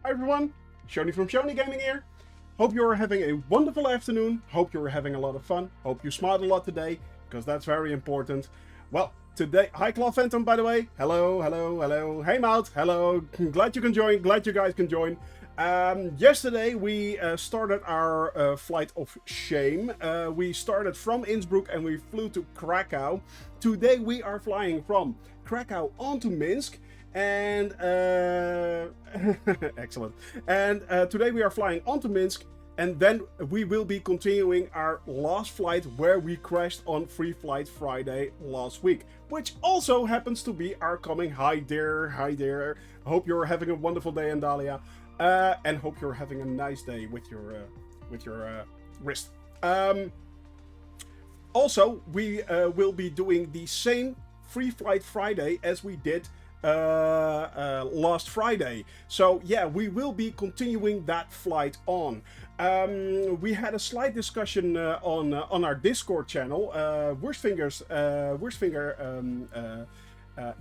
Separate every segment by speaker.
Speaker 1: Hi everyone, Shoni from Shoni Gaming here. Hope you're having a wonderful afternoon. Hope you're having a lot of fun. Hope you smiled a lot today, because that's very important. Well, today, hi Claw Phantom, by the way. Hello, hello, hello. Hey Maut, hello. Glad you can join. Glad you guys can join. Yesterday we started our flight of shame. We started from Innsbruck and we flew to Krakow. Today we are flying from Krakow on to Minsk. And excellent. And today we are flying on to Minsk, and then we will be continuing our last flight where we crashed on Free Flight Friday last week, which also happens to be our coming hi there. Hope you're having a wonderful day, Andalia, and hope you're having a nice day with your wrist. Also, we will be doing the same Free Flight Friday as we did last Friday. So yeah, we will be continuing that flight on. We had a slight discussion on our Discord channel. Worstfinger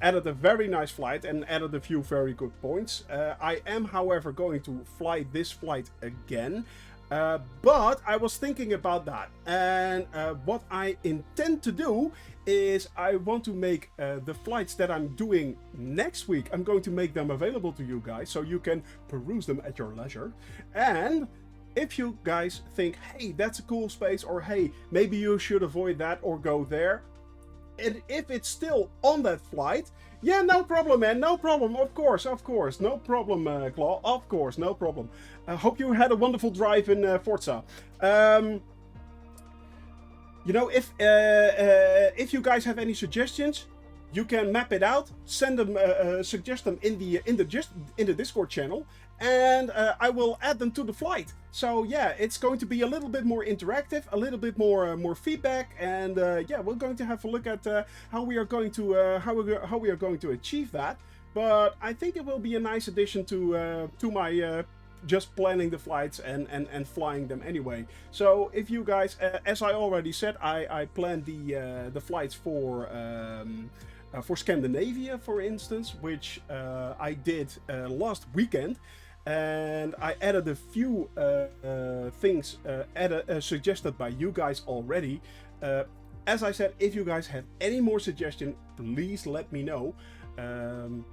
Speaker 1: added a very nice flight and added a few very good points. I am, however, going to fly this flight again. But I was thinking about that, and what I intend to do is I want to make the flights that I'm doing next week, I'm going to make them available to you guys so you can peruse them at your leisure. And if you guys think, hey, that's a cool space, or hey, maybe you should avoid that or go there, and if it's still on that flight, yeah, no problem, man, no problem, of course, no problem, Claw, of course, no problem. I hope you had a wonderful drive in Forza. You know, if you guys have any suggestions, you can map it out, send them, suggest them in the Discord channel, and I will add them to the flight. So yeah, it's going to be a little bit more interactive, a little bit more feedback, and yeah, we're going to have a look at how we are going to how we are going to achieve that. But I think it will be a nice addition to my just planning the flights and flying them anyway. So if you guys, as I already said, I planned the flights for Scandinavia, for instance, which I did last weekend. And I added a few things suggested by you guys already. As I said, if you guys have any more suggestions, please let me know. And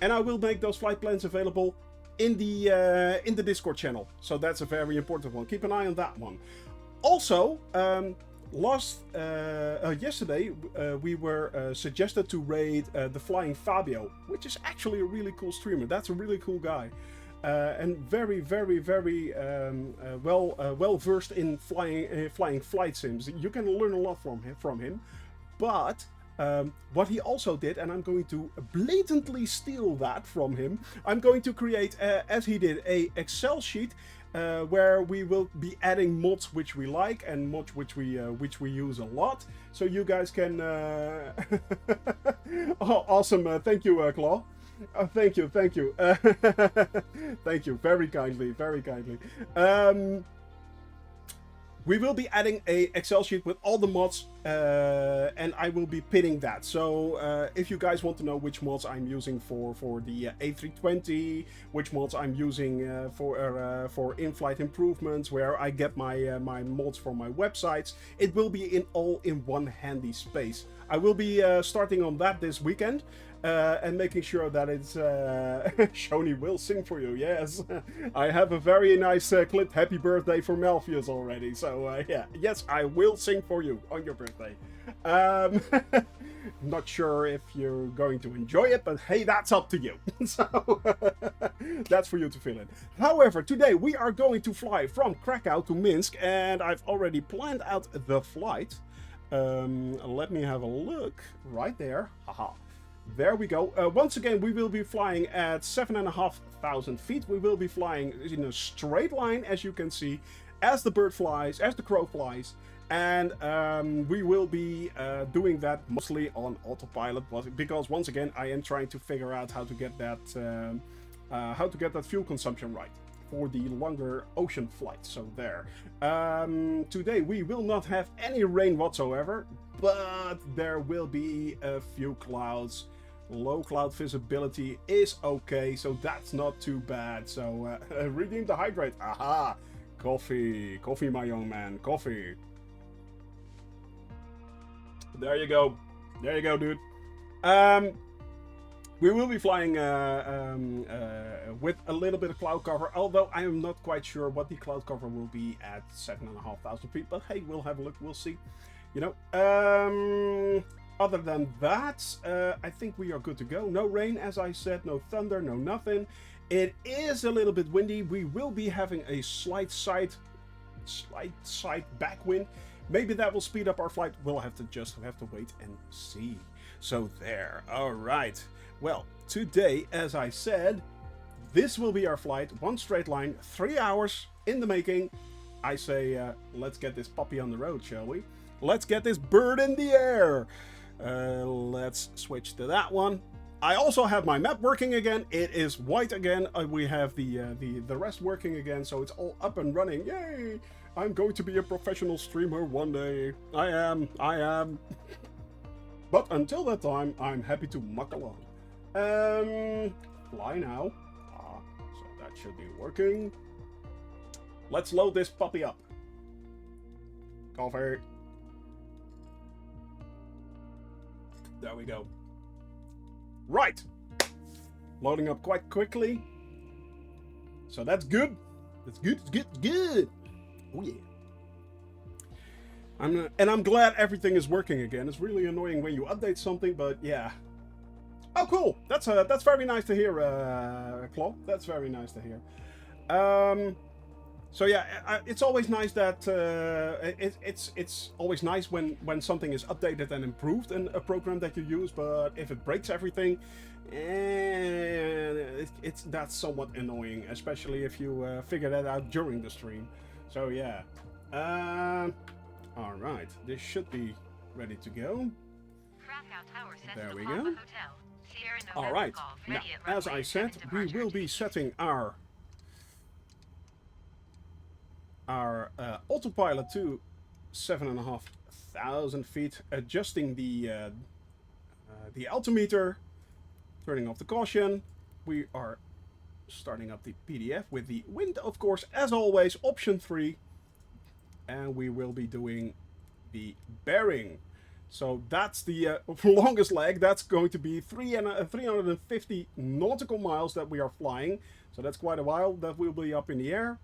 Speaker 1: I will make those flight plans available in the Discord channel. So that's a very important one. Keep an eye on that one. Also, yesterday we were suggested to raid the Flying Fabio, which is actually a really cool streamer. That's a really cool guy. And very well versed in flying flight sims. You can learn a lot from him. But what he also did, and I'm going to blatantly steal that from him, I'm going to create, as he did, a Excel sheet where we will be adding mods which we like and mods which we use a lot. So you guys can. Oh, awesome! Thank you, Claw. Thank you. Thank you, very kindly. We will be adding a Excel sheet with all the mods, and I will be pinning that. So if you guys want to know which mods I'm using for the A320, which mods I'm using for in-flight improvements, where I get my mods from my websites, it will be all in one handy space. I will be starting on that this weekend. And making sure that it's Shoni will sing for you. Yes, I have a very nice clip. Happy birthday for Melfius already. So yeah, yes, I will sing for you on your birthday. Not sure if you're going to enjoy it, but hey, that's up to you. So that's for you to fill in. However, today we are going to fly from Krakow to Minsk, and I've already planned out the flight. Let me have a look right there. Haha. There we go. Once again, we will be flying at 7,500 feet. We will be flying in a straight line, as you can see, as the bird flies, as the crow flies. And we will be doing that mostly on autopilot, because once again, I am trying to figure out how to get that fuel consumption right for the longer ocean flight. So there. Today we will not have any rain whatsoever, but there will be a few clouds Low cloud visibility is okay, so that's not too bad. So redeem the hydrate. Aha! Coffee. Coffee, my young man. Coffee. There you go. There you go, dude. We will be flying with a little bit of cloud cover, although I am not quite sure what the cloud cover will be at 7,500 feet. But hey, we'll have a look. We'll see. You know. Other than that, I think we are good to go. No rain, as I said. No thunder. No nothing. It is a little bit windy. We will be having a slight side backwind. Maybe that will speed up our flight. We'll have to wait and see. So there. All right. Well, today, as I said, this will be our flight. One straight line, 3 hours in the making. I say, let's get this puppy on the road, shall we? Let's get this bird in the air. Let's switch to that one. I also have my map working again. It is white again. We have the rest working again, so it's all up and running. Yay! I'm going to be a professional streamer one day. I am. But until that time, I'm happy to muck along. Fly now. So that should be working. Let's load this puppy up. Coffee. There we go. Right. Loading up quite quickly. So that's good. That's good. It's good. It's good. Oh yeah. I'm glad everything is working again. It's really annoying when you update something, but yeah. Oh, cool. That's very nice to hear, Claw. That's very nice to hear. So yeah, it's always nice that it's always nice when something is updated and improved in a program that you use. But if it breaks everything, that's somewhat annoying, especially if you figure that out during the stream. So yeah. All right, this should be ready to go. There we go. All right. Now, as I said, we will be setting our autopilot to 7,500 feet, adjusting the altimeter, turning off the caution. We are starting up the PDF with the wind, of course, as always, option 3. And we will be doing the bearing. So that's the longest leg. That's going to be 350 nautical miles that we are flying. So that's quite a while that we'll be up in the air.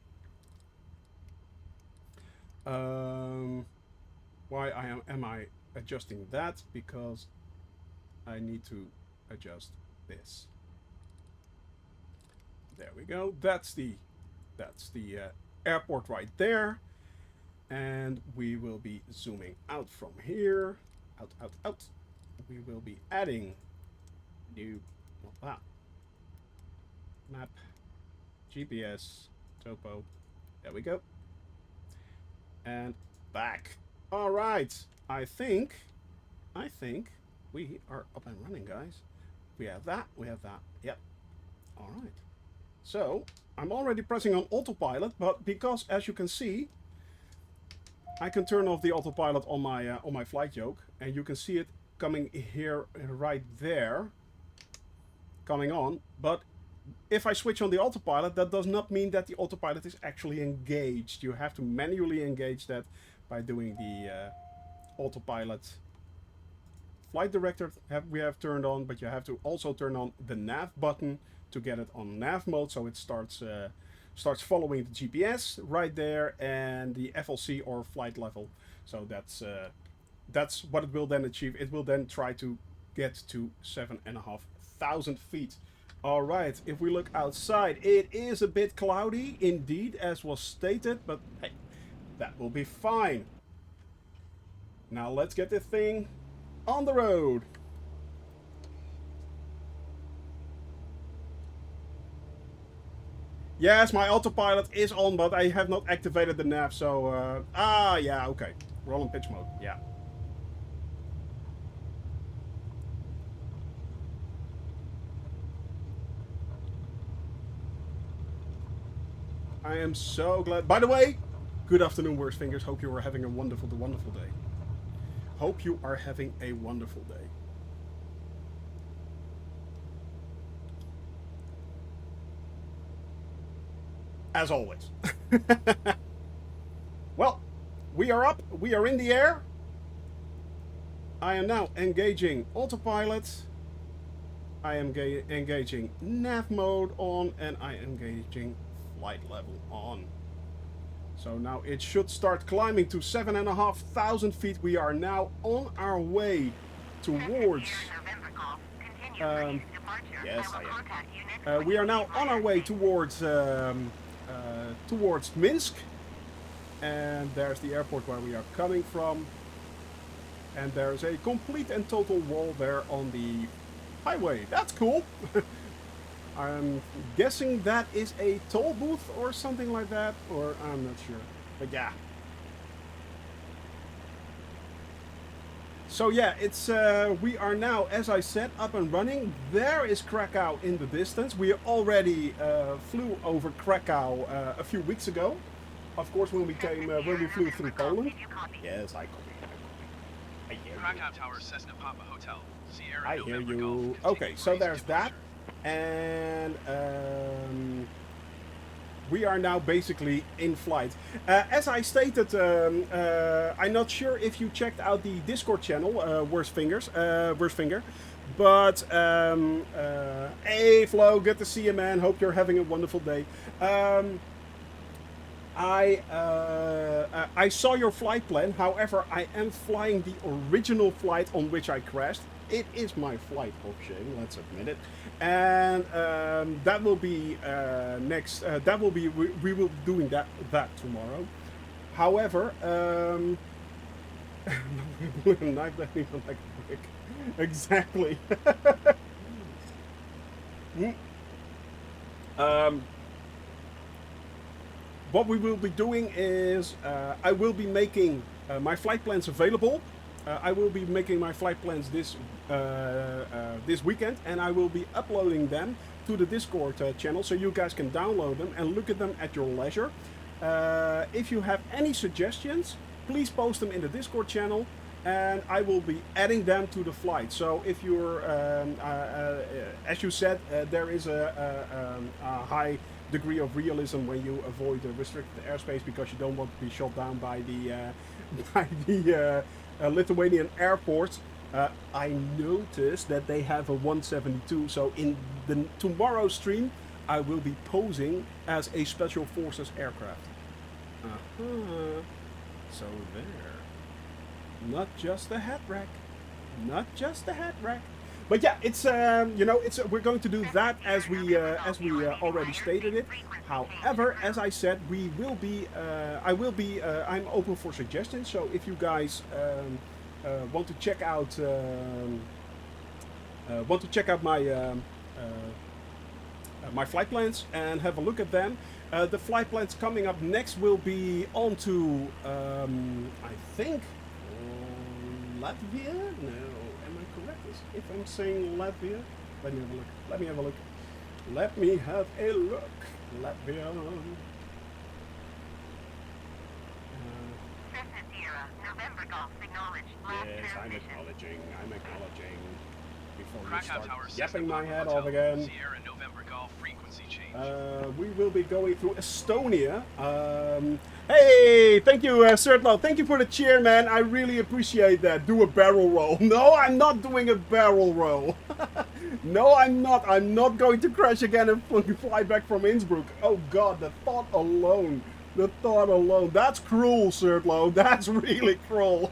Speaker 1: Why am I adjusting that? Because I need to adjust this. There we go. That's the airport right there. And we will be zooming out from here. Out. We will be adding new map, GPS, topo. There we go. And back. All right. I think we are up and running, guys. We have that. Yep. All right. So I'm already pressing on autopilot, but because, as you can see, I can turn off the autopilot on my flight yoke, and you can see it coming here right there, coming on. But if I switch on the autopilot, that does not mean that the autopilot is actually engaged. You have to manually engage that by doing the autopilot. Flight director we have turned on, but you have to also turn on the nav button to get it on nav mode, so it starts following the GPS right there and the FLC or flight level. So that's what it will then achieve. It will then try to get to 7,500 feet. All right, if we look outside, it is a bit cloudy indeed, as was stated, but hey, that will be fine. Now let's get this thing on the road. Yes, my autopilot is on, but I have not activated the nav, so... yeah, okay. We're all in pitch mode, yeah. I am so glad... By the way, good afternoon, Worst Fingers. Hope you are having a wonderful day. Hope you are having a wonderful day. as always. Well, we are up. We are in the air. I am now engaging autopilot. I am engaging nav mode on, and I am engaging flight level on. So now it should start climbing to 7,500 feet. We are now on our way towards. Yes, I am. We are now on our way towards Minsk, and there's the airport where we are coming from. And there's a complete and total wall there on the highway. That's cool. I'm guessing that is a toll booth or something like that, or I'm not sure. But yeah. So yeah, it's we are now, as I said, up and running. There is Krakow in the distance. We already flew over Krakow a few weeks ago. Of course, when we flew through Poland. Yes, I copy. I hear you.
Speaker 2: Krakow Tower, Cessna Papa Hotel. Sierra
Speaker 1: I hear
Speaker 2: November
Speaker 1: you.
Speaker 2: Golf.
Speaker 1: Okay, so there's that. And we are now basically in flight. As I stated, I'm not sure if you checked out the Discord channel, Worst Finger. But, hey Flo, good to see you, man. Hope you're having a wonderful day. I saw your flight plan. However, I am flying the original flight on which I crashed. It is my flight of shame, let's admit it. And that will be next. That will be we will be doing that tomorrow. However, knife that even like a brick. Exactly. What we will be doing is I will be making my flight plans available. I will be making my flight plans this weekend, and I will be uploading them to the Discord channel, so you guys can download them and look at them at your leisure. If you have any suggestions, please post them in the Discord channel, and I will be adding them to the flight. So if you're, as you said, there is a high degree of realism when you avoid the restricted airspace because you don't want to be shot down by the Lithuanian airports. I noticed that they have a 172, so in the tomorrow's stream I will be posing as a Special Forces aircraft. So there. Not just a hat rack. Not just a hat rack. But yeah, it's we're going to do that as we already stated it. However, as I said, I'm open for suggestions. So if you guys want to check out my flight plans and have a look at them, the flight plans coming up next will be on to I think Latvia. No. If I'm saying Latvia, let me have a look. Let me have a look. Latvia. Yes, I'm acknowledging. Before we start yapping my head off again.
Speaker 2: Sierra November Golf frequency change.
Speaker 1: We will be going through Estonia. Hey, thank you, Sertlo. Thank you for the cheer, man. I really appreciate that. Do a barrel roll. No, I'm not doing a barrel roll. No, I'm not. I'm not going to crash again and fly back from Innsbruck. Oh, God, the thought alone. That's cruel, Sertlo. That's really cruel.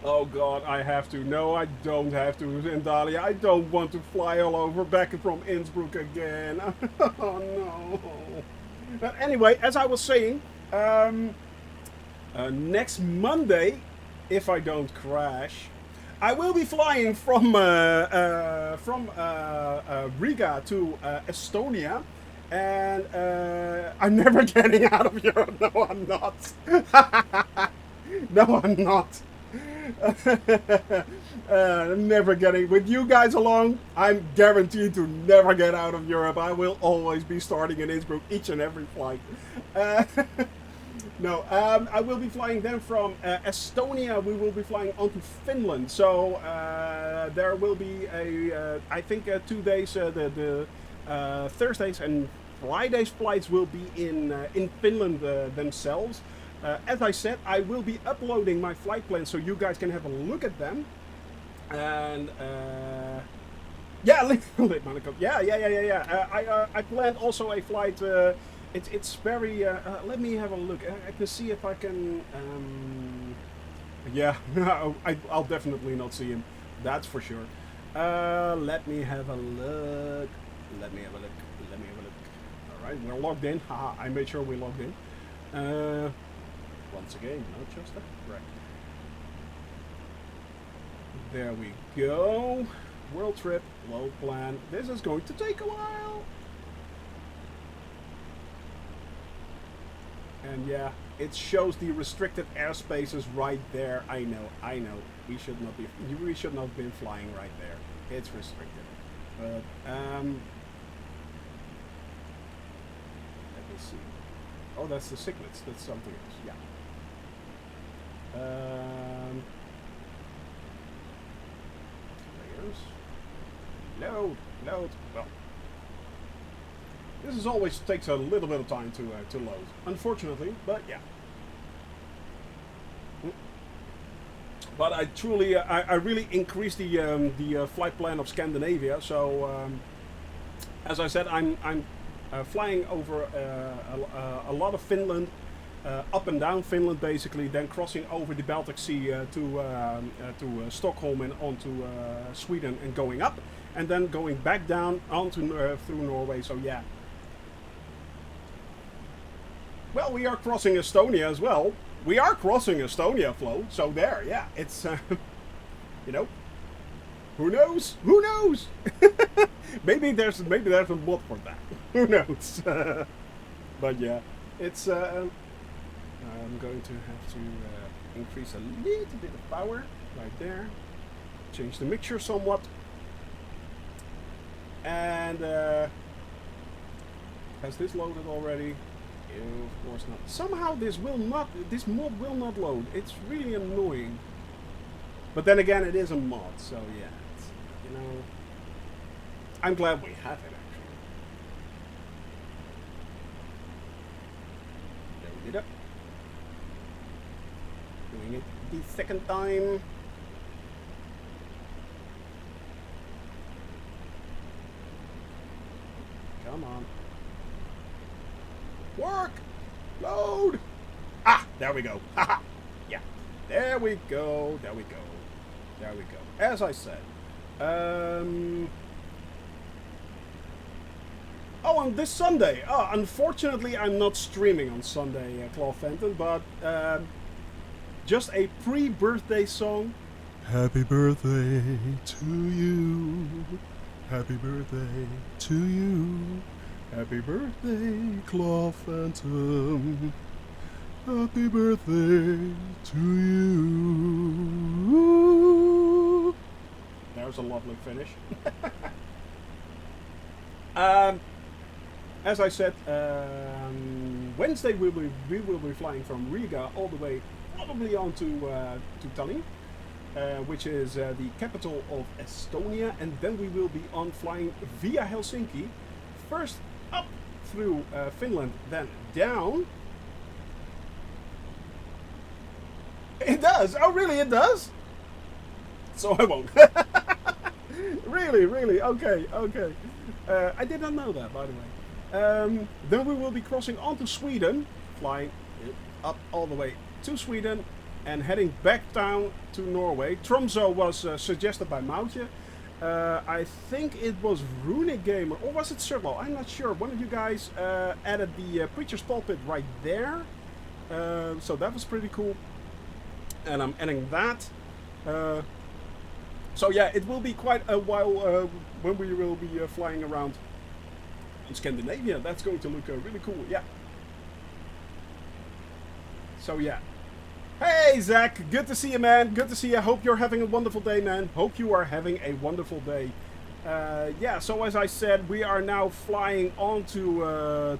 Speaker 1: Oh God, I have to. No, I don't have to, Zendalia. I don't want to fly all over back from Innsbruck again. Oh no. But anyway, as I was saying, next Monday, if I don't crash, I will be flying from Riga to Estonia, and I'm never getting out of Europe. No, I'm not. No, I'm not. Never getting with you guys along. I'm guaranteed to never get out of Europe. I will always be starting in Innsbruck each and every flight. No, I will be flying then from Estonia. We will be flying on to Finland. So there will be I think 2 days. Thursdays and Fridays flights will be in Finland themselves. As I said, I will be uploading my flight plans so you guys can have a look at them. And yeah, late Monaco. Yeah. I planned also a flight. It's very. Let me have a look. I can see if I can. Yeah, I'll definitely not see him. That's for sure. Let me have a look. Let me have a look. All right, we're logged in. Haha, I made sure we logged in. Once again, no just that. Correct. There we go. World trip, load plan. This is going to take a while. And yeah, it shows the restricted airspaces right there. I know. We should not have been flying right there. It's restricted. But let me see. Oh, that's the cichlids. That's something else. Yeah. Layers. Load. Well, this always takes a little bit of time to load, unfortunately. But yeah. But I truly, I really increased the flight plan of Scandinavia. So as I said, I'm flying over a lot of Finland. Up and down Finland, basically, then crossing over the Baltic Sea to Stockholm and onto Sweden and going up, and then going back down onto through Norway. So yeah. Well, we are crossing Estonia as well. We are crossing Estonia, Flo. So there, yeah, it's you know, who knows? Who knows? maybe there's a mod for that. Who knows? But yeah, it's. I'm going to have to increase a little bit of power right there, change the mixture somewhat, and has this loaded already? Of course not. Somehow this mod will not load. It's really annoying. But then again, it is a mod, so yeah, it's, you know, I'm glad we have it actually. Load it up. Doing it the second time. Come on. Work! Load! Ah! There we go. Haha! Yeah. There we go. As I said. Oh, and this Sunday. Oh, unfortunately, I'm not streaming on Sunday, Claw Fenton, but just a pre-birthday song. Happy birthday to you. Happy birthday to you. Happy birthday, Claw Phantom. Happy birthday to you. There's a lovely finish. As I said, Wednesday we will be flying from Riga all the way probably on to Tallinn, which is the capital of Estonia, and then we will be on flying via Helsinki, first up through Finland, then down. It does! Oh really, it does? So I won't. Really? Okay. I did not know that, by the way. Then we will be crossing onto Sweden, flying up all the way to Sweden, and heading back down to Norway. Tromsø was suggested by Mautje. I think it was Runic Gamer, or was it Servo? I'm not sure. One of you guys added the Preacher's Pulpit right there. So that was pretty cool. And I'm adding that. So yeah, it will be quite a while when we will be flying around in Scandinavia. That's going to look really cool, yeah. So yeah. Hey Zach, good to see you, man. Good to see you. Hope you're having a wonderful day, man. Hope you are having a wonderful day. Yeah, so as I said, we are now flying on to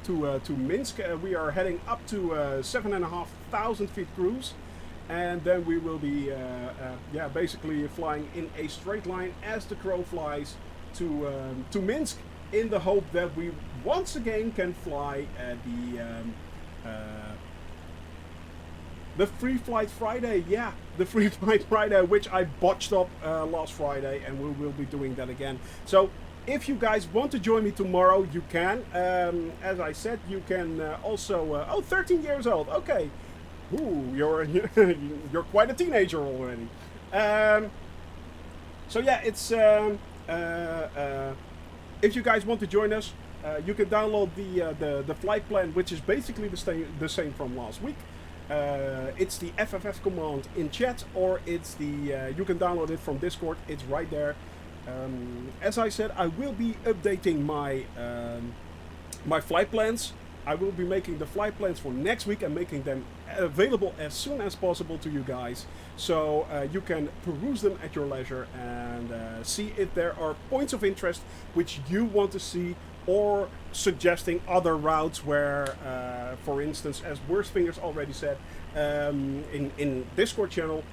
Speaker 1: Minsk. We are heading up to 7,500 feet cruise. And then we will be, basically flying in a straight line as the crow flies to Minsk. in the hope that we once again can fly the Free Flight Friday. Yeah, the Free Flight Friday, which I botched up last Friday, and we will be doing that again. So if you guys want to join me tomorrow, you can. As I said, you can also... oh, 13 years old. Okay. Ooh, you're quite a teenager already. So yeah, it's... if you guys want to join us, you can download the flight plan, which is basically the same from last week. It's the FFF command in chat, or it's the you can download it from Discord. It's right there. As I said, I will be updating my my flight plans. I will be making the flight plans for next week and making them available as soon as possible to you guys, so you can peruse them at your leisure and see if there are points of interest which you want to see, or suggesting other routes where, for instance, as Worst Fingers already said in Discord channel,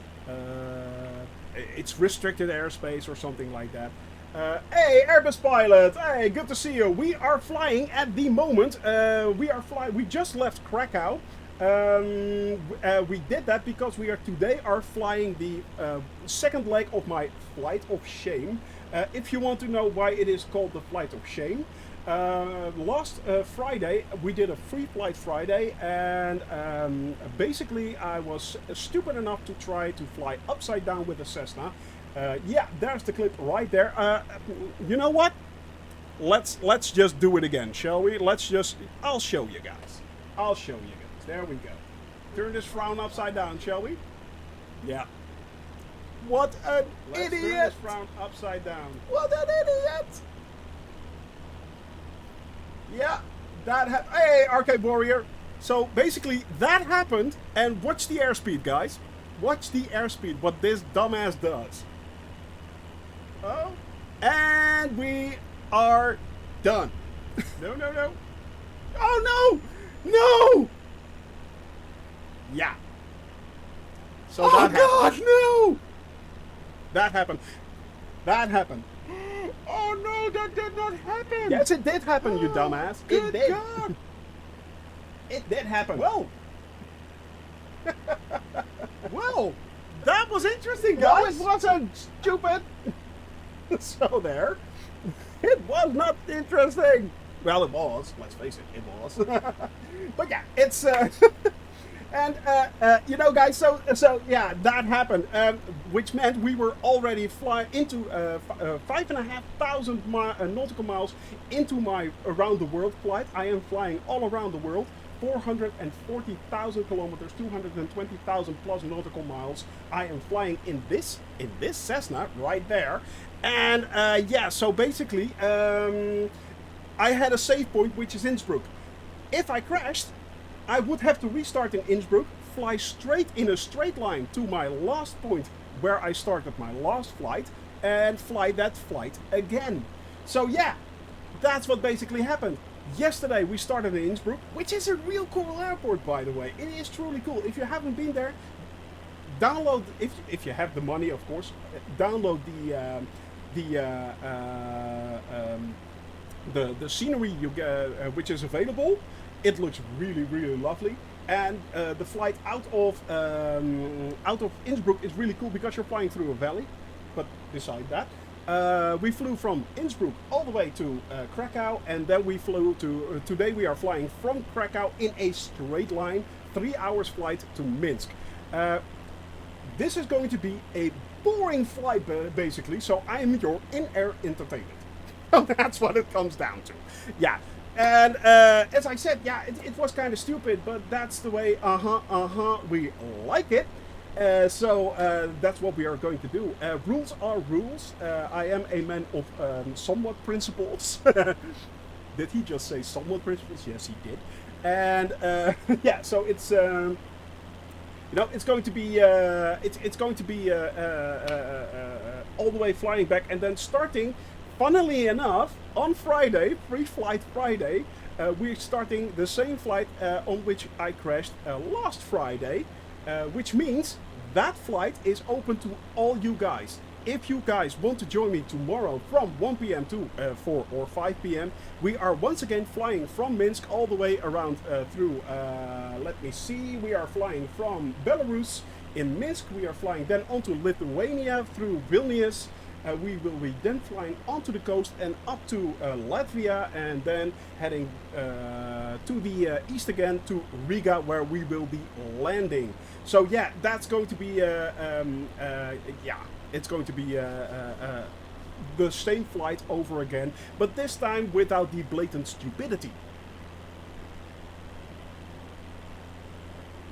Speaker 1: it's restricted airspace or something like that. Hey, Airbus pilot! Hey, good to see you. We are flying at the moment. We just left Krakow. We did that because we are today flying the second leg of my flight of shame. If you want to know why it is called the flight of shame, last Friday we did a Free Flight Friday, and basically I was stupid enough to try to fly upside down with a Cessna. Yeah, there's the clip right there. You know what? Let's just do it again, shall we? I'll show you guys. I'll show you guys. There we go. Turn this frown upside down, shall we? Yeah. What an idiot! Turn this frown upside down. What an idiot! Yeah, that happened. Hey, Arcade Warrior. So basically, that happened, and watch the airspeed, guys. Watch the airspeed, what this dumbass does. Oh, and we are done. No, no, no. Oh, no! No! Yeah. So that happened. Oh, God, no! That happened. That happened. Oh, no, that did not happen. Yes, it did happen, you dumbass. It did. God. It did happen. Well. Well, that was interesting, guys. No, it wasn't, stupid. So there. It was not interesting. Well, it was. Let's face it, it was. But yeah, it's... and, you know, guys, so yeah, that happened. Which meant we were already flying into 5,500 nautical miles into my around the world flight. I am flying all around the world. 440,000 kilometers, 220,000 plus nautical miles. I am flying in this Cessna right there. And yeah, so basically, I had a save point, which is Innsbruck. If I crashed, I would have to restart in Innsbruck, fly straight in a straight line to my last point where I started my last flight, and fly that flight again. So yeah, that's what basically happened. Yesterday we started in Innsbruck, which is a real cool airport, by the way. It is truly cool. If you haven't been there, download, if you have the money, of course, download the scenery which is available. It looks really, really lovely, and the flight out of Innsbruck is really cool because you're flying through a valley. But beside that, we flew from Innsbruck all the way to Krakow, and then we flew to... today we are flying from Krakow in a straight line, 3 hours flight to Minsk. This is going to be a boring flight, basically, so I am your in-air entertainment. That's what it comes down to. Yeah. And as I said, yeah, it was kind of stupid, but that's the way, we like it. So that's what we are going to do. Rules are rules. I am a man of somewhat principles. Did he just say somewhat principles? Yes, he did. And yeah, so it's you know, it's going to be it's going to be all the way flying back, and then starting. Funnily enough, on Friday, Free Flight Friday, we're starting the same flight on which I crashed last Friday, which means that flight is open to all you guys. if you guys want to join me tomorrow from 1 p.m. to 4 or 5 p.m., we are once again flying from Minsk all the way around through, let me see, we are flying from Belarus in Minsk, we are flying then onto Lithuania through Vilnius. We will be then flying onto the coast and up to Latvia, and then heading to the east again to Riga, where we will be landing. So yeah, that's going to be yeah, it's going to be the same flight over again, but this time without the blatant stupidity.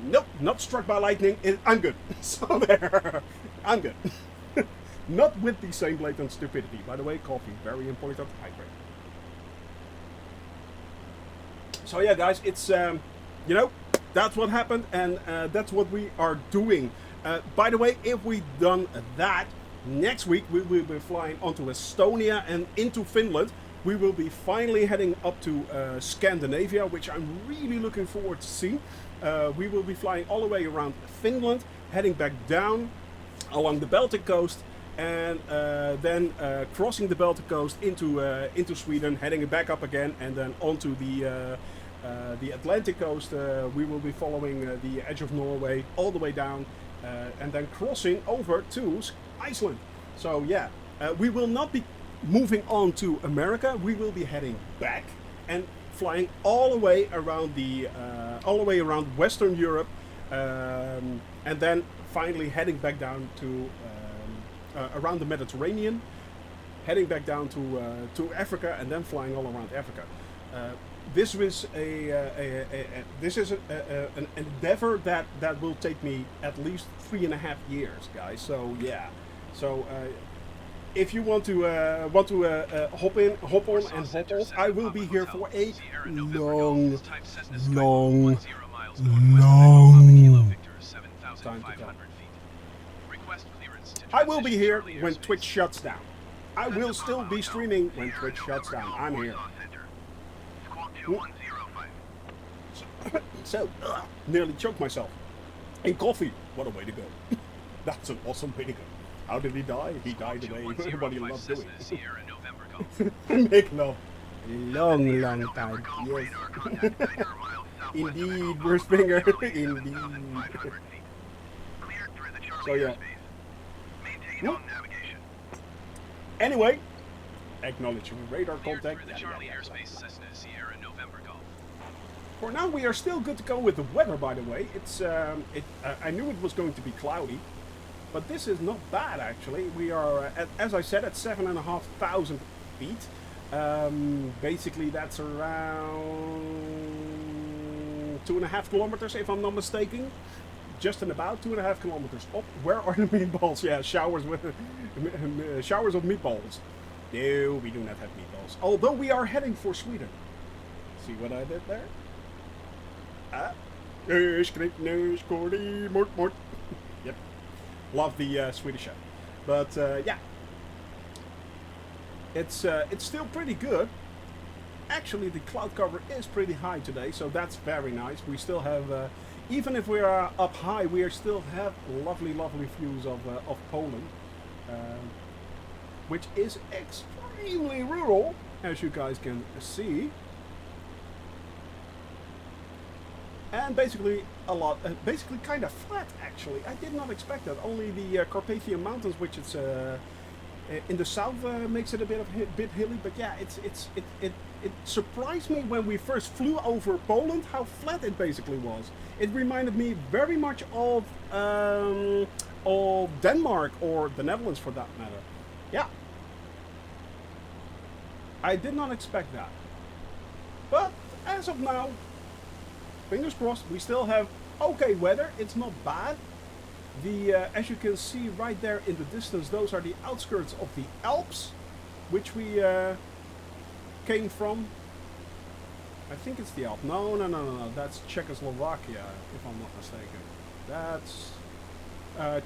Speaker 1: Nope, not struck by lightning. I'm good. So there, I'm good. Not with the same blatant stupidity. By the way, coffee, very important, hydrate. So yeah, guys, it's, you know, that's what happened, and that's what we are doing. By the way, if we've done that, next week we will be flying onto Estonia and into Finland. We will be finally heading up to Scandinavia, which I'm really looking forward to see. We will be flying all the way around Finland, heading back down along the Baltic coast, and then crossing the Baltic coast into Sweden, heading back up again, and then onto the Atlantic coast. We will be following the edge of Norway all the way down, and then crossing over to Iceland. So yeah, we will not be moving on to America. We will be heading back and flying all the way around Western Europe, and then finally heading back down to around the Mediterranean, heading back down to Africa, and then flying all around Africa. This was an endeavor that will take me at least 3.5 years, guys. So yeah, so if you want to hop on and hop off, I will be here for a long time to come. I will be here when Twitch shuts down. I will still be streaming when Twitch shuts down. I'm here. So, nearly choked myself. In coffee. What a way to go. That's an awesome way to go. How did he die? He died the way everybody loves doing. Make love. Long time. Yes. Indeed, Bruce Finger. Indeed. So yeah. Anyway, acknowledging radar contact.
Speaker 2: Cessna, Sierra, November Golf.
Speaker 1: For now, we are still good to go with the weather. By the way, it's I knew it was going to be cloudy, but this is not bad actually. We are, as I said, at 7,500 feet. Basically, that's around 2.5 kilometers, if I'm not mistaken. Just in about 2.5 kilometers up. Where are the meatballs? Yeah, showers with showers of meatballs. No, we do not have meatballs. Although we are heading for Sweden. See what I did there? Yep. Love the Swedish chef. But yeah, it's still pretty good. Actually, the cloud cover is pretty high today, so that's very nice. We still have. Even if we are up high, we still have lovely views of Poland, which is extremely rural, as you guys can see. And basically basically kind of flat, actually. I did not expect that. Only the Carpathian Mountains, which it's in the south, makes it a bit hilly. But yeah, it surprised me when we first flew over Poland how flat it basically was. It reminded me very much of Denmark or the Netherlands, for that matter. Yeah, I did not expect that. But as of now, fingers crossed, we still have okay weather. It's not bad. The as you can see right there in the distance, those are the outskirts of the Alps, which we came from. I think it's the Alps. No. That's Czechoslovakia, if I'm not mistaken. That's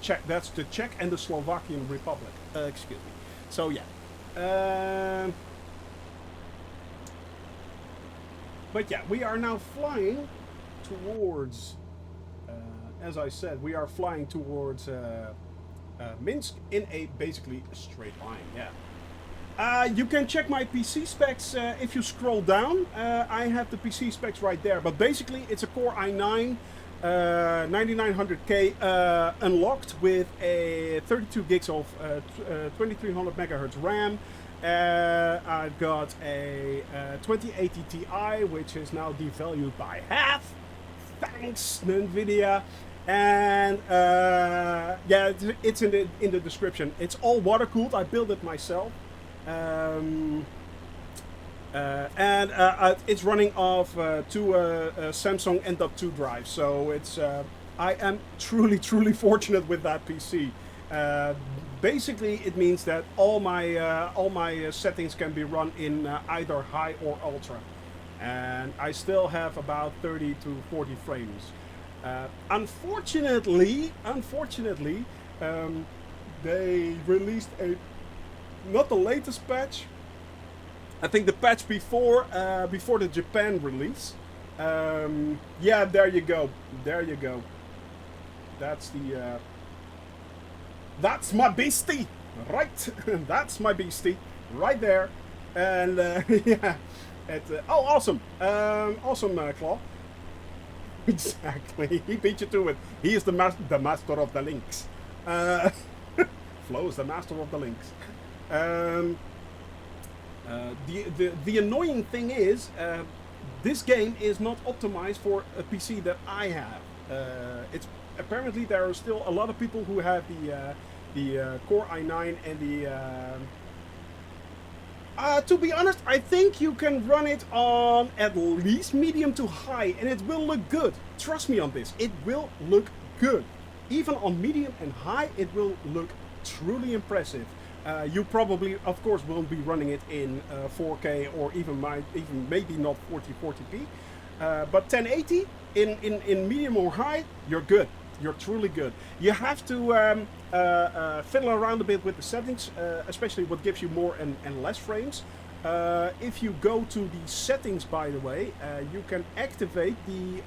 Speaker 1: Czech. That's the Czech and the Slovakian Republic. Excuse me. So yeah. But yeah, we are now flying towards. As I said, we are flying towards Minsk in a basically straight line. Yeah. You can check my PC specs if you scroll down. I have the PC specs right there. But basically, it's a Core i9 9900K unlocked with a 32 gigs of 2300 megahertz RAM. I've got a 2080 Ti, which is now devalued by half. Thanks, NVIDIA. And yeah, it's in the description. It's all water cooled. I built it myself. And it's running off two Samsung N.2 drives, so it's I am truly fortunate with that PC. Basically, it means that all my settings can be run in either high or ultra, and I still have about 30 to 40 frames. Unfortunately, they released not the latest patch. I think the patch before the Japan release. Yeah, there you go. That's the that's my beastie, right? That's my beastie, right there. And yeah, oh, awesome, Claw. Exactly, he beat you to it. He is the master of the links. Flo is the master of the links. The annoying thing is, this game is not optimized for a PC that I have. It's apparently there are still a lot of people who have the Core i9 and the. To be honest, I think you can run it on at least medium to high, and it will look good. Trust me on this, it will look good. Even on medium and high, it will look truly impressive. You probably, of course, won't be running it in 4K or even maybe not 4040p. But 1080 in medium or high, you're good. You're truly good. You have to fiddle around a bit with the settings, especially what gives you more and less frames. If you go to the settings, by the way, you can activate the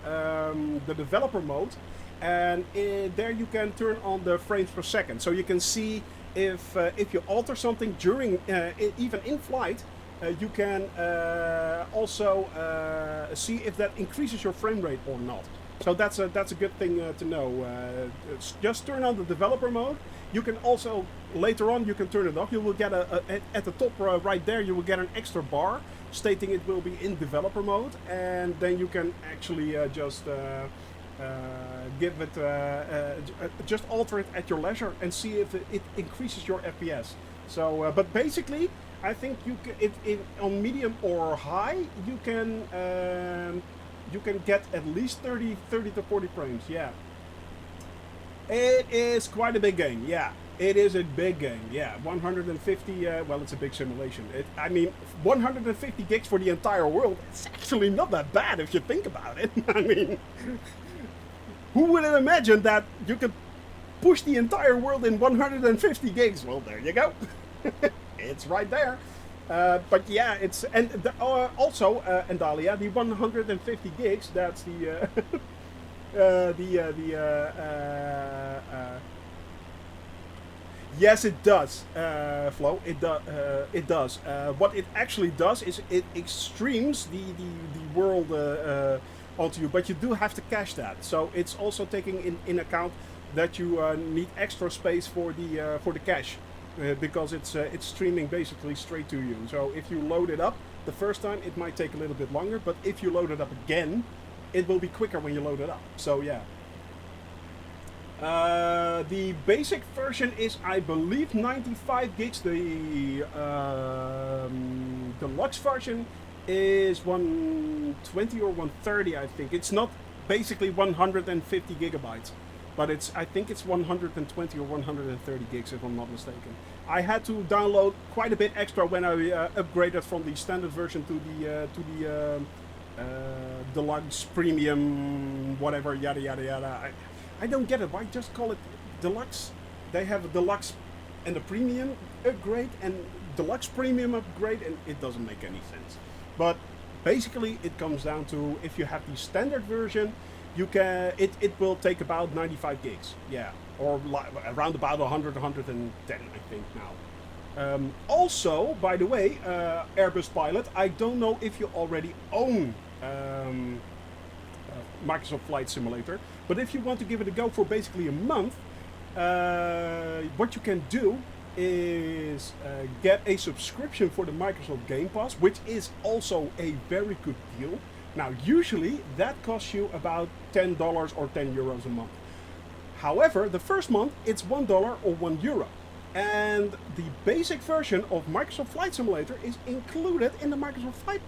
Speaker 1: developer mode, and there you can turn on the frames per second, so you can see if you alter something during even in flight. You can also see if that increases your frame rate or not. So that's a good thing to know. Just turn on the developer mode. You can also later on you can turn it off. You will get at the top right there. You will get an extra bar stating it will be in developer mode, and then you can actually just give it just alter it at your leisure and see if it increases your FPS. So, but basically, I think you can, on medium or high, you can get at least 30 to 40 frames. Yeah, it is quite a big game. Yeah, it is a big game. Yeah, 150. Well, it's a big simulation. I mean, 150 gigs for the entire world. It's actually not that bad if you think about it. I mean, who would have imagined that you could push the entire world in 150 gigs? Well, there you go. It's right there. But yeah, it's also Andalia, the 150 gigs. That's the yes, it does, Flo. It does. What it actually does is it streams the world onto you, but you do have to cache that. So it's also taking in account that you need extra space for the cache. Because it's streaming basically straight to you. So if you load it up the first time, it might take a little bit longer, but if you load it up again, it will be quicker when you load it up. So yeah. The basic version is, I believe, 95 gigs. The deluxe version is 120 or 130, I think. It's not basically 150 gigabytes. But I think it's 120 or 130 gigs, if I'm not mistaken. I had to download quite a bit extra when I upgraded from the standard version to the deluxe, premium, whatever, yada yada yada. I don't get it. Why just call it deluxe? They have a deluxe and a premium upgrade and deluxe premium upgrade, and it doesn't make any sense. But basically, it comes down to, if you have the standard version, you can. It will take about 95 gigs. Yeah, or around about 100, 110, I think now. Also, by the way, Airbus Pilot, I don't know if you already own Microsoft Flight Simulator, but if you want to give it a go for basically a month, what you can do is get a subscription for the Microsoft Game Pass, which is also a very good deal. Now, usually that costs you about $10 or €10 a month. However, the first month it's $1 or €1. And the basic version of Microsoft Flight Simulator is included in the Microsoft Flight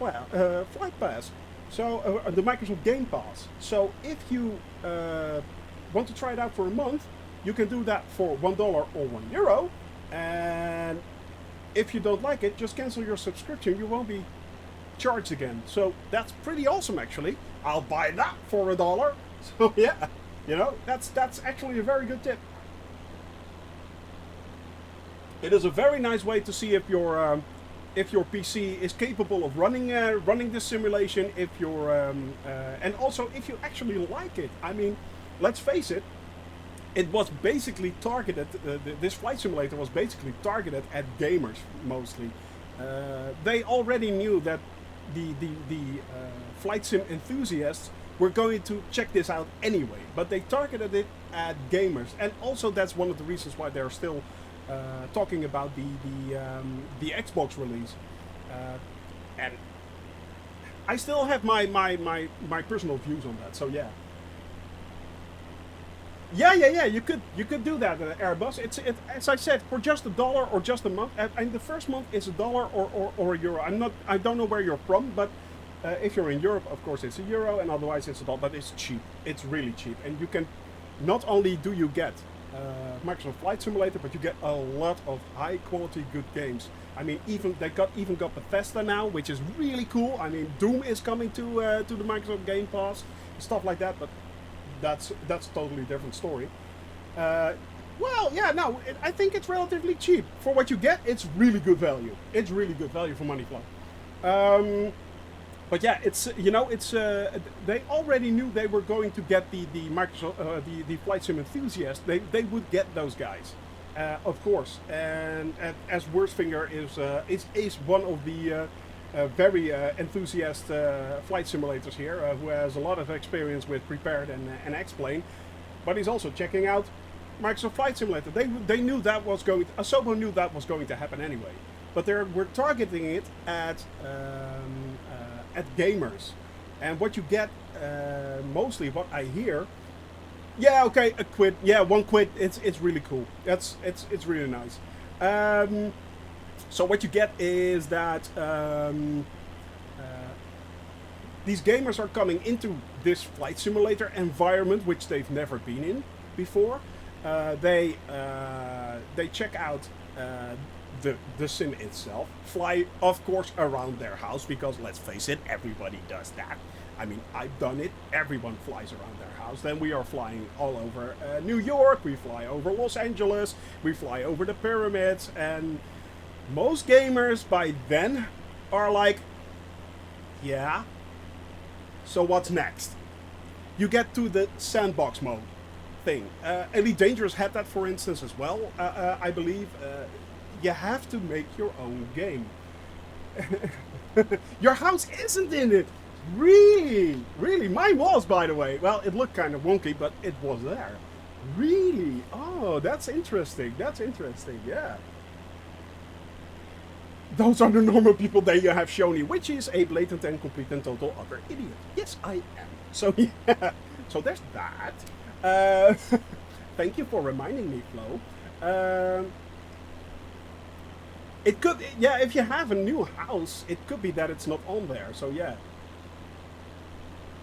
Speaker 1: Pass. So, the Microsoft Game Pass. So, if you want to try it out for a month, you can do that for $1 or €1. And if you don't like it, just cancel your subscription. You won't be charged again. So, that's pretty awesome, actually. I'll buy that for $1. So, yeah, you know, that's actually a very good tip. It is a very nice way to see if your PC is capable of running this simulation. If you're and also if you actually like it. I mean, let's face it. It was basically targeted. This flight simulator was basically targeted at gamers mostly. They already knew that the flight sim enthusiasts were going to check this out anyway. But they targeted it at gamers, and also that's one of the reasons why they're still talking about the Xbox release, and I still have my personal views on that. So yeah, you could do that at Airbus. It's as I said, for just $1 or just a month. And the first month is $1 or €1. I don't know where you're from, but if you're in Europe, of course it's €1, and otherwise it's $1. But it's cheap. It's really cheap, and you can not only do you get Microsoft Flight Simulator, but you get a lot of high quality good games. I mean, they even got Bethesda now, which is really cool. I mean, Doom is coming to the Microsoft Game Pass, stuff like that. But that's a totally different story. Well, yeah, no, I think it's relatively cheap for what you get. It's really good value. It's really good value for money, Fly. But yeah, it's they already knew they were going to get the Microsoft the flight sim enthusiasts. They would get those guys, of course. And as Worstfinger is one of the very enthusiast flight simulators here, who has a lot of experience with Prepared and X-Plane, but he's also checking out Microsoft Flight Simulator. They knew that was going. Asobo knew that was going to happen anyway, but we're targeting it at gamers, and what you get mostly, what I hear, yeah, okay, a quid, yeah, £1. It's really cool. It's really nice. So what you get is that these gamers are coming into this flight simulator environment, which they've never been in before. They check out the sim itself, fly, of course, around their house, because let's face it, everybody does that. I mean, I've done it. Everyone flies around their house. Then we are flying all over New York. We fly over Los Angeles. We fly over the pyramids. And most gamers by then are like, yeah, so what's next? You get to the sandbox mode thing. Elite Dangerous had that, for instance, as well, I believe. You have to make your own game. Your house isn't in it. Really? Really? Mine was, by the way. Well, it looked kind of wonky, but it was there. Really? Oh, that's interesting. That's interesting, yeah. Those are the normal people that you have shown me, which is a blatant and complete and total utter idiot. Yes, I am. So, yeah. So there's that. Thank you for reminding me, Flo. It could, yeah, if you have a new house, it could be that it's not on there, so yeah.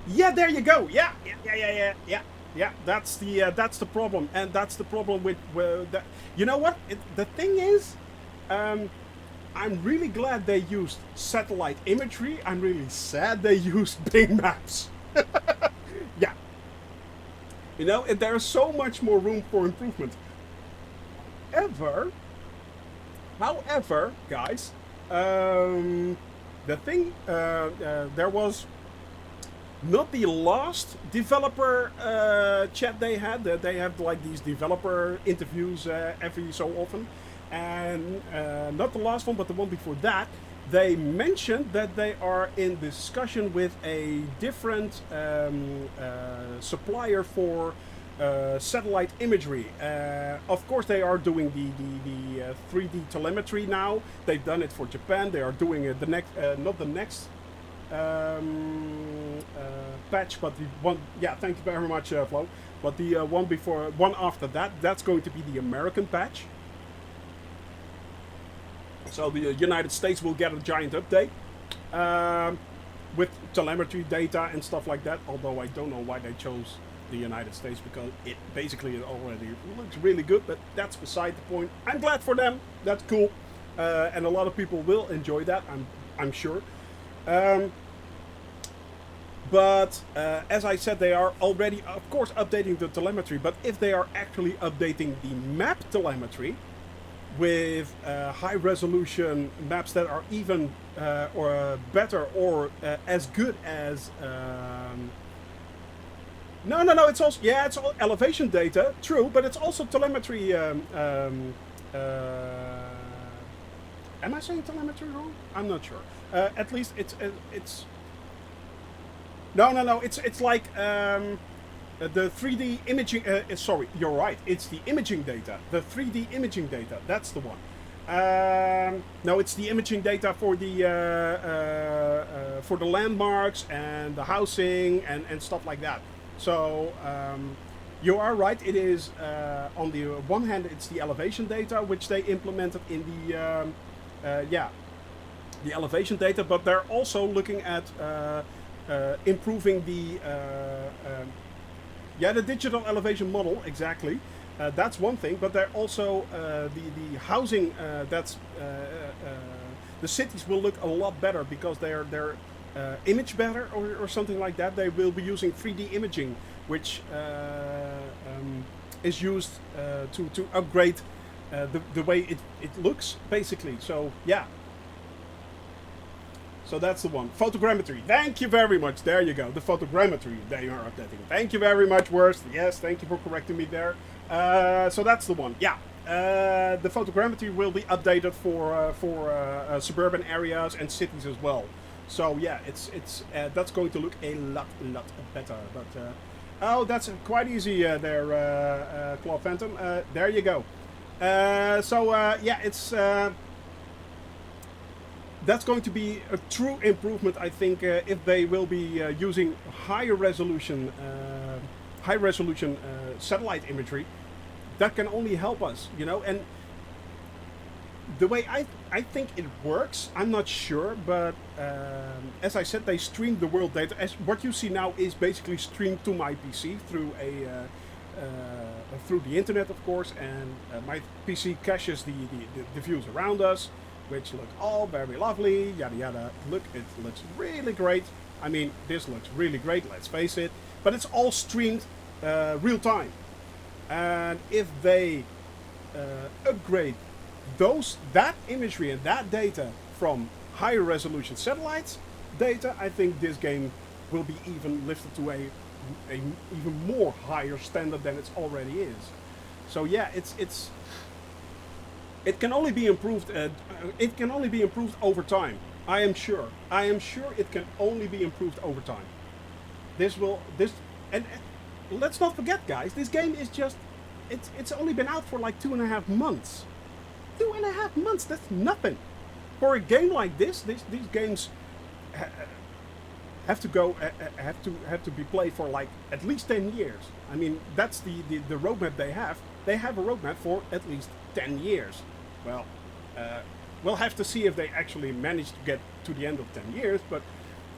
Speaker 1: Yeah, there you go. Yeah. That's the problem, and that's the problem with that. You know what? The thing is, I'm really glad they used satellite imagery. I'm really sad they used Bing Maps. Yeah. You know, there's so much more room for improvement. However, guys, the thing, there was not the last developer chat they had. They have like these developer interviews every so often, and not the last one, but the one before that. They mentioned that they are in discussion with a different supplier for satellite imagery. Of course, they are doing the 3D telemetry now. They've done it for Japan. They are doing it the next, not the next patch, but the one. Yeah, thank you very much, Flo. But the one after that, that's going to be the American patch. So the United States will get a giant update with telemetry data and stuff like that. Although I don't know why they chose the United States, because it basically already looks really good. But that's beside the point. I'm glad for them. That's cool, and a lot of people will enjoy that. I'm sure. But as I said, they are already, of course, updating the telemetry. But if they are actually updating the map telemetry with high resolution maps that are even or better or as good as no, it's also, yeah, it's all elevation data, true, but it's also telemetry. Am I saying telemetry wrong? I'm not sure. At least it's no, it's like the 3D imaging. Sorry, you're right. It's the imaging data, the 3D imaging data. That's the one. No, it's the imaging data for the landmarks and the housing and stuff like that. So you are right. It is on the one hand, it's the elevation data which they implemented in the the elevation data, but they're also looking at improving the digital elevation model, exactly. That's one thing, but they're also the housing. The cities will look a lot better because they're image better or something like that. They will be using 3D imaging, which is used to upgrade the way it looks, basically. So yeah. So that's the one. Photogrammetry. Thank you very much. There you go. The photogrammetry they are updating. Thank you very much, Worst. Yes, thank you for correcting me there. So that's the one. Yeah. The photogrammetry will be updated for suburban areas and cities as well. So yeah, it's that's going to look a lot better. But oh, that's quite easy there, Claw Phantom. There you go. Yeah, it's. That's going to be a true improvement, I think, if they will be using higher resolution satellite imagery. That can only help us, you know. And the way I think it works, I'm not sure, but as I said, they stream the world data. As what you see now is basically streamed to my PC through through the internet, of course, and my PC caches the views around us, which look all very lovely, yada yada. Look, it looks really great. I mean, this looks really great, let's face it. But it's all streamed real time. And if they upgrade that imagery and that data from higher resolution satellites data, I think this game will be even lifted to a even more higher standard than it already is. So yeah, it can only be improved. It can only be improved over time. I am sure. I am sure it can only be improved over time. And let's not forget, guys. This game is just. It's only been out for like 2.5 months. 2.5 months. That's nothing. For a game like this, these games have to go. Have to be played for like at least 10 years. I mean, that's the roadmap they have. They have a roadmap for at least 10 years. Well, we'll have to see if they actually manage to get to the end of 10 years, but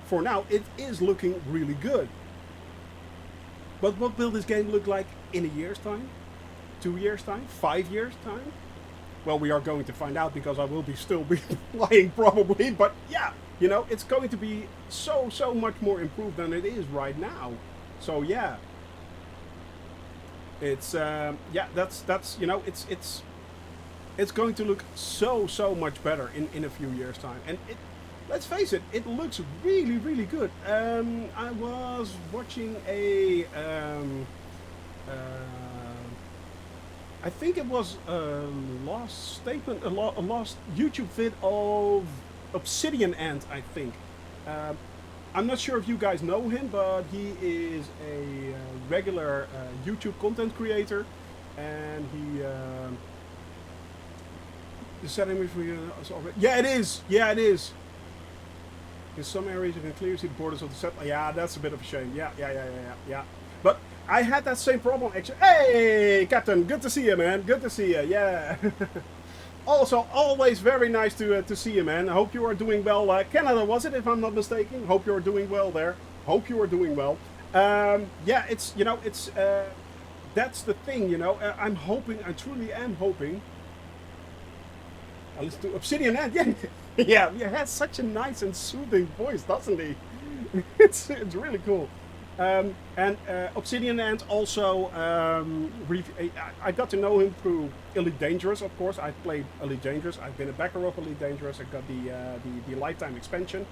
Speaker 1: for now it is looking really good. But what will this game look like in a year's time? 2 years' time? 5 years' time? Well, we are going to find out because I will still be playing probably, but yeah, you know, it's going to be so much more improved than it is right now. So yeah. It's yeah, that's you know, it's going to look so much better in a few years time. And let's face it, it looks really, really good. I was watching I think it was a last statement, a last YouTube vid of Obsidian Ant, I think. Um, I'm not sure if you guys know him, but he is a regular YouTube content creator, and the setting for you is already. Yeah, it is. Yeah, it is. In some areas, you can clearly see the borders of the set. Yeah, that's a bit of a shame. Yeah. But I had that same problem actually. Hey, Captain, good to see you, man. Good to see you. Yeah. Also, always very nice to see you, man. I hope you are doing well. Canada, was it, if I'm not mistaken? Hope you are doing well there. Hope you are doing well. Yeah, it's, you know, it's, that's the thing, you know. I'm hoping, I truly am hoping. I listen to Obsidian Ant. Yeah, he has such a nice and soothing voice, doesn't he? It's really cool. And Obsidian Ant also, I got to know him through Elite Dangerous, of course. I've played Elite Dangerous. I've been a backer of Elite Dangerous. I got the lifetime expansion.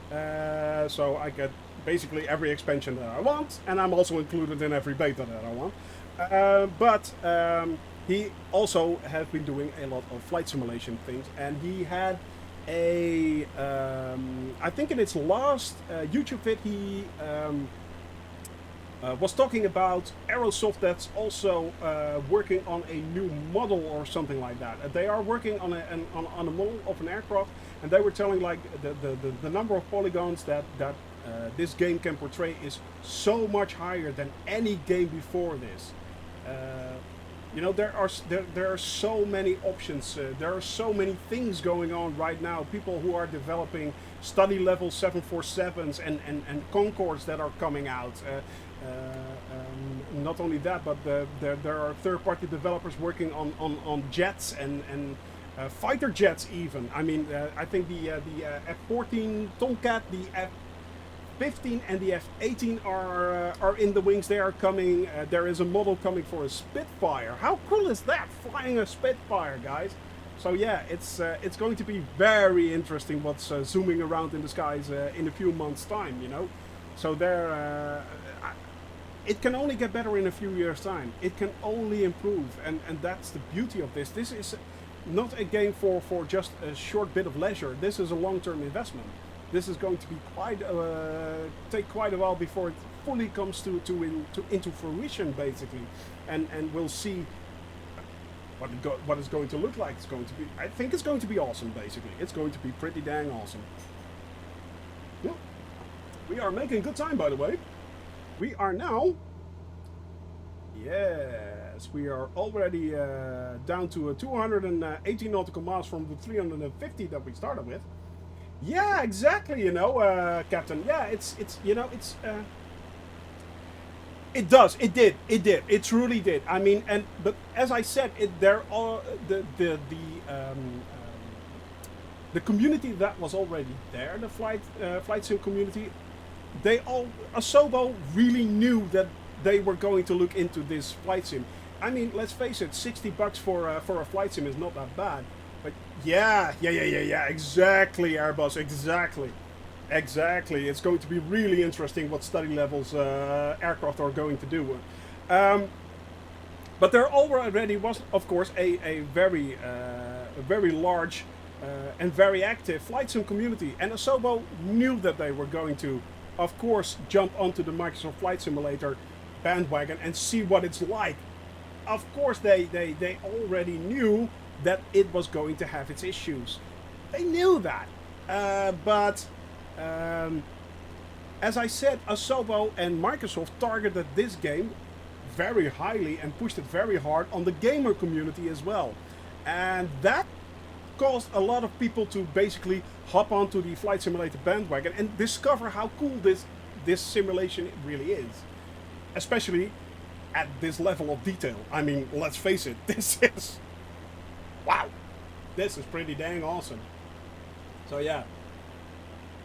Speaker 1: So I get basically every expansion that I want, and I'm also included in every beta that I want. But he also has been doing a lot of flight simulation things, and he had I think in its last YouTube vid, he was talking about Aerosoft that's also working on a new model or something like that. They are working on a model of an aircraft, and they were telling like the number of polygons that this game can portray is so much higher than any game before this. You know, there are so many options. There are so many things going on right now. People who are developing study level 747s and Concords that are coming out. Not only that, but there are third-party developers working on jets and fighter jets even. I mean, I think the F-14 Tomcat, the F-15 and the F-18 are in the wings. They are coming. There is a model coming for a Spitfire. How cool is that? Flying a Spitfire, guys. So yeah, it's going to be very interesting what's zooming around in the skies in a few months' time. You know, so there. It can only get better in a few years' time. It can only improve, and that's the beauty of this. This is not a game for just a short bit of leisure. This is a long-term investment. This is going to be take quite a while before it fully comes into fruition, basically, and we'll see what it's going to look like. It's going to be. I think it's going to be awesome. Basically, it's going to be pretty dang awesome. Yeah, we are making good time, by the way. We are now. Yes, we are already down to 280 nautical miles from the 350 that we started with. Yeah, exactly. You know, Captain. Yeah, it's you know it's. It does. It did. It truly did. I mean, but as I said, there are the community that was already there, the flight sim community. Asobo really knew that they were going to look into this flight sim. I mean, let's face it, $60 for a flight sim is not that bad. But yeah, exactly, Airbus, exactly. It's going to be really interesting what study levels aircraft are going to do. But there already was, of course, a very large and very active flight sim community, and Asobo knew that they were going to, of course, jump onto the Microsoft Flight Simulator bandwagon and see what it's like. Of course, they already knew that it was going to have its issues. They knew that. But as I said, Asobo and Microsoft targeted this game very highly and pushed it very hard on the gamer community as well. And that caused a lot of people to basically hop onto the Flight Simulator bandwagon and discover how cool this simulation really is. Especially at this level of detail. I mean, let's face it, this is... Wow! This is pretty dang awesome. So yeah.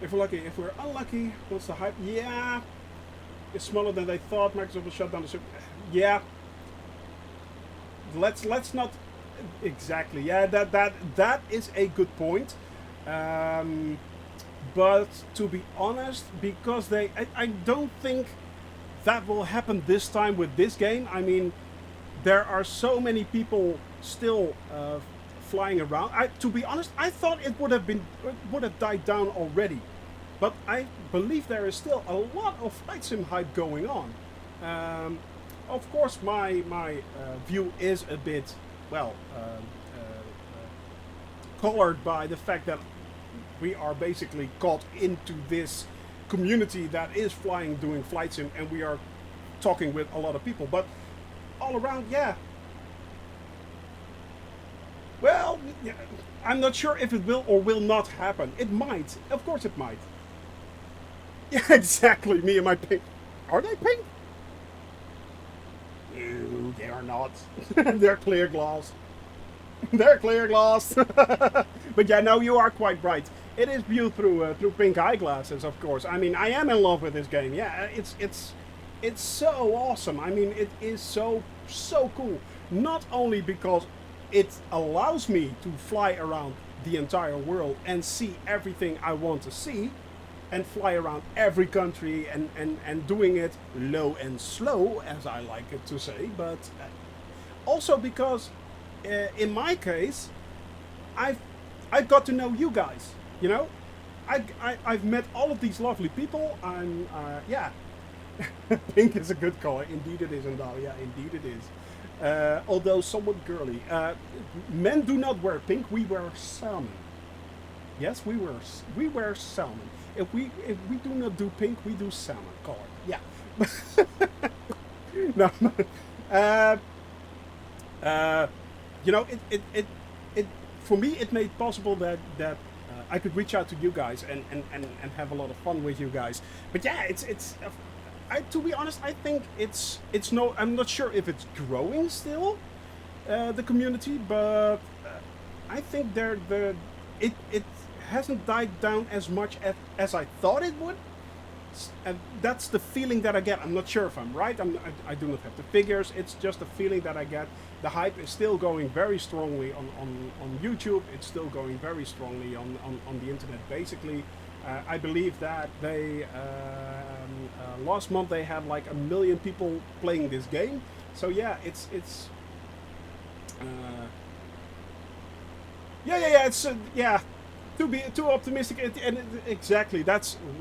Speaker 1: If we're lucky. If we're unlucky, what's the hype? Yeah. It's smaller than they thought. Microsoft will shut down the... Yeah. Let's not... Exactly. Yeah, that is a good point. But to be honest, because I don't think that will happen this time with this game. I mean, there are so many people still flying around. To be honest, I thought it would have died down already, but I believe there is still a lot of flight sim hype going on. Of course, my view is a bit well colored by the fact that we are basically caught into this community that is flying, doing flight sim, and we are talking with a lot of people. But all around, yeah. Well, yeah, I'm not sure if it will or will not happen. It might. Of course it might. Yeah, exactly. Me and my pink. Are they pink? No, they are not. They're clear glass. They're clear glass. But yeah, no, you are quite right. It is viewed through through pink eyeglasses, of course. I mean, I am in love with this game. Yeah, it's so awesome. I mean, it is so cool. Not only because it allows me to fly around the entire world and see everything I want to see, and fly around every country and doing it low and slow, as I like it to say, but also because in my case, I've got to know you guys. You know, I've met all of these lovely people. I'm yeah. Pink is a good color. Indeed it is, Andal. Yeah, indeed it is. Although somewhat girly. Men do not wear pink. We wear salmon. Yes, we wear salmon. If we do not do pink, we do salmon color. Yeah. No. You know, it for me it made possible that I could reach out to you guys and have a lot of fun with you guys. But yeah, to be honest, I think it's no. I'm not sure if it's growing still, the community, but I think it hasn't died down as much as I thought it would. And that's the feeling that I get. I'm not sure if I'm right. I do not have the figures. It's just a feeling that I get. The hype is still going very strongly on YouTube. It's still going very strongly on the internet. Basically, I believe that they last month they had like 1 million people playing this game. So yeah, it's yeah. To be too optimistic, exactly.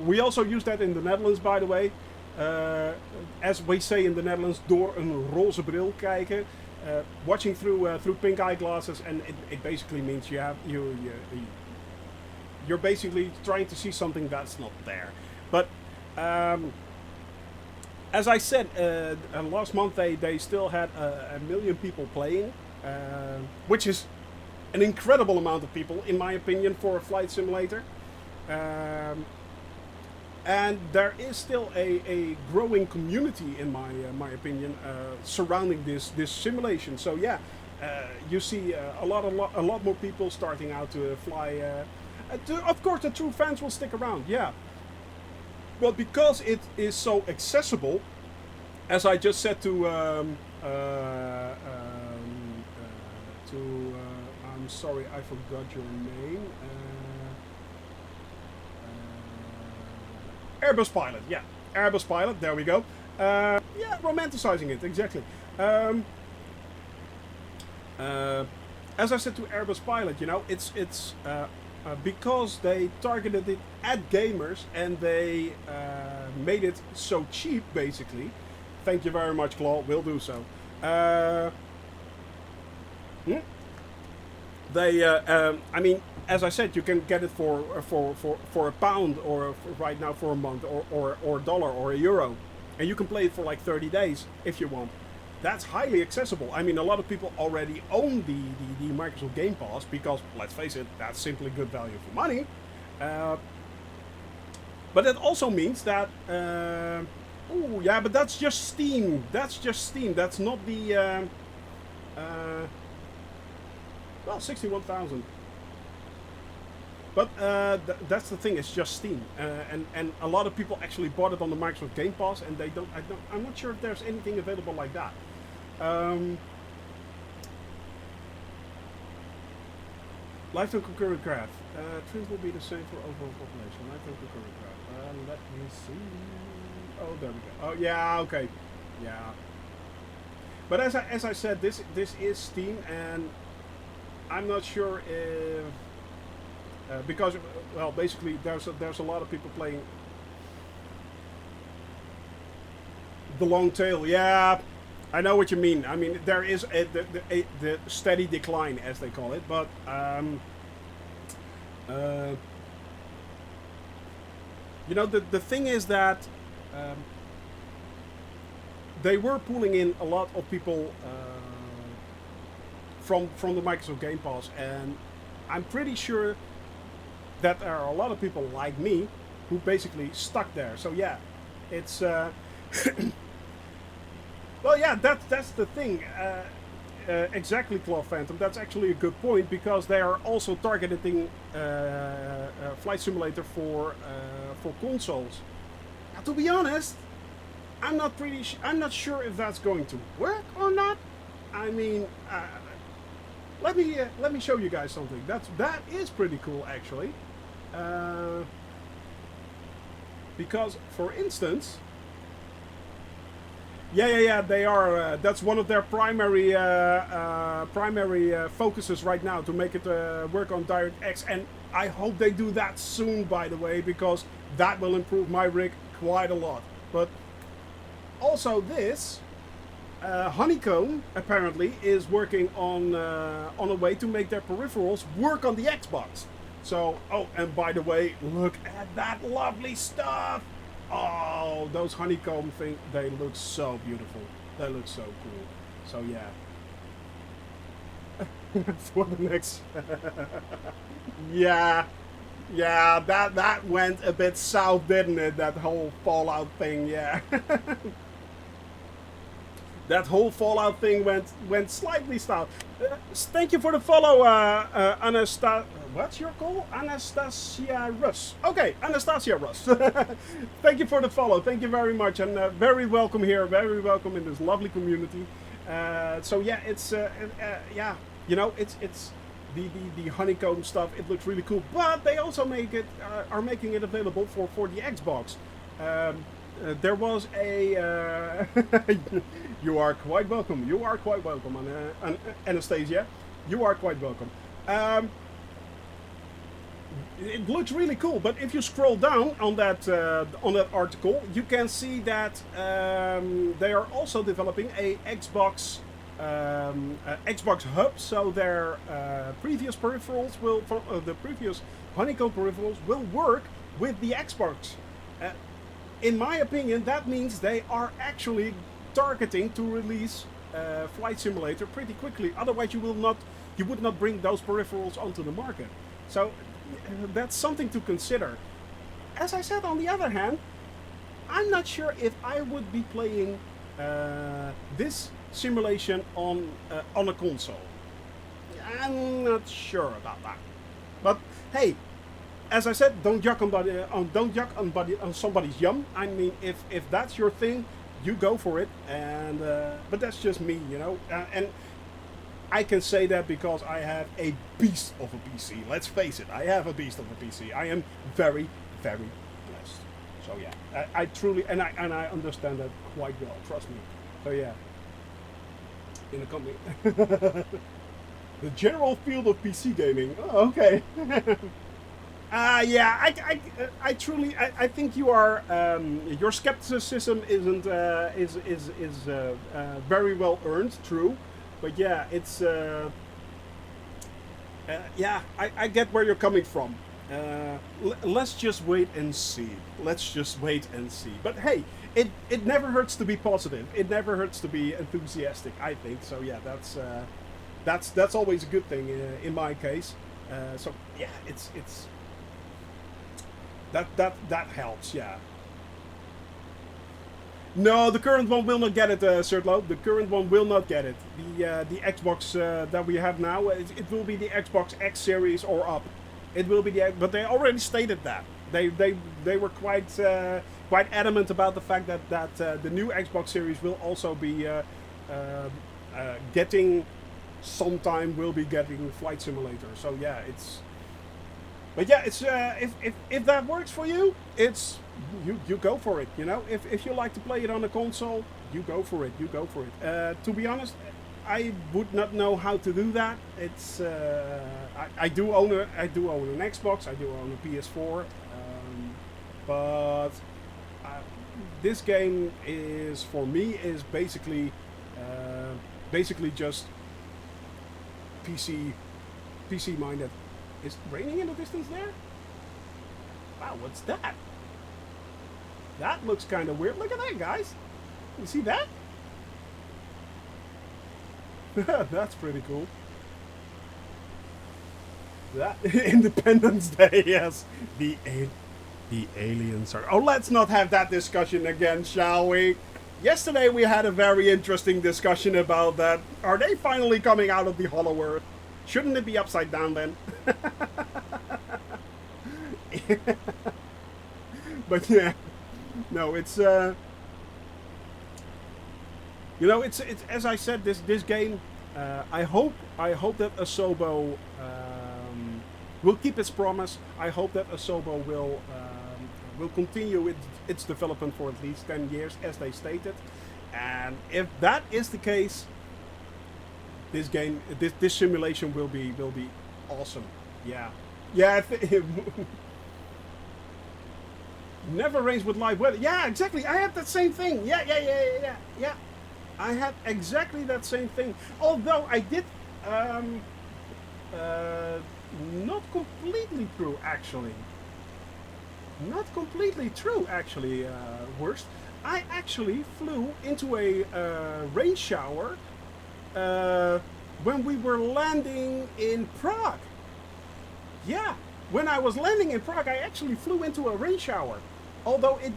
Speaker 1: We also use that in the Netherlands, by the way. As we say in the Netherlands, door een roze bril kijken. Watching through pink eyeglasses, and it basically means you're basically trying to see something that's not there. But as I said, last month they still had 1 million people playing, which is an incredible amount of people, in my opinion, for a flight simulator. And there is still a growing community, in my opinion, surrounding this simulation. So yeah, you see a lot more people starting out to fly. Of course, the true fans will stick around. Yeah, but because it is so accessible, as I just said to I'm sorry, I forgot your name. Airbus Pilot, yeah. Airbus Pilot, there we go. Yeah, romanticizing it, exactly. As I said to Airbus Pilot, you know, it's because they targeted it at gamers and they made it so cheap, basically. Thank you very much, Claw, will do so. I mean, as I said, you can get it for £1, or right now for a month, or $1 or €1, and you can play it for like 30 days if you want. That's highly accessible. I mean, a lot of people already own the Microsoft Game Pass because, let's face it, that's simply good value for money. But it also means that, oh yeah, but that's just Steam. That's just Steam. That's not the. Well, 61,000. But that's the thing. It's just Steam, and a lot of people actually bought it on the Microsoft Game Pass, and I'm not sure if there's anything available like that. Lifetime concurrent graph. Trends will be the same for overall population. Lifetime concurrent graph. Let me see. Oh, there we go. Oh, yeah, okay. Yeah. But as I said, this is Steam, and I'm not sure if because well, basically there's a lot of people playing the long tail. Yeah, I know what you mean. I mean, there is the steady decline, as they call it, but you know, the thing is that they were pulling in a lot of people from the Microsoft Game Pass, and I'm pretty sure that there are a lot of people like me who basically stuck there. So yeah, it's well, yeah, that's the thing. Exactly, Claw Phantom. That's actually a good point, because they are also targeting Flight Simulator for consoles. Now, to be honest, I'm not sure if that's going to work or not. I mean, let me show you guys something. That is pretty cool, actually. Because, for instance, yeah, they are. That's one of their primary focuses right now, to make it work on DirectX, and I hope they do that soon, by the way, because that will improve my rig quite a lot. But also, this Honeycomb apparently is working on a way to make their peripherals work on the Xbox. So, oh, and by the way, look at that lovely stuff. Oh, those honeycomb things, they look so beautiful. They look so cool. So yeah. For the next... yeah, that went a bit south, didn't it? That whole Fallout thing, yeah. That whole Fallout thing went slightly south. Thank you for the follow, what's your call? Anastasia Russ. Okay, Anastasia Russ. Thank you for the follow. Thank you very much, and very welcome here. Very welcome in this lovely community. So yeah, it's yeah, you know, it's the honeycomb stuff. It looks really cool, but they also are making it available for the Xbox. There was a you are quite welcome. You are quite welcome, Anastasia. You are quite welcome. It looks really cool, but if you scroll down on that article, you can see that they are also developing a Xbox Xbox hub. So their previous peripherals the previous Honeycomb peripherals will work with the Xbox. In my opinion, that means they are actually targeting to release Flight Simulator pretty quickly. Otherwise, you would not bring those peripherals onto the market. So that's something to consider. As I said, on the other hand, I'm not sure if I would be playing this simulation on a console. I'm not sure about that. But hey, as I said, don't yuck on somebody's yum. I mean, if that's your thing, you go for it. And but that's just me, you know. And I can say that because I have a beast of a PC. Let's face it, I have a beast of a PC. I am very, very blessed. So yeah, I truly and I understand that quite well. Trust me. So yeah, in the company, the general field of PC gaming. Oh, okay. Yeah, I truly, I think you are, your skepticism isn't, is very well earned, true, but yeah, it's, yeah, I get where you're coming from. Let's just wait and see. Let's just wait and see. But hey, it never hurts to be positive. It never hurts to be enthusiastic, I think. So yeah, that's always a good thing in my case. So yeah, it's that helps, yeah. No, the current one will not get it, Sirtlo. The current one will not get it. The Xbox that we have now, it will be the Xbox X series or up. It will be but they already stated that. They were quite adamant about the fact that the new Xbox series will also be getting sometime we'll be getting Flight Simulator. So yeah, it's. But yeah, it's if that works for you, it's you go for it. You know, if you like to play it on a console, you go for it. You go for it. To be honest, I would not know how to do that. It's I do own an Xbox. I do own a PS4, but this game is for me is basically just PC minded. Is it raining in the distance there? Wow, what's that? That looks kind of weird. Look at that, guys. You see that? That's pretty cool. That Independence Day, yes. The aliens are. Oh, let's not have that discussion again, shall we? Yesterday we had a very interesting discussion about that. Are they finally coming out of the Hollow Earth? Shouldn't it be upside down then? But yeah, no, it's you know, it's as I said, this game. I hope that Asobo will keep its promise. I hope that Asobo will continue its development for at least 10 years, as they stated. And if that is the case, this game, this simulation will be awesome. Yeah, yeah. Never rains with live weather. Yeah, exactly. I had that same thing. Yeah. I had exactly that same thing. Although I did not completely true actually. Not completely true actually. Worst. I actually flew into a rain shower when we were landing in Prague. Yeah, when I was landing in Prague, I actually flew into a rain shower. Although it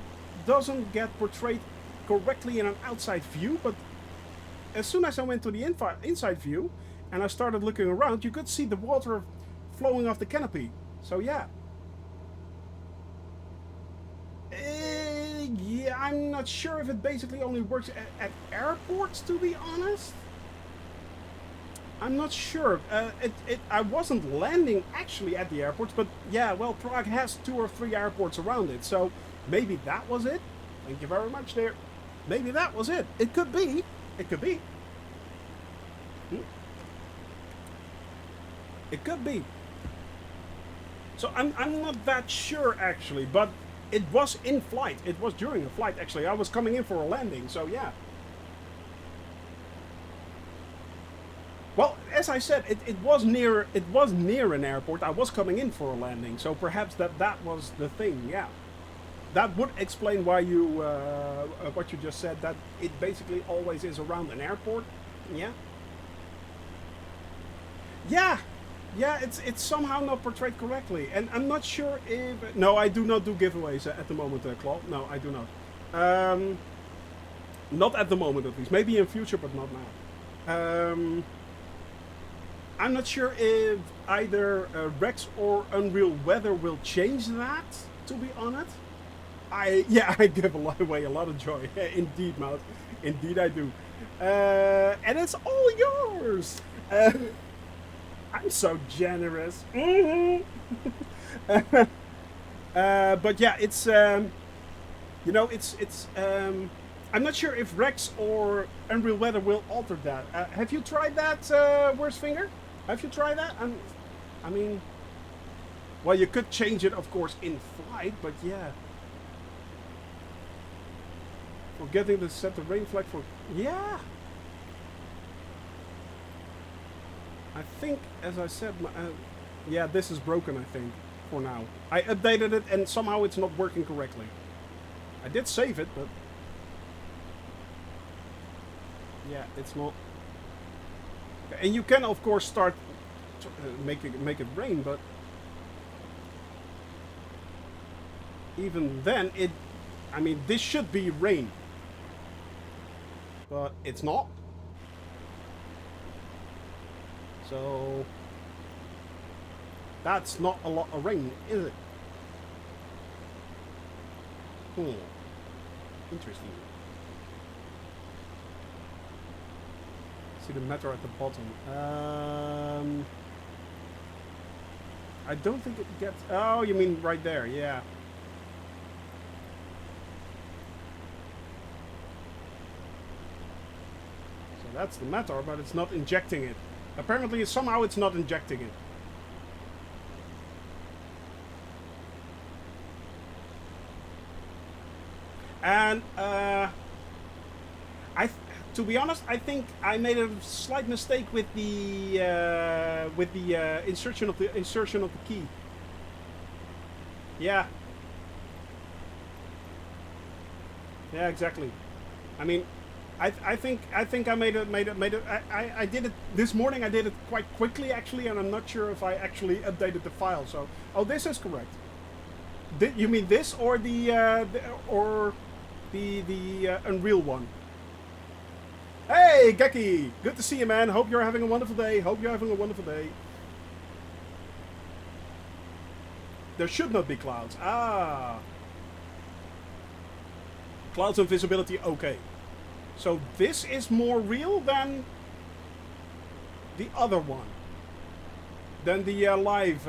Speaker 1: doesn't get portrayed correctly in an outside view, but as soon as I went to the inside view and I started looking around, you could see the water flowing off the canopy. So yeah. Yeah, I'm not sure if it basically only works at airports, to be honest. I'm not sure. I wasn't landing actually at the airports, but yeah, well, Prague has 2 or 3 airports around it, so maybe that was it. Thank you very much there. Maybe that was it. It could be. It could be. It could be. So I'm not that sure actually, but it was in flight. It was during a flight actually. I was coming in for a landing, so yeah. Well, as I said, it was near an airport. I was coming in for a landing, so perhaps that was the thing. Yeah, that would explain why you what you just said. That it basically always is around an airport. Yeah. Yeah. It's somehow not portrayed correctly, and I'm not sure if. No, I do not do giveaways at the moment, Claw. No, I do not. Not at the moment, at least. Maybe in future, but not now. I'm not sure if either Rex or Unreal Weather will change that, to be honest. I give away a lot of joy. Indeed, Mouse. Indeed I do. And it's all yours. I'm so generous. But yeah, it's you know, it's I'm not sure if Rex or Unreal Weather will alter that. Have you tried that, Worst Finger? Have you tried that? I mean, well, you could change it, of course, in flight, but yeah. Forgetting to set the rain flag for... Yeah. I think, as I said, yeah, this is broken, I think, for now. I updated it, and somehow it's not working correctly. I did save it, but... Yeah, it's not... And you can, of course, start to make it rain, but even then, I mean, this should be rain, but it's not. So that's not a lot of rain, is it? Interesting. See the matter at the bottom. I don't think it gets... Oh, you mean right there, yeah. So that's the matter, but it's not injecting it. Apparently, somehow it's not injecting it. And, to be honest, I think I made a slight mistake with the insertion of the key. Yeah. Yeah, exactly. I mean, I think I made it. I did it this morning. I did it quite quickly actually, and I'm not sure if I actually updated the file. So, oh, this is correct. You mean this or the Unreal one? Hey, Geki! Good to see you, man. Hope you're having a wonderful day. There should not be clouds. Ah. Clouds and visibility, okay. So this is more real than the other one. Than the live...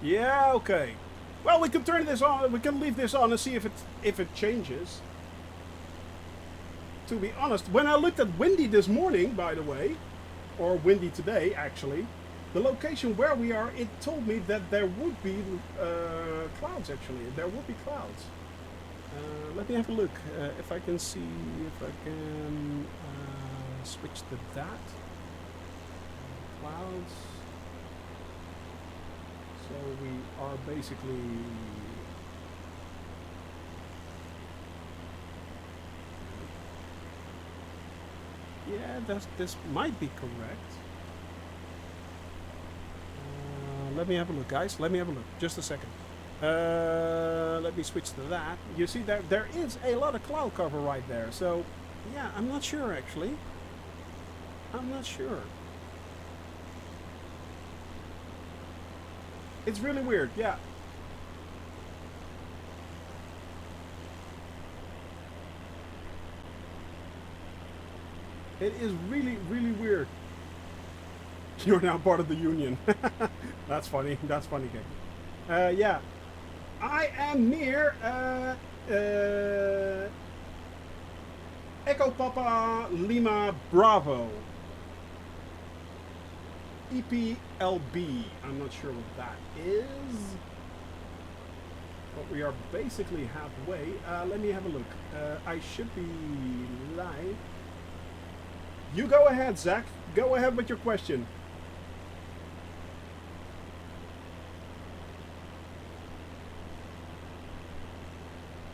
Speaker 1: Yeah, okay. Well, we can turn this on. We can leave this on and see if it changes. To be honest, when I looked at Windy this morning, by the way, or Windy today, actually, the location where we are, it told me that there would be clouds, actually. There would be clouds. Let me have a look if I can see, if I can switch to that. Clouds. So we are basically... Yeah, this might be correct. Let me have a look, guys. Let me have a look. Just a second. Let me switch to that. You see, there is a lot of cloud cover right there. So, yeah, I'm not sure, actually. I'm not sure. It's really weird, yeah. It is really, really weird. You're now part of the union. That's funny. That's funny, Kate. Yeah. I am near Echo Papa Lima Bravo. EPLB. I'm not sure what that is. But we are basically halfway. Let me have a look. I should be live. You go ahead, Zach. Go ahead with your question.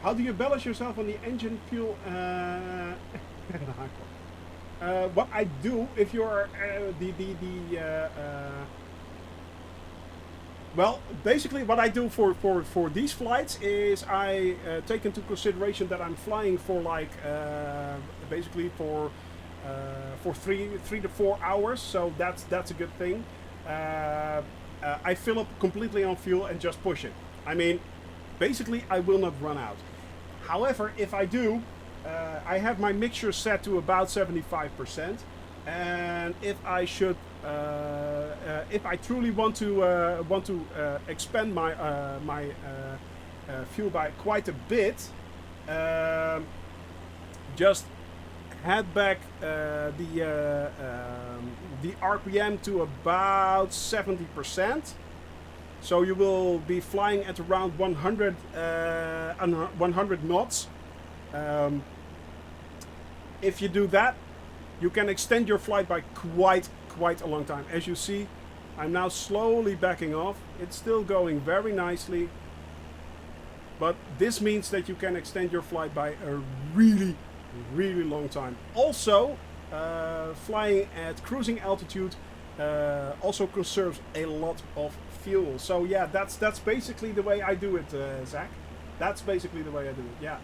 Speaker 1: How do you balance yourself on the engine fuel? What I do, if you're well, basically what I do for these flights is I take into consideration that I'm flying for like basically for 3 to 4 hours, so that's a good thing. I fill up completely on fuel and just push it. I mean, basically I will not run out. However, if I do, I have my mixture set to about 75%, and if I should, if I truly want to expand my fuel by quite a bit, just head back the RPM to about 70%. So you will be flying at around 100 knots. If you do that, you can extend your flight by quite a long time. As you see, I'm now slowly backing off. It's still going very nicely. But this means that you can extend your flight by a really long time. Also, flying at cruising altitude also conserves a lot of fuel. So yeah, that's basically the way I do it, Zach. That's basically the way I do it, yeah.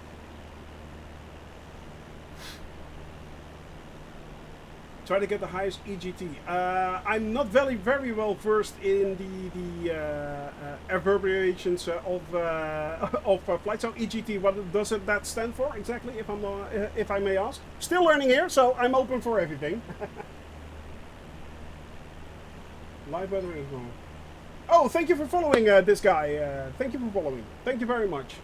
Speaker 1: Try to get the highest EGT. I'm not very well versed in the abbreviations of flight. So EGT, what does that stand for exactly? If I may ask. Still learning here, so I'm open for everything. Live weather is wrong. Oh, thank you for following this guy. Thank you for following. Thank you very much.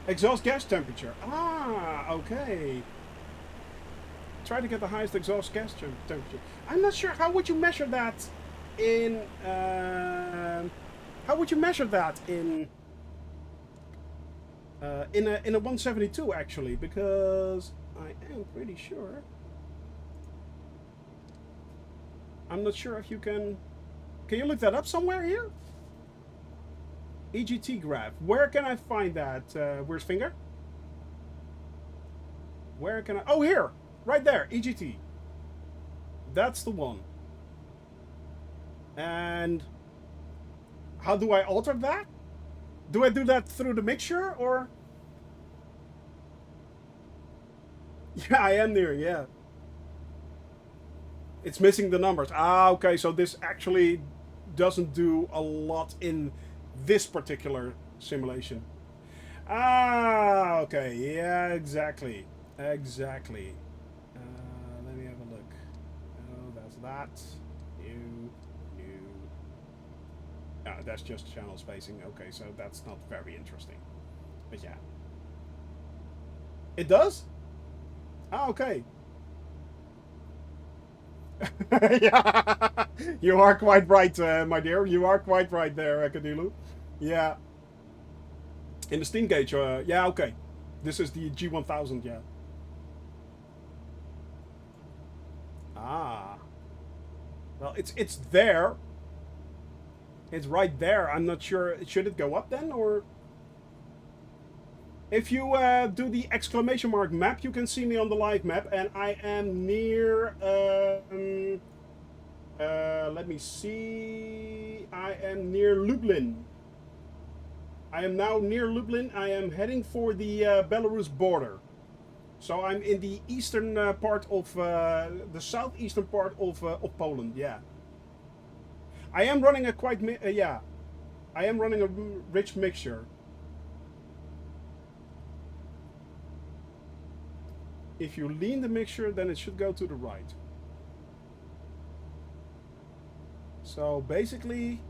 Speaker 1: Exhaust gas temperature. Ah, okay. Try to get the highest exhaust gas temperature. I'm not sure. How would you measure that in? How would you measure that in a 172 actually? Because I am pretty sure. I'm not sure if you can. Can you look that up somewhere here? EGT graph. Where can I find that? Where's finger? Where can I? Oh, here. Right there, EGT. That's the one. And how do I alter that? Do I do that through the mixture or? Yeah, I am near, yeah. It's missing the numbers. Ah, okay, so this actually doesn't do a lot in this particular simulation. Ah, okay, yeah, exactly. Exactly. Let me have a look. Oh, that's that. New. Ah, that's just channel spacing. Okay, so that's not very interesting. But yeah. It does? Ah, okay. Yeah. You are quite right, my dear. You are quite right there, Kadilu. Yeah. In the steam gauge, yeah, okay. This is the G1000, yeah. Ah. Well, it's there. It's right there. I'm not sure. Should it go up then, or? If you do the exclamation mark map, you can see me on the live map, and I am near. Let me see. I am near Lublin. I am now near Lublin. I am heading for the Belarus border. So I'm in the eastern part of the southeastern part of Poland. Yeah. I am running a quite yeah. I am running a rich mixture. If you lean the mixture, then it should go to the right. So basically,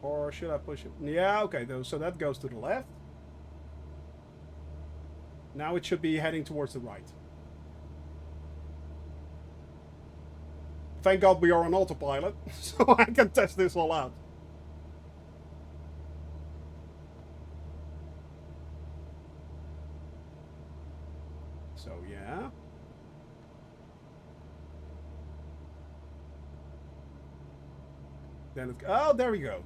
Speaker 1: or should I push it? Yeah, okay, so that goes to the left. Now it should be heading towards the right. Thank God we are on autopilot, so I can test this all out. So yeah. Then it, oh, there we go.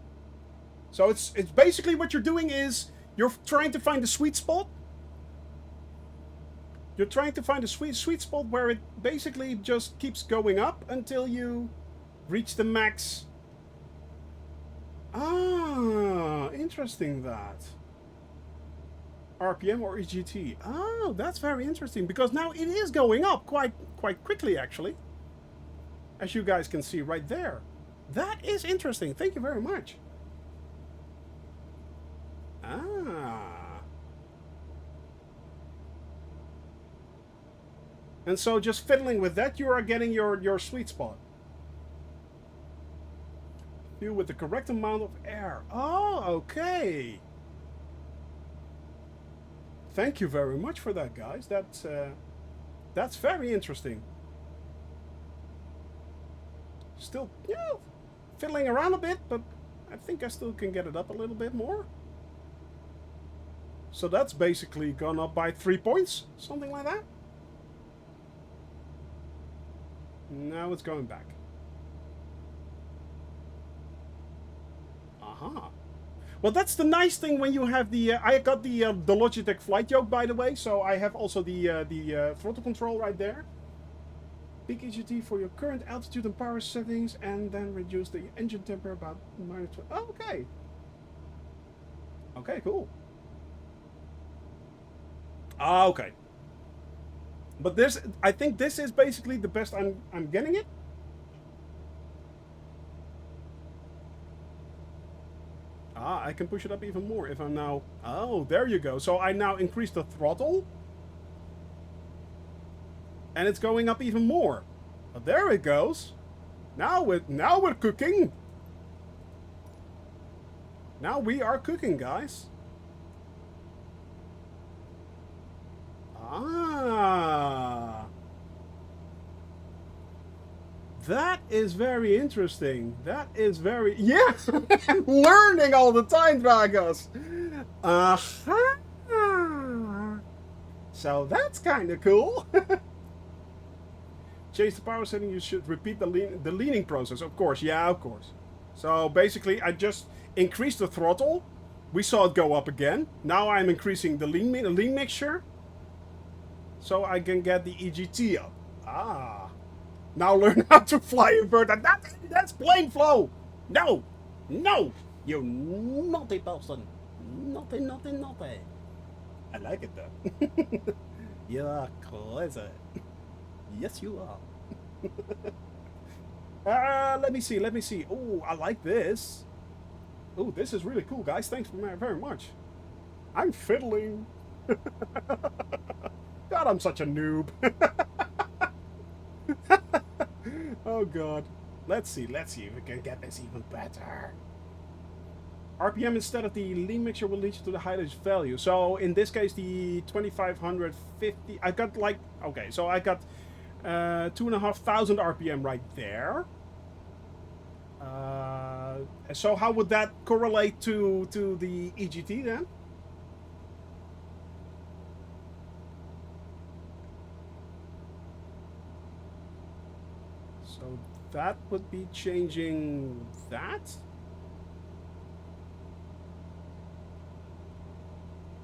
Speaker 1: So it's basically what you're doing is you're trying to find the sweet spot. You're trying to find a sweet spot where it basically just keeps going up until you reach the max. Ah, interesting that. RPM or EGT. Oh, that's very interesting because now it is going up quite quickly actually. As you guys can see right there. That is interesting. Thank you very much. Ah. And so just fiddling with that, you are getting your sweet spot. Fuel with the correct amount of air. Oh, okay. Thank you very much for that, guys. That's very interesting. Still, yeah, fiddling around a bit, but I think I still can get it up a little bit more. So that's basically gone up by 3 points, something like that. Now it's going back. Aha. Well, that's the nice thing when you have the. I got the Logitech flight yoke, by the way, so I have also the throttle control right there. Peak EGT for your current altitude and power settings, and then reduce the engine temper about -12. Oh, okay. Okay, cool. Ah, okay. But this, I think this is basically the best I'm getting it. Ah, I can push it up even more if I'm now... Oh, there you go. So I now increase the throttle. And it's going up even more. Oh, there it goes. Now we're cooking. Now we are cooking, guys. Ah. That is very interesting. That is very... Yeah! I'm learning all the time, Dragos. Uh-huh. So that's kind of cool. Change the power setting, you should repeat the leaning process. Of course, yeah, of course. So basically, I just increased the throttle. We saw it go up again. Now I'm increasing the lean mixture. So I can get the EGT up. Ah. Now learn how to fly inverted. That's plane flow. No. No. You naughty person. Naughty, naughty, naughty. I like it though. You are clever. Yes, you are. Let me see. Let me see. Oh, I like this. Oh, this is really cool, guys. Thanks very much. I'm fiddling. God, I'm such a noob. Oh, God. Let's see if we can get this even better. RPM instead of the lean mixture will lead you to the highest value. So, in this case, the 2550... I got like... Okay, so I got 2,500 RPM right there. So how would that correlate to the EGT then? So that would be changing that.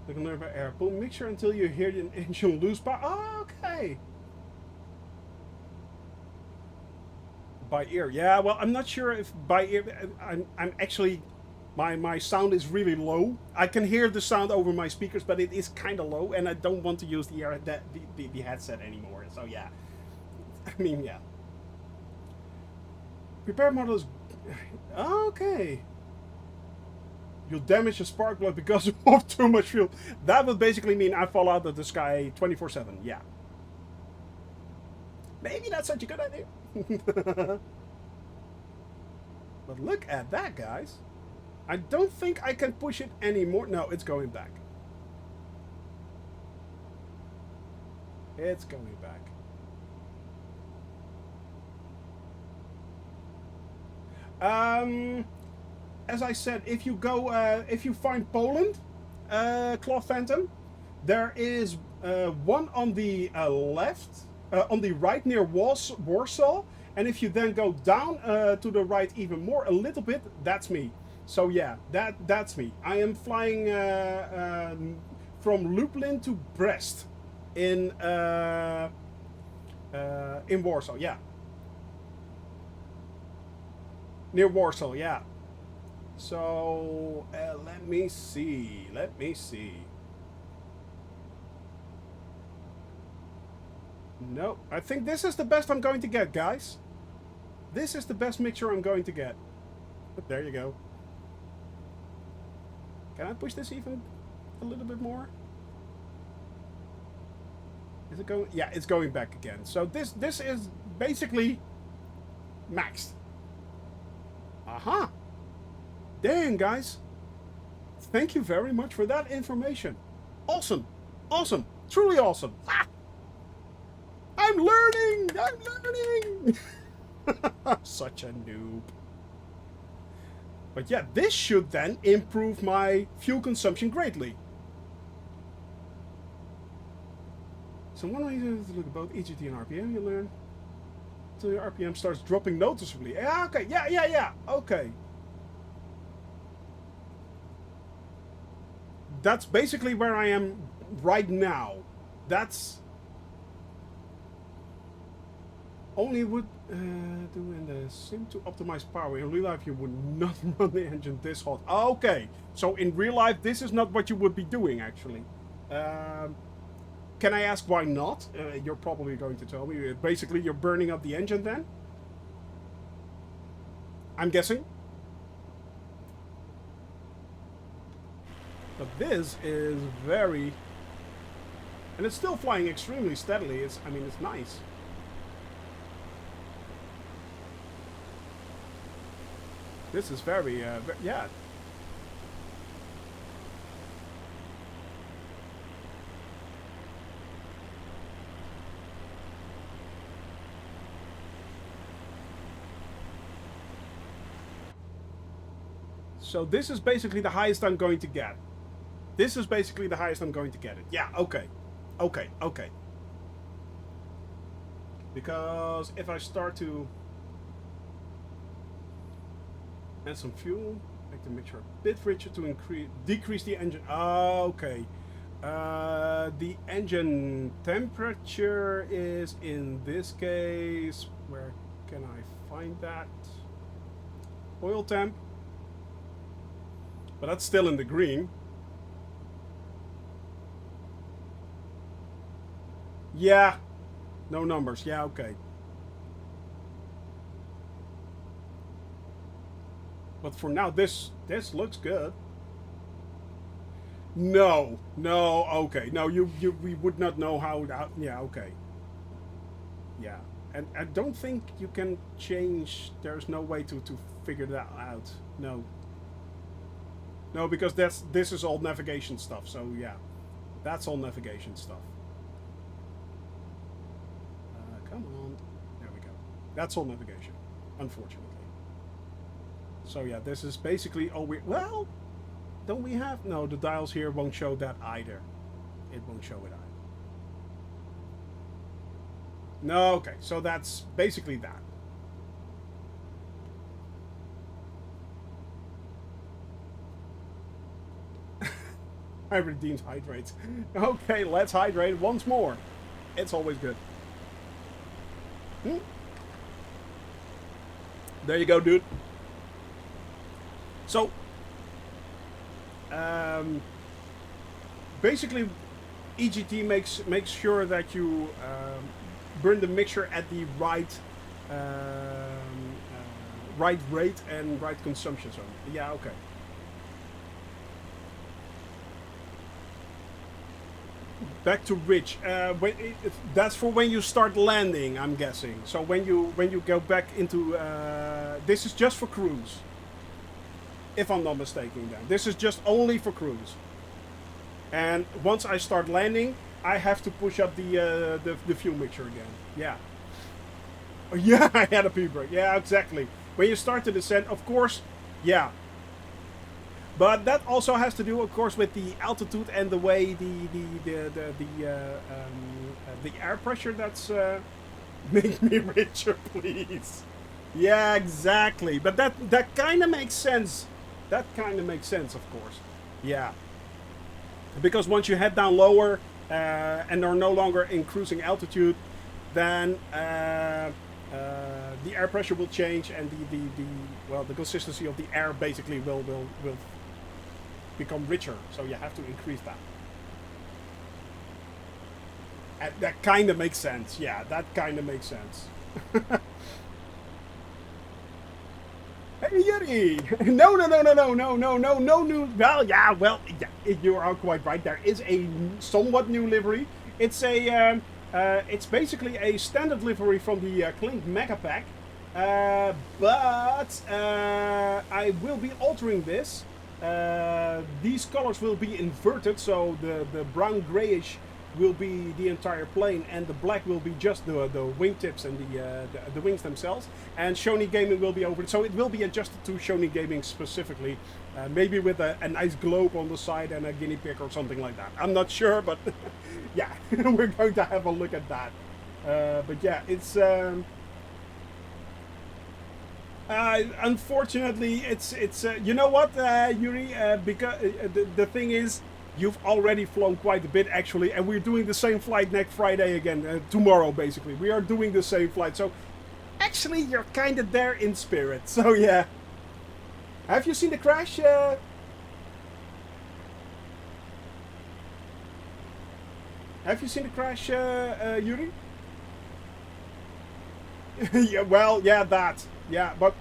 Speaker 1: You can learn about air. Pull mixture until you hear the engine lose power. Oh, okay. By ear, yeah. Well, I'm not sure if by ear. I'm actually, my sound is really low. I can hear the sound over my speakers, but it is kind of low, and I don't want to use the headset anymore. So yeah, I mean yeah. Prepare model is okay. You'll damage the spark plug because of too much fuel. That would basically mean I fall out of the sky 24/7. Yeah. Maybe that's such a good idea. But look at that, guys. I don't think I can push it anymore. No, it's going back. It's going back. As I said, if you go, if you find Poland, Cloth Phantom, there is one on the left, on the right near Warsaw, and if you then go down to the right even more, a little bit, that's me. So yeah, that's me. I am flying from Lublin to Brest in Warsaw. Yeah, near Warsaw. Yeah. So let me see. Let me see. No, I think this is the best I'm going to get, guys. This is the best mixture I'm going to get. But there you go. Can I push this even a little bit more? Is it going? Yeah, it's going back again. So this is basically maxed. Aha. Dang, guys. Thank you very much for that information. Awesome. Awesome. Truly awesome. Ah! I'm learning. I'm learning. I'm such a noob. But yeah, this should then improve my fuel consumption greatly. So one way to look at both EGT and RPM, you learn until your RPM starts dropping noticeably. Yeah, okay. Yeah. Okay. That's basically where I am right now. That's only would do in the sim to optimize power. In real life, you would not run the engine this hot. Okay, so in real life, this is not what you would be doing actually. can I ask why not? You're probably going to tell me. Basically, you're burning up the engine then? I'm guessing. But this is very... And it's still flying extremely steadily. I mean, it's nice. This is very, yeah. So this is basically the highest I'm going to get. This is basically the highest I'm going to get it. Yeah, okay. Okay, okay. Because if I start to add some fuel, make the mixture a bit richer to decrease the engine. Okay. The engine temperature is, in this case, where can I find that? Oil temp. But that's still in the green. Yeah. No numbers. Yeah, okay. But for now, this looks good. No. No, okay. No, we would not know how that... Yeah, okay. Yeah. And I don't think you can change... There's no way to figure that out. No. No, because this is all navigation stuff, so yeah. That's all navigation stuff. Come on. There we go. That's all navigation, unfortunately. So yeah, this is basically all we... Well, don't we have... No, the dials here won't show that either. It won't show it either. No, okay. So that's basically that. Hybrid deems hydrates. Okay, let's hydrate once more. It's always good. There you go, dude. So, basically, EGT makes sure that you burn the mixture at the right right rate and right consumption zone. Yeah, okay. Back to rich. That's for when you start landing, I'm guessing. So when you go back into this is just for cruise, if I'm not mistaken. Then this is just only for cruise. And once I start landing, I have to push up the fuel mixture again. Yeah. Oh, yeah, I had a pee break. Yeah, exactly. When you start to descend, of course, yeah. But that also has to do, of course, with the altitude and the way the air pressure that's make me richer, please. Yeah, exactly. But that kind of makes sense. That kind of makes sense, of course. Yeah. Because once you head down lower and are no longer in cruising altitude, then the air pressure will change and the consistency of the air basically will become richer, so you have to increase that. And that kind of makes sense. Yeah, that kind of makes sense. Hey Yuri! No new. Well, yeah, you are quite right. There is a somewhat new livery. It's a it's basically a standard livery from the Clink Mega Pack, but I will be altering this. These colors will be inverted, so the brown grayish will be the entire plane, and the black will be just the wingtips and the wings themselves. And Shoney Gaming will be over it, so it will be adjusted to Shoney Gaming specifically, maybe with a nice globe on the side and a guinea pig or something like that. I'm not sure, but yeah, we're going to have a look at that. But yeah, it's. Unfortunately, it's you know what, Yuri, because the thing is, you've already flown quite a bit actually, and we're doing the same flight next Friday again, tomorrow basically. We are doing the same flight, so actually you're kind of there in spirit. So yeah. Have you seen the crash? Have you seen the crash, Yuri? Yeah, well, yeah, that. Yeah, but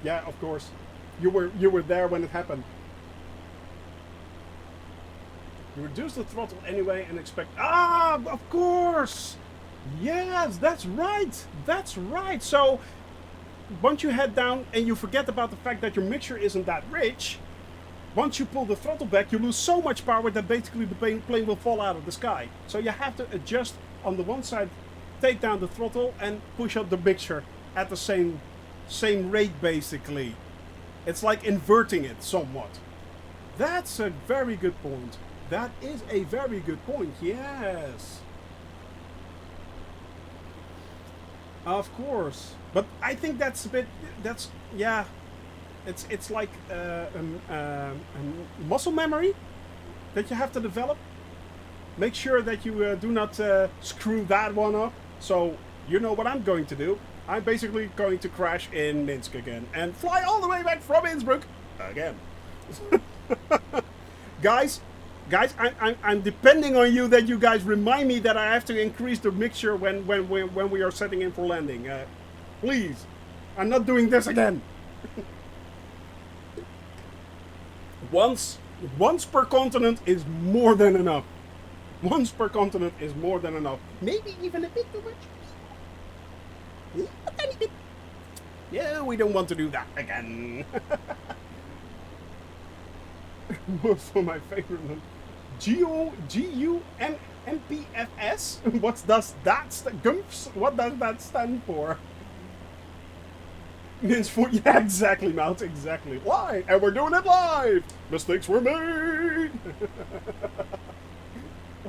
Speaker 1: yeah, of course. You were there when it happened. You reduce the throttle anyway and expect... Ah, of course! Yes, that's right! That's right! So, once you head down and you forget about the fact that your mixture isn't that rich, once you pull the throttle back, you lose so much power that basically the plane will fall out of the sky. So you have to adjust on the one side, take down the throttle and push up the mixture at the same rate basically. It's like inverting it somewhat. That's a very good point. That is a very good point, yes. Of course. But I think that's a bit, yeah. It's like muscle memory that you have to develop. Make sure that you do not screw that one up. So you know what I'm going to do. I'm basically going to crash in Minsk again and fly all the way back from Innsbruck again. Guys, I'm depending on you that you guys remind me that I have to increase the mixture when we are setting in for landing. Please, I'm not doing this again. Once per continent is more than enough. Once per continent is more than enough. Maybe even a bit too much. A tiny bit. Yeah, we don't want to do that again. For my favorite one. GUMPFS? What does that stand for? Means for, yeah, exactly, Mount, exactly. Why? And we're doing it live! Mistakes were made!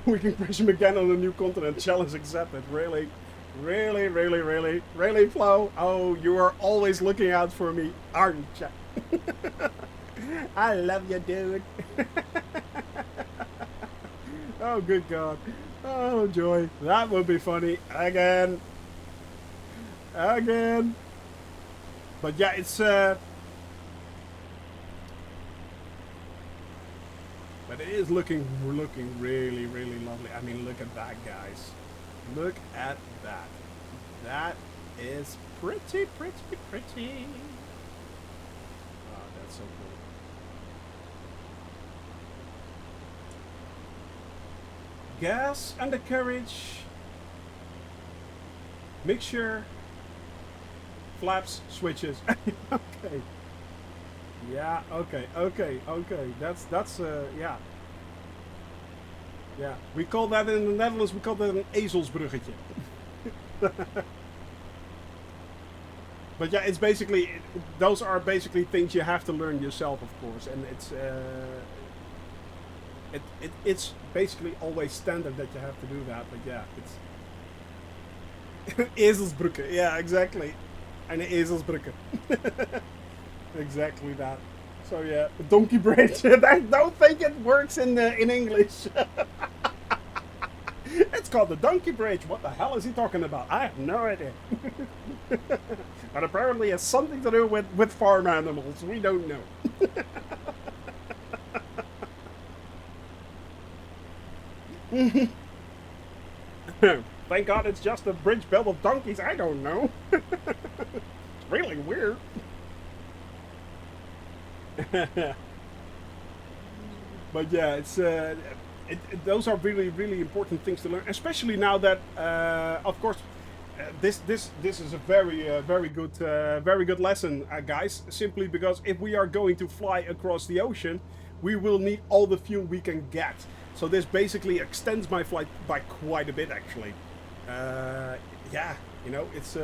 Speaker 1: We can crash him again on a new continent. Challenge accepted. Really? Really, really, really? Really, Flo? Oh, you are always looking out for me, aren't you? I love you, dude. Oh, good God. Oh, joy. That would be funny. Again. Again. But yeah, it's but it is looking really, really lovely. I mean, look at that, guys. Look at that. That is pretty. Oh, that's so cool. Gas, undercarriage, mixture, flaps, switches. Okay. Yeah, okay. That's yeah. Yeah, we call that in the Netherlands, we call that an ezelsbruggetje. But yeah, it's basically, those are basically things you have to learn yourself, of course, and it's basically always standard that you have to do that. But yeah, it's ezelsbrugge. Yeah, exactly. And ezelsbrugge. Exactly that. So yeah, donkey bridge. I don't think it works in English. It's called the donkey bridge. What the hell is he talking about? I have no idea. But apparently it's something to do with farm animals. We don't know. Thank God it's just a bridge built with donkeys. I don't know. It's really weird. But yeah, it's those are really, really important things to learn, especially now that, of course, this is a very good lesson, guys. Simply because if we are going to fly across the ocean, we will need all the fuel we can get. So this basically extends my flight by quite a bit, actually. Yeah, you know, it's.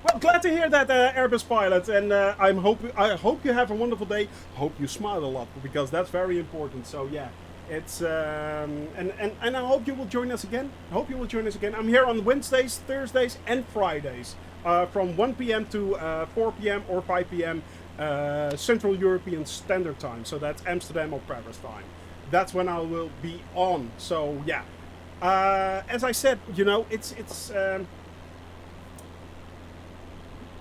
Speaker 1: Well, glad to hear that, Airbus pilot, and I hope you have a wonderful day. Hope you smile a lot, because that's very important. So yeah, it's and I hope you will join us again. I'm here on Wednesdays, Thursdays, and Fridays, from 1 p.m. to 4 p.m. or 5 p.m. Central European Standard Time. So that's Amsterdam or Paris time. That's when I will be on. So yeah, as I said, you know, it's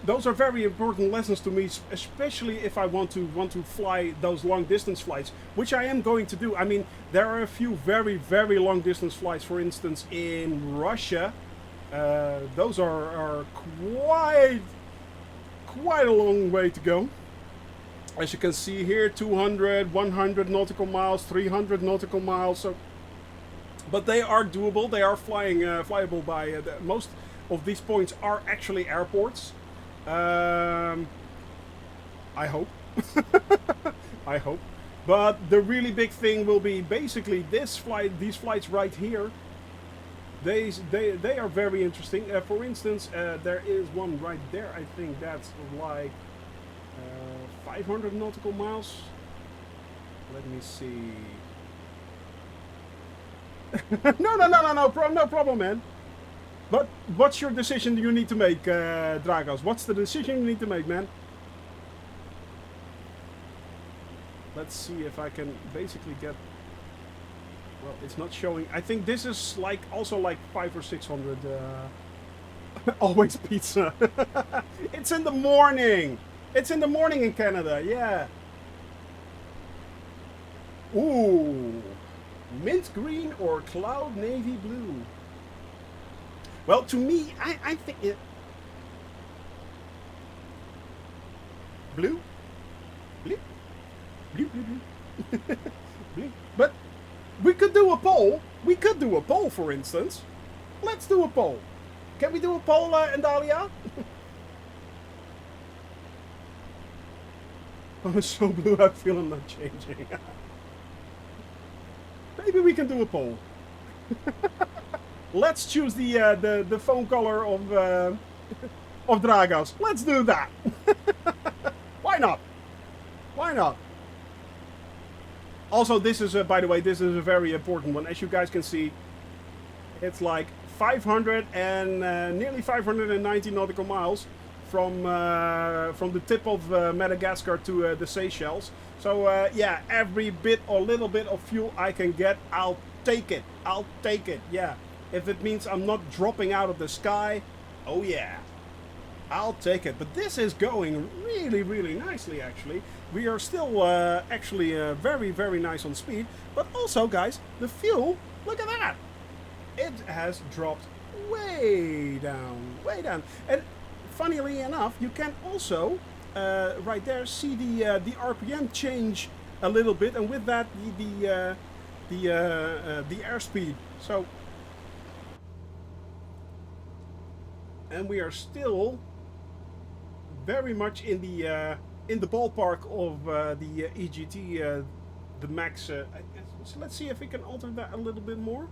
Speaker 1: those are very important lessons to me, especially if I want to fly those long distance flights, which I am going to do. I mean, there are a few very long distance flights, for instance, in Russia. Those are quite a long way to go. As you can see here, 200, 100 nautical miles, 300 nautical miles. So, but they are doable. They are flyable by most of these points are actually airports. I hope. I hope. But the really big thing will be basically these flights right here. They are very interesting. For instance, there is one right there. I think that's like 500 nautical miles. Let me see. No problem, man. But what's your decision you need to make, Dragos? What's the decision you need to make, man? Let's see if I can basically get... Well, it's not showing. I think this is like also like 500 or 600. Always pizza. It's in the morning. It's in the morning in Canada, yeah. Ooh. Mint green or cloud navy blue? Well, to me, I think it... Blue? Blue? Blue, blue, blue. Blue. But we could do a poll. We could do a poll, for instance. Let's do a poll. Can we do a poll, Andalia? Oh, so blue, I feel I'm not changing. Maybe we can do a poll. Let's choose the phone color of Dragos. Let's do that. Why not? Why not? Also, this is by the way, this is a very important one. As you guys can see, it's like 500 and nearly 590 nautical miles from the tip of Madagascar to the Seychelles. So yeah, every bit or little bit of fuel I can get, I'll take it. I'll take it. Yeah. If it means I'm not dropping out of the sky, oh yeah, I'll take it. But this is going really nicely, actually. We are still actually very nice on speed. But also, guys, the fuel, look at that. It has dropped way down. And funnily enough, you can also, right there, see the RPM change a little bit. And with that, the airspeed. So... And we are still very much in the ballpark of the EGT, the max. So let's see if we can alter that a little bit more.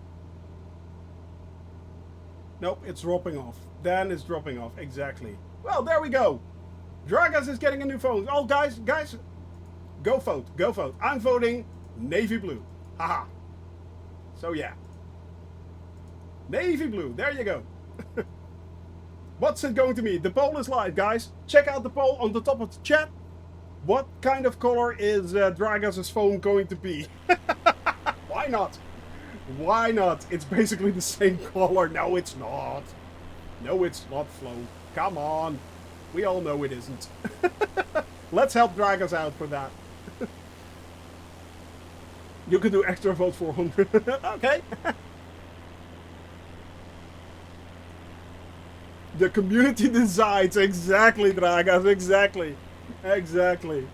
Speaker 1: Nope, it's dropping off. Then it's dropping off. Exactly. Well, there we go. Dragos is getting a new phone. Oh, guys, go vote. Go vote. I'm voting navy blue. Haha. So yeah, navy blue. There you go. What's it going to be? The poll is live, guys. Check out the poll on the top of the chat. What kind of color is Dragos' phone going to be? Why not? Why not? It's basically the same color. No, it's not. No, it's not, Flo. Come on. We all know it isn't. Let's help Dragos out for that. You can do extra vote 400. Okay. The community decides. Exactly, Dragos. Exactly. Exactly.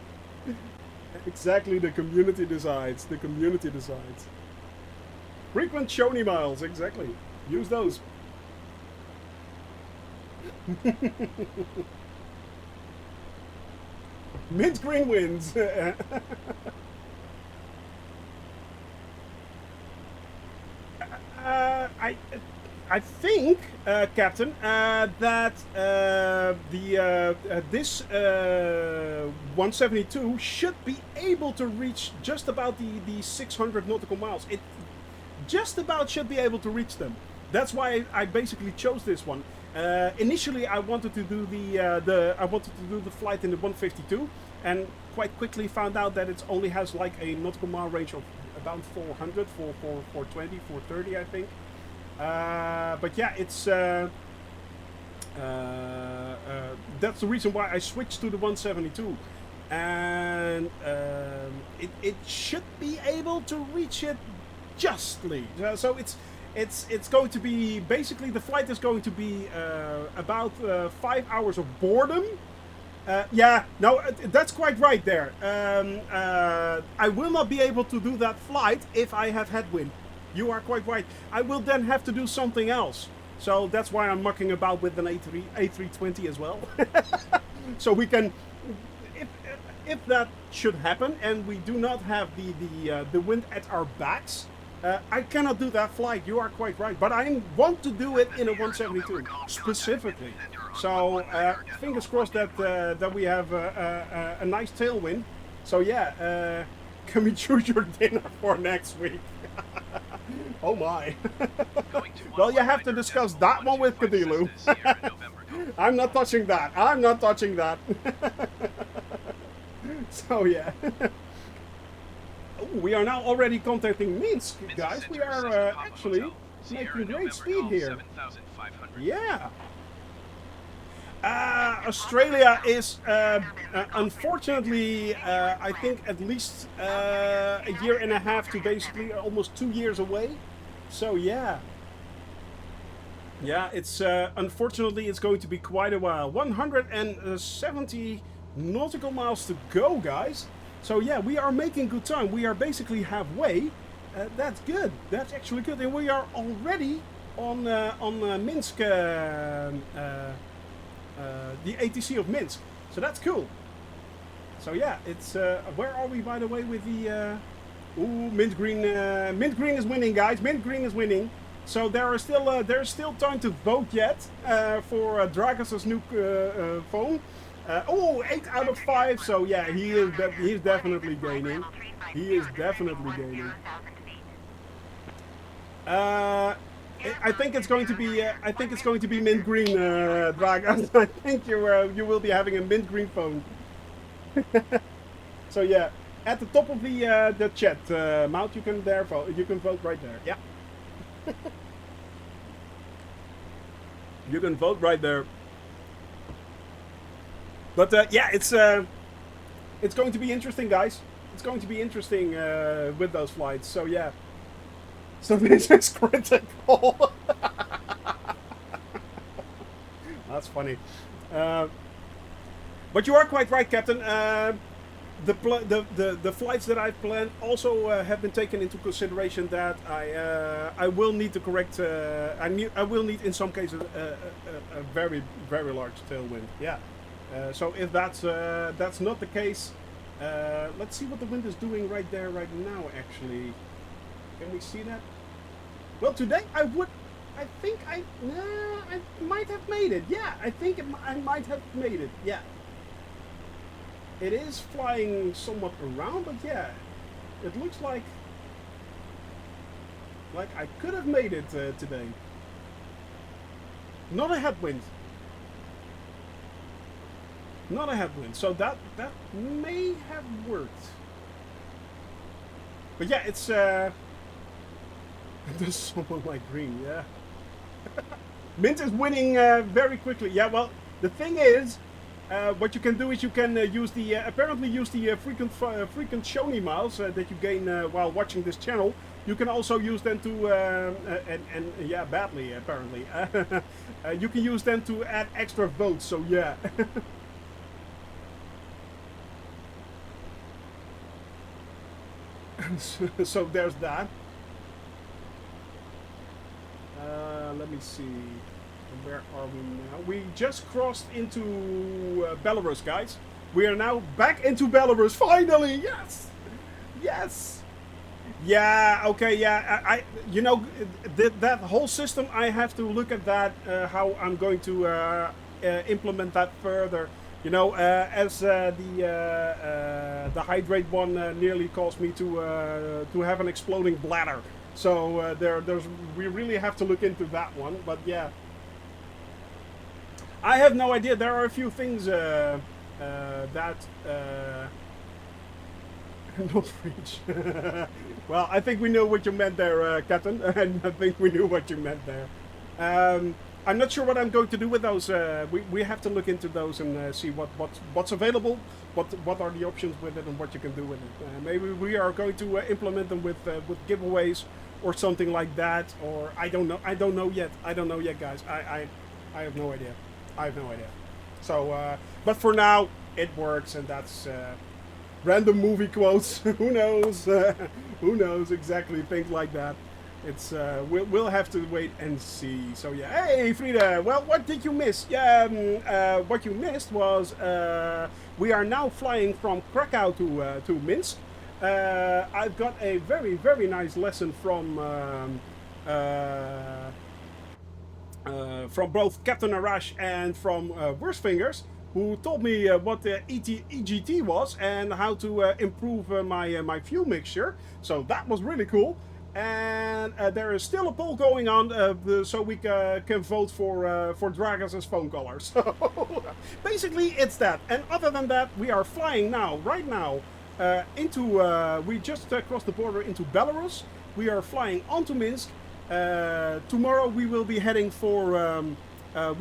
Speaker 1: Exactly, the community decides. The community decides. Frequent Shoney miles. Exactly. Use those. Mint green wins. I think, Captain, that this 172 should be able to reach just about the 600 nautical miles. It just about should be able to reach them. That's why I basically chose this one. Initially, I wanted to do the flight in the 152, and quite quickly found out that it only has like a nautical mile range of about 400, 420, 430, I think. But yeah, That's the reason why I switched to the 172, and it should be able to reach it justly. So it's going to be basically the flight is going to be about 5 hours of boredom. Yeah, no, that's quite right there. I will not be able to do that flight if I have headwind. You are quite right. I will then have to do something else. So that's why I'm mucking about with an A320 as well. So we can, if that should happen and we do not have the wind at our backs, I cannot do that flight. You are quite right. But I want to do it in a 172 specifically. So fingers crossed that that we have a nice tailwind. So yeah, can we choose your dinner for next week? Oh my. Well, you have to discuss that one with Kadilu. I'm not touching that. I'm not touching that. So yeah. Ooh, we are now already contacting Minsk, guys. We are actually making great speed here. Yeah. Australia is, unfortunately, I think at least a year and a half to basically almost 2 years away. So yeah. Yeah, it's unfortunately it's going to be quite a while. 170 nautical miles to go, guys. So yeah, we are making good time. We are basically halfway. That's good. That's actually good, and we are already on Minsk. The ATC of Minsk, so that's cool. So yeah, it's where are we, by the way, with the ooh, mint green is winning, guys. Mint green is winning. So there's still time to vote yet for Dragos' new phone. Oh, 8 out of 5. So yeah, he's definitely gaining. He is definitely gaining. I think it's going to be. I think it's going to be mint green, Dragas. I think you will be having a mint green phone. So yeah, at the top of the chat, Maut, you can there vote. You can vote right there. Yeah. You can vote right there. But yeah, it's going to be interesting, guys. It's going to be interesting with those flights. So yeah. So this is critical. That's funny. But you are quite right, Captain. The flights that I've planned also have been taken into consideration. That I will need to correct. I will need in some cases a very large tailwind. Yeah. So if that's not the case, let's see what the wind is doing right there right now. Actually. Can we see that? Well, today I think I might have made it. Yeah, I think I might have made it. Yeah. It is flying somewhat around, but yeah, it looks like I could have made it today. Not a headwind. Not a headwind. So that may have worked. But yeah, it's there's someone like green, yeah. Mint is winning very quickly. Yeah, well, the thing is, what you can do is you can apparently use the frequent Shoni miles that you gain while watching this channel. You can also use them to, and yeah, badly apparently. You can use them to add extra votes. So yeah. So there's that. Let me see. Where are we now? We just crossed into Belarus, guys. We are now back into Belarus. Finally, yes, yes. Yeah. Okay. Yeah. You know, that whole system. I have to look at that. How I'm going to implement that further. You know, as the hydrate one nearly caused me to have an exploding bladder. So we really have to look into that one. But yeah, I have no idea. There are a few things that not reach. Well, I think we know what you meant there, Captain. I think we knew what you meant there. I'm not sure what I'm going to do with those. We have to look into those and see what's available, what are the options with it, and what you can do with it. Maybe we are going to implement them with giveaways or something like that, or I don't know. I don't know yet. I don't know yet, guys. I have no idea. I have no idea. So, but for now, it works, and that's random movie quotes. Who knows? Who knows exactly things like that. It's we'll have to wait and see. So yeah, hey Frida, well, what did you miss? Yeah, what you missed was we are now flying from Krakow to Minsk. I've got a very nice lesson from both Captain Arash and from Worst Fingers, who told me what the EGT was and how to improve my fuel mixture. So that was really cool. And there is still a poll going on, so we can vote for Dragas' phone caller. So basically, it's that. And other than that, we are flying now, right now, into. We just crossed the border into Belarus. We are flying onto Minsk. Tomorrow we will be heading for. For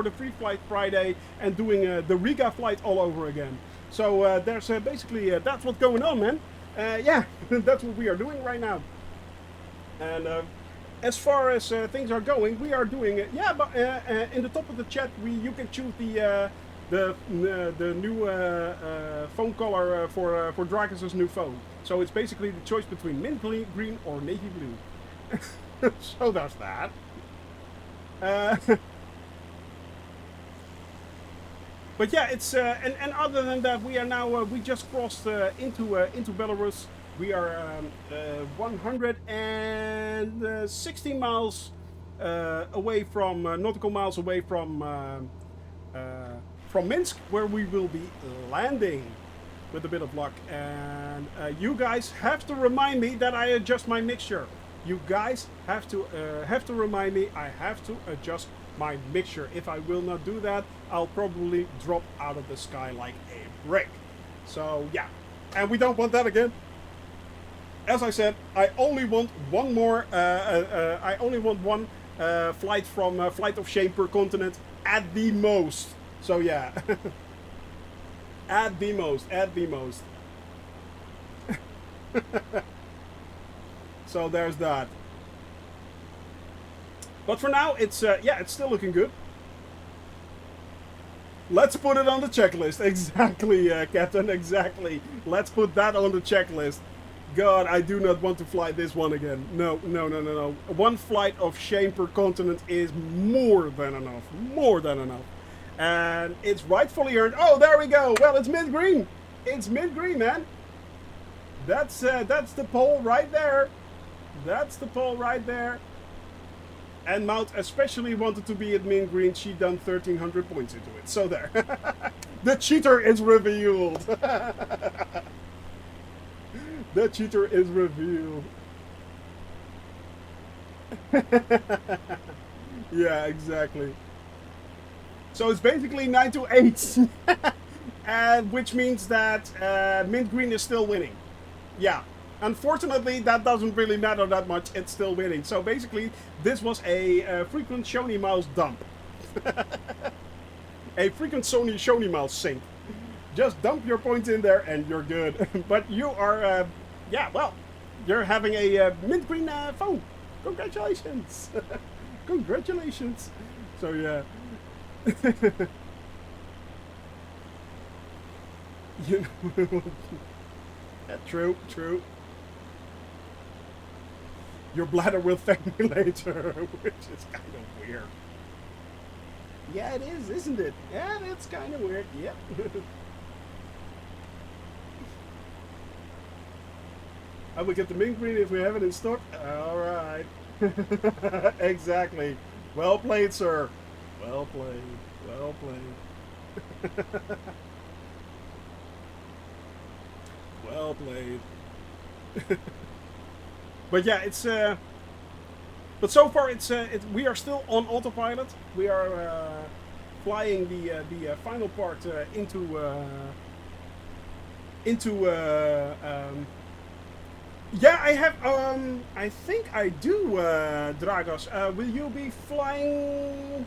Speaker 1: the free flight Friday and doing the Riga flight all over again. So there's basically that's what's going on, man. Yeah, that's what we are doing right now. And as far as things are going, we are doing it. Yeah, but in the top of the chat, you can choose the new phone caller for Dragas' new phone. So it's basically the choice between mint green or navy blue. So there's that. But yeah, it's and other than that, we are now we just crossed into Belarus. We are 160 miles away from nautical miles away from Minsk, where we will be landing with a bit of luck. And you guys have to remind me that I adjust my mixture. You guys have to remind me I have to adjust my mixture. If I will not do that, I'll probably drop out of the sky like a brick. So yeah, and we don't want that again. As I said, I only want one more. I only want one flight from Flight of Shame per continent at the most. So yeah, at the most. So there's that. But for now, it's yeah, it's still looking good. Let's put it on the checklist. Exactly, Captain, exactly. Let's put that on the checklist. God, I do not want to fly this one again. No. One flight of shame per continent is more than enough. More than enough. And it's rightfully earned. Oh, there we go. Well, it's mint green. It's mint green, man. That's the poll right there. That's the poll right there. And Maud especially wanted to be at mint green. She done 1,300 points into it. So there. The cheater is revealed. The cheater is revealed. Yeah, exactly. So it's basically 9 to 8. And which means that mint green is still winning. Yeah. Unfortunately, that doesn't really matter that much. It's still winning. So basically, this was a frequent Shoney mouse dump. A frequent Shoney mouse sink. Just dump your points in there and you're good. But you are, yeah, well, you're having a mint green phone. Congratulations. Congratulations. So yeah. You know, yeah, true. Your bladder will thank me later, which is kind of weird. Yeah, it is, isn't it? Yeah, it's kind of weird. Yep. I will get the mint green if we have it in stock. All right. Exactly. Well played, sir. Well played. Well played. Well played. But yeah, it's but so far it's we are still on autopilot. We are flying the final part into Yeah, I have. I think I do, Dragos. Will you be flying?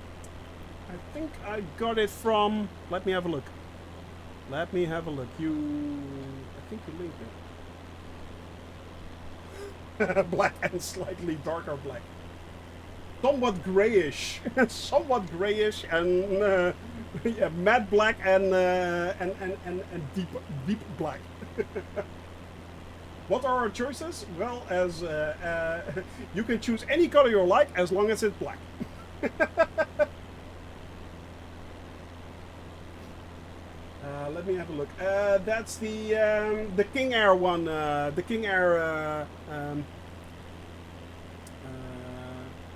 Speaker 1: I think I got it from. Let me have a look. Let me have a look. You. I think you linked it. Black and slightly darker black. Somewhat grayish. Somewhat grayish and yeah, matte black and deep black. What are our choices? Well, as you can choose any color you like as long as it's black. Let me have a look. That's the King Air one. The King Air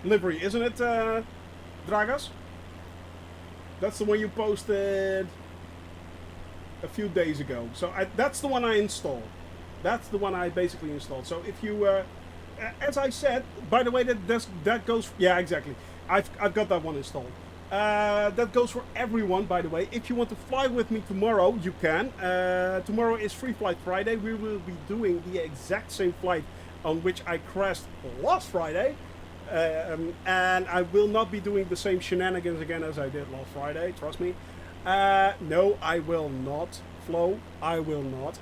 Speaker 1: livery, isn't it, Dragas? That's the one you posted a few days ago. So that's the one I installed. That's the one I basically installed. So if you, as I said, by the way, that goes. Yeah, exactly. I've got that one installed. That goes for everyone, by the way. If you want to fly with me tomorrow, you can. Tomorrow is Free Flight Friday. We will be doing the exact same flight on which I crashed last Friday. And I will not be doing the same shenanigans again as I did last Friday, trust me. No, I will not, Flo. I will not.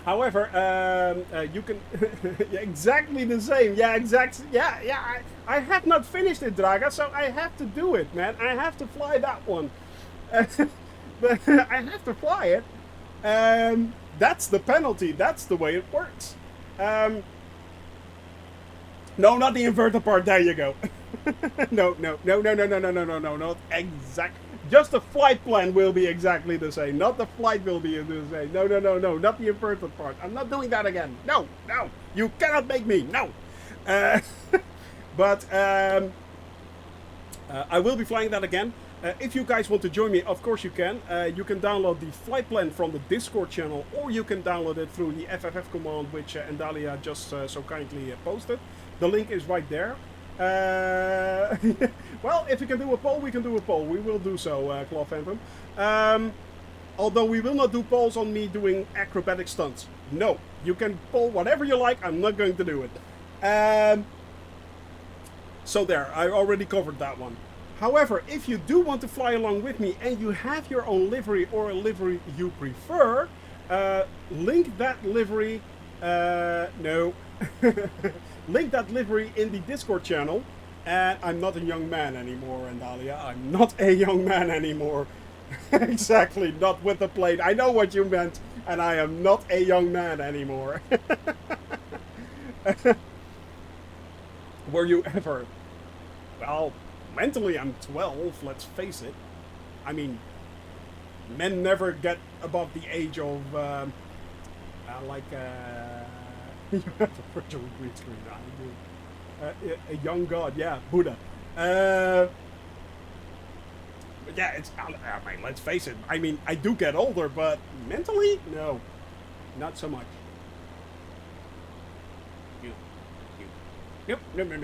Speaker 1: However, you can yeah, exactly the same. Yeah, exactly. Yeah. I have not finished it, Draga, so I have to do it, man. I have to fly that one. But I have to fly it. That's the penalty. That's the way it works. No, not the inverted part. There you go. No, not exact. Just the flight plan will be exactly the same. Not the flight will be the same. No, not the inverted part. I'm not doing that again. No, you cannot make me. No. But I will be flying that again. If you guys want to join me, of course you can. You can download the flight plan from the Discord channel, or you can download it through the FFF command, which Andalia just so kindly posted. The link is right there. Well, if we can do a poll, we can do a poll. We will do so, Claw Phantom. Although we will not do polls on me doing acrobatic stunts. No, you can poll whatever you like. I'm not going to do it. So there, I already covered that one. However, if you do want to fly along with me and you have your own livery or a livery you prefer, link that livery. No. Link that livery in the Discord channel. And I'm not a young man anymore, Andalia. I'm not a young man anymore. Exactly, not with the plane. I know what you meant, and I am not a young man anymore. Were you ever? Well, mentally I'm 12, let's face it. I mean, men never get above the age of, you have a virtual green screen. A young god, yeah, Buddha. But yeah, it's. I mean, let's face it. I mean, I do get older, but mentally, no, not so much. Yep, no.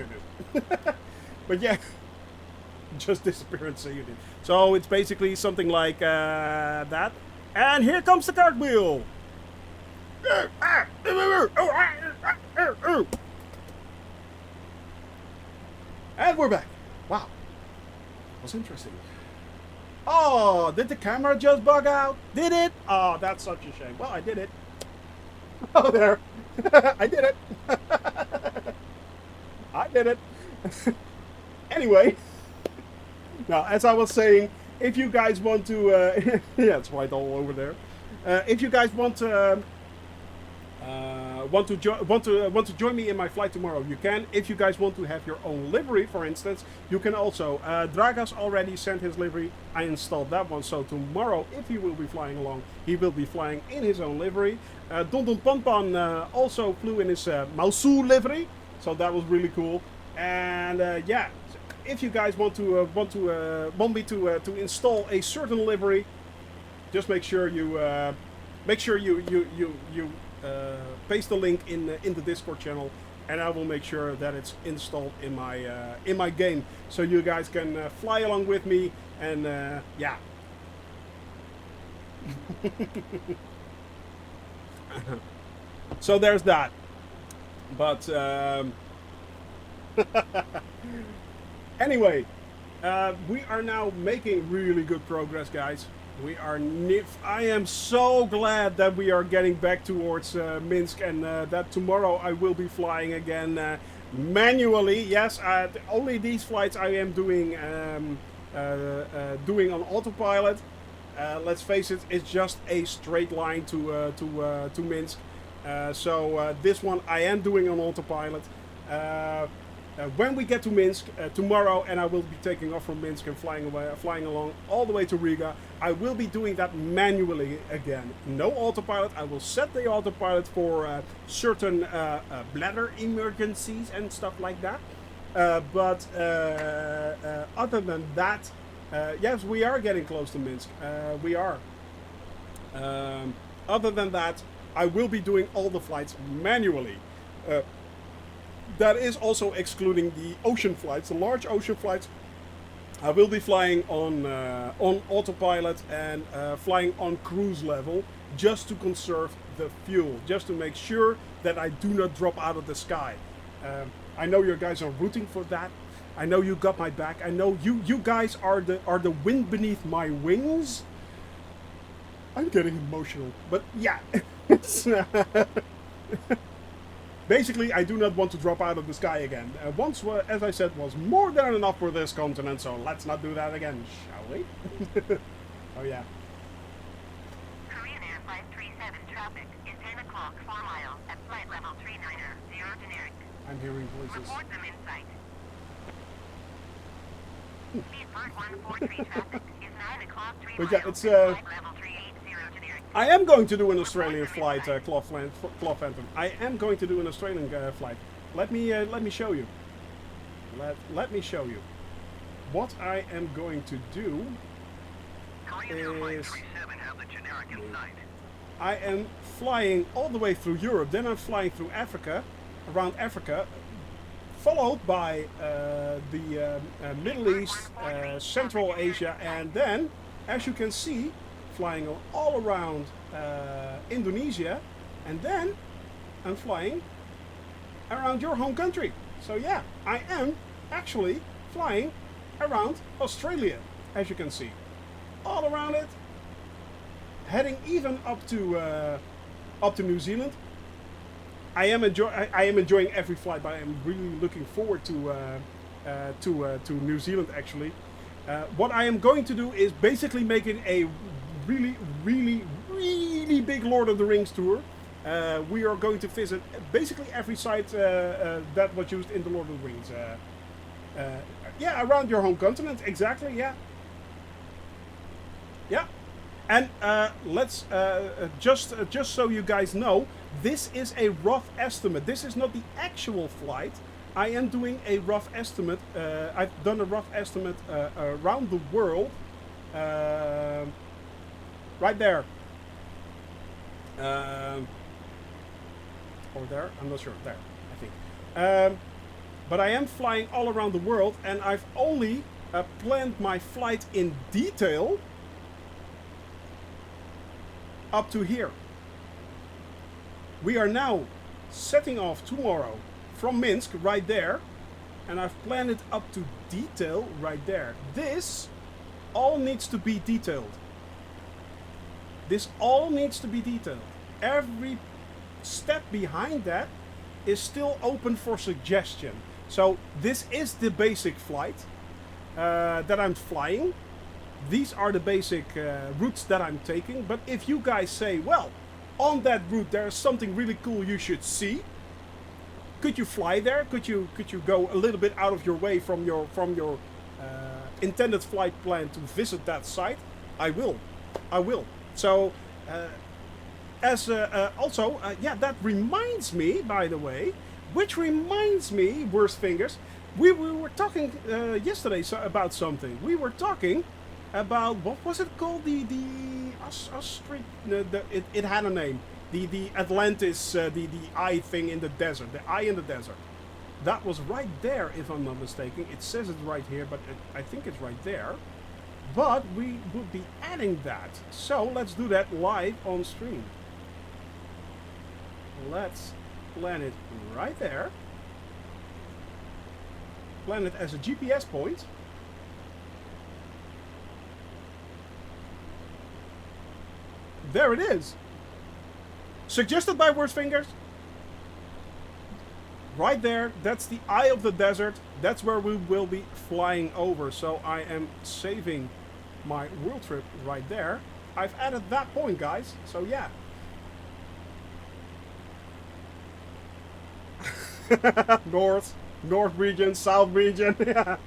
Speaker 1: But yeah, just disappear and say you did. So it's basically something like that. And here comes the cartwheel. And we're back. Wow. That was interesting. Oh, did the camera just bug out? Did it? Oh, that's such a shame. Well, I did it. Oh, there. I did it. I did it. Anyway. Now, as I was saying, if you guys want to... yeah, it's right all over there. If you guys want to join me in my flight tomorrow, you can. If you guys want to have your own livery, for instance, you can also. Dragas already sent his livery. I installed that one, so tomorrow, if he will be flying along, he will be flying in his own livery. Don Don Ponpon also flew in his Mausu livery, so that was really cool. And yeah, if you guys want me to install a certain livery, just make sure you paste the link in the Discord channel, and I will make sure that it's installed in my game, so you guys can fly along with me. And yeah. So there's that. But anyway, we are now making really good progress, guys. We are. I am so glad that we are getting back towards Minsk, and that tomorrow I will be flying again manually. Yes, only these flights I am doing doing on autopilot. Let's face it, it's just a straight line to Minsk. So this one I am doing on autopilot. When we get to Minsk tomorrow, and I will be taking off from Minsk and flying along all the way to Riga, I will be doing that manually again. No autopilot. I will set the autopilot for certain bladder emergencies and stuff like that. But other than that, yes, we are getting close to Minsk. We are. Other than that, I will be doing all the flights manually. That is also excluding the ocean flights, the large ocean flights. I will be flying on autopilot and flying on cruise level just to conserve the fuel, just to make sure that I do not drop out of the sky. I know you guys are rooting for that. I know you got my back. I know you guys are the wind beneath my wings. I'm getting emotional, but yeah, it's. Basically, I do not want to drop out of the sky again. Once, as I said, was more than enough for this continent, so let's not do that again, shall we? Oh yeah.
Speaker 3: Korean Air 537 traffic is 10 o'clock 4 miles at flight level 390 generic.
Speaker 1: I'm hearing voices.
Speaker 3: Report them in sight. Seaford 143 traffic is 9 o'clock 3
Speaker 1: But
Speaker 3: miles
Speaker 1: yeah, it's
Speaker 3: at flight level 380 generic.
Speaker 1: I am going to do an Australian flight, Claw Phantom. I am going to do an Australian flight. Let me show you. Let me show you. What I am going to do is I am flying all the way through Europe. Then I'm flying through Africa, around Africa, followed by the Middle East, Central Asia, and then, as you can see, flying all around Indonesia, and then I'm flying around your home country. So yeah, I am actually flying around Australia, as you can see, all around it, heading even up to New Zealand. I am enjoying every flight, but I am really looking forward to New Zealand actually. What I am going to do is basically making a really big Lord of the Rings tour. We are going to visit basically every site that was used in the Lord of the Rings. Yeah, around your home continent, exactly. Yeah, yeah. And let's just so you guys know, this is a rough estimate. This is not the actual flight. I am doing a rough estimate. I've done a rough estimate around the world. Right there. Or there? I'm not sure. There, I think. But I am flying all around the world, and I've only planned my flight in detail up to here. We are now setting off tomorrow from Minsk, right there, and I've planned it up to detail right there. This all needs to be detailed. This all needs to be detailed. Every step behind that is still open for suggestion. So this is the basic flight that I'm flying. These are the basic routes that I'm taking. But if you guys say, well, on that route there's something really cool you should see, could you fly there? Could you go a little bit out of your way from your intended flight plan to visit that site? I will. So, yeah, that reminds me, by the way, which reminds me, worst fingers, we were talking yesterday about something. We were talking about, what was it called? It had a name. The Atlantis, the eye thing in the desert, the eye in the desert. That was right there, if I'm not mistaken. It says it right here, but I think it's right there. But we would be adding that. So let's do that live on stream. let's plan it right there. Plan it as a GPS point. There it is. Suggested by Worst Fingers. Right there, that's the eye of the desert. That's where we will be flying over. So I am saving my world trip right there. I've added that point, guys. So yeah. North region, south region. Yeah.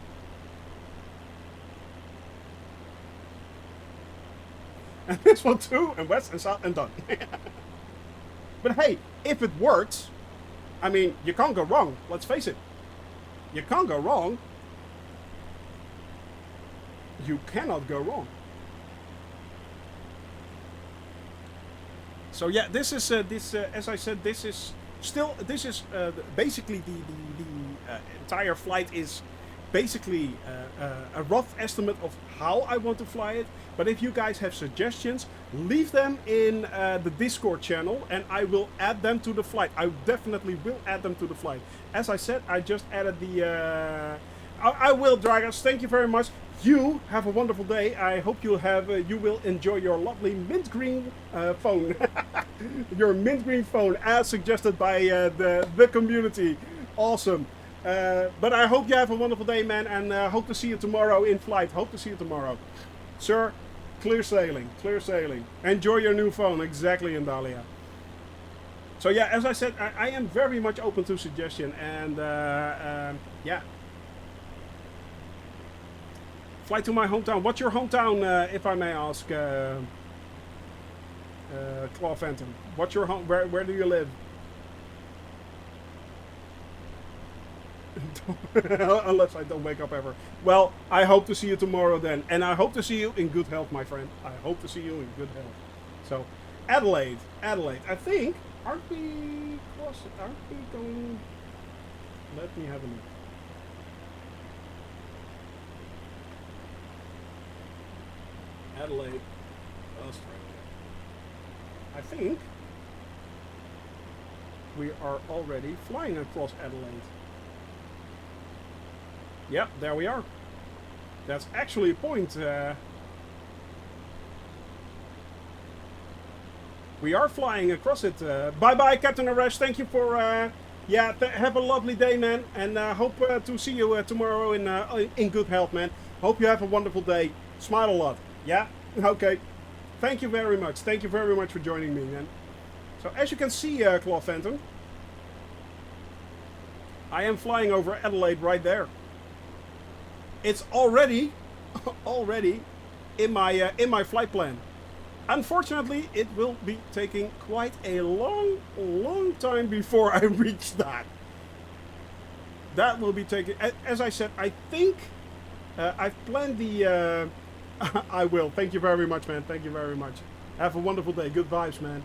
Speaker 1: And this one too, and west and south, and done. But hey, if it works, I mean, you can't go wrong. Let's face it. You can't go wrong. You cannot go wrong. So yeah, this is as I said, this is still basically the entire flight is basically a rough estimate of how I want to fly it. But if you guys have suggestions, leave them in the Discord channel and I will add them to the flight. I definitely will add them to the flight. As I said, I just added the... I will, Dragos. Thank you very much. You have a wonderful day. I hope you will enjoy your lovely mint green phone. Your mint green phone as suggested by the community. Awesome. But I hope you have a wonderful day, man, and hope to see you tomorrow in flight. Hope to see you tomorrow. Sir, clear sailing. Clear sailing. Enjoy your new phone. Exactly, Indalia. So yeah, as I said, I am very much open to suggestion, and yeah. Fly to my hometown. What's your hometown, if I may ask, Claw Phantom? What's your home? Where do you live? Unless I don't wake up ever. Well, I hope to see you tomorrow then. And I hope to see you in good health, my friend. I hope to see you in good health. So, Adelaide. I think, aren't we going... Let me have a look. Adelaide, Australia. I think we are already flying across Adelaide. Yep, there we are. That's actually a point. We are flying across it. Bye-bye, Captain Arash. Thank you for... yeah, have a lovely day, man. And hope to see you tomorrow in good health, man. Hope you have a wonderful day. Smile a lot. Yeah? Okay. Thank you very much. Thank you very much for joining me, man. So, as you can see, Claw Phantom, I am flying over Adelaide right there. It's already in my flight plan. Unfortunately, it will be taking quite a long time before I reach that. That will be taking, as I said, I think I've planned the... I will. Thank you very much, man. Thank you very much. Have a wonderful day. Good vibes, man.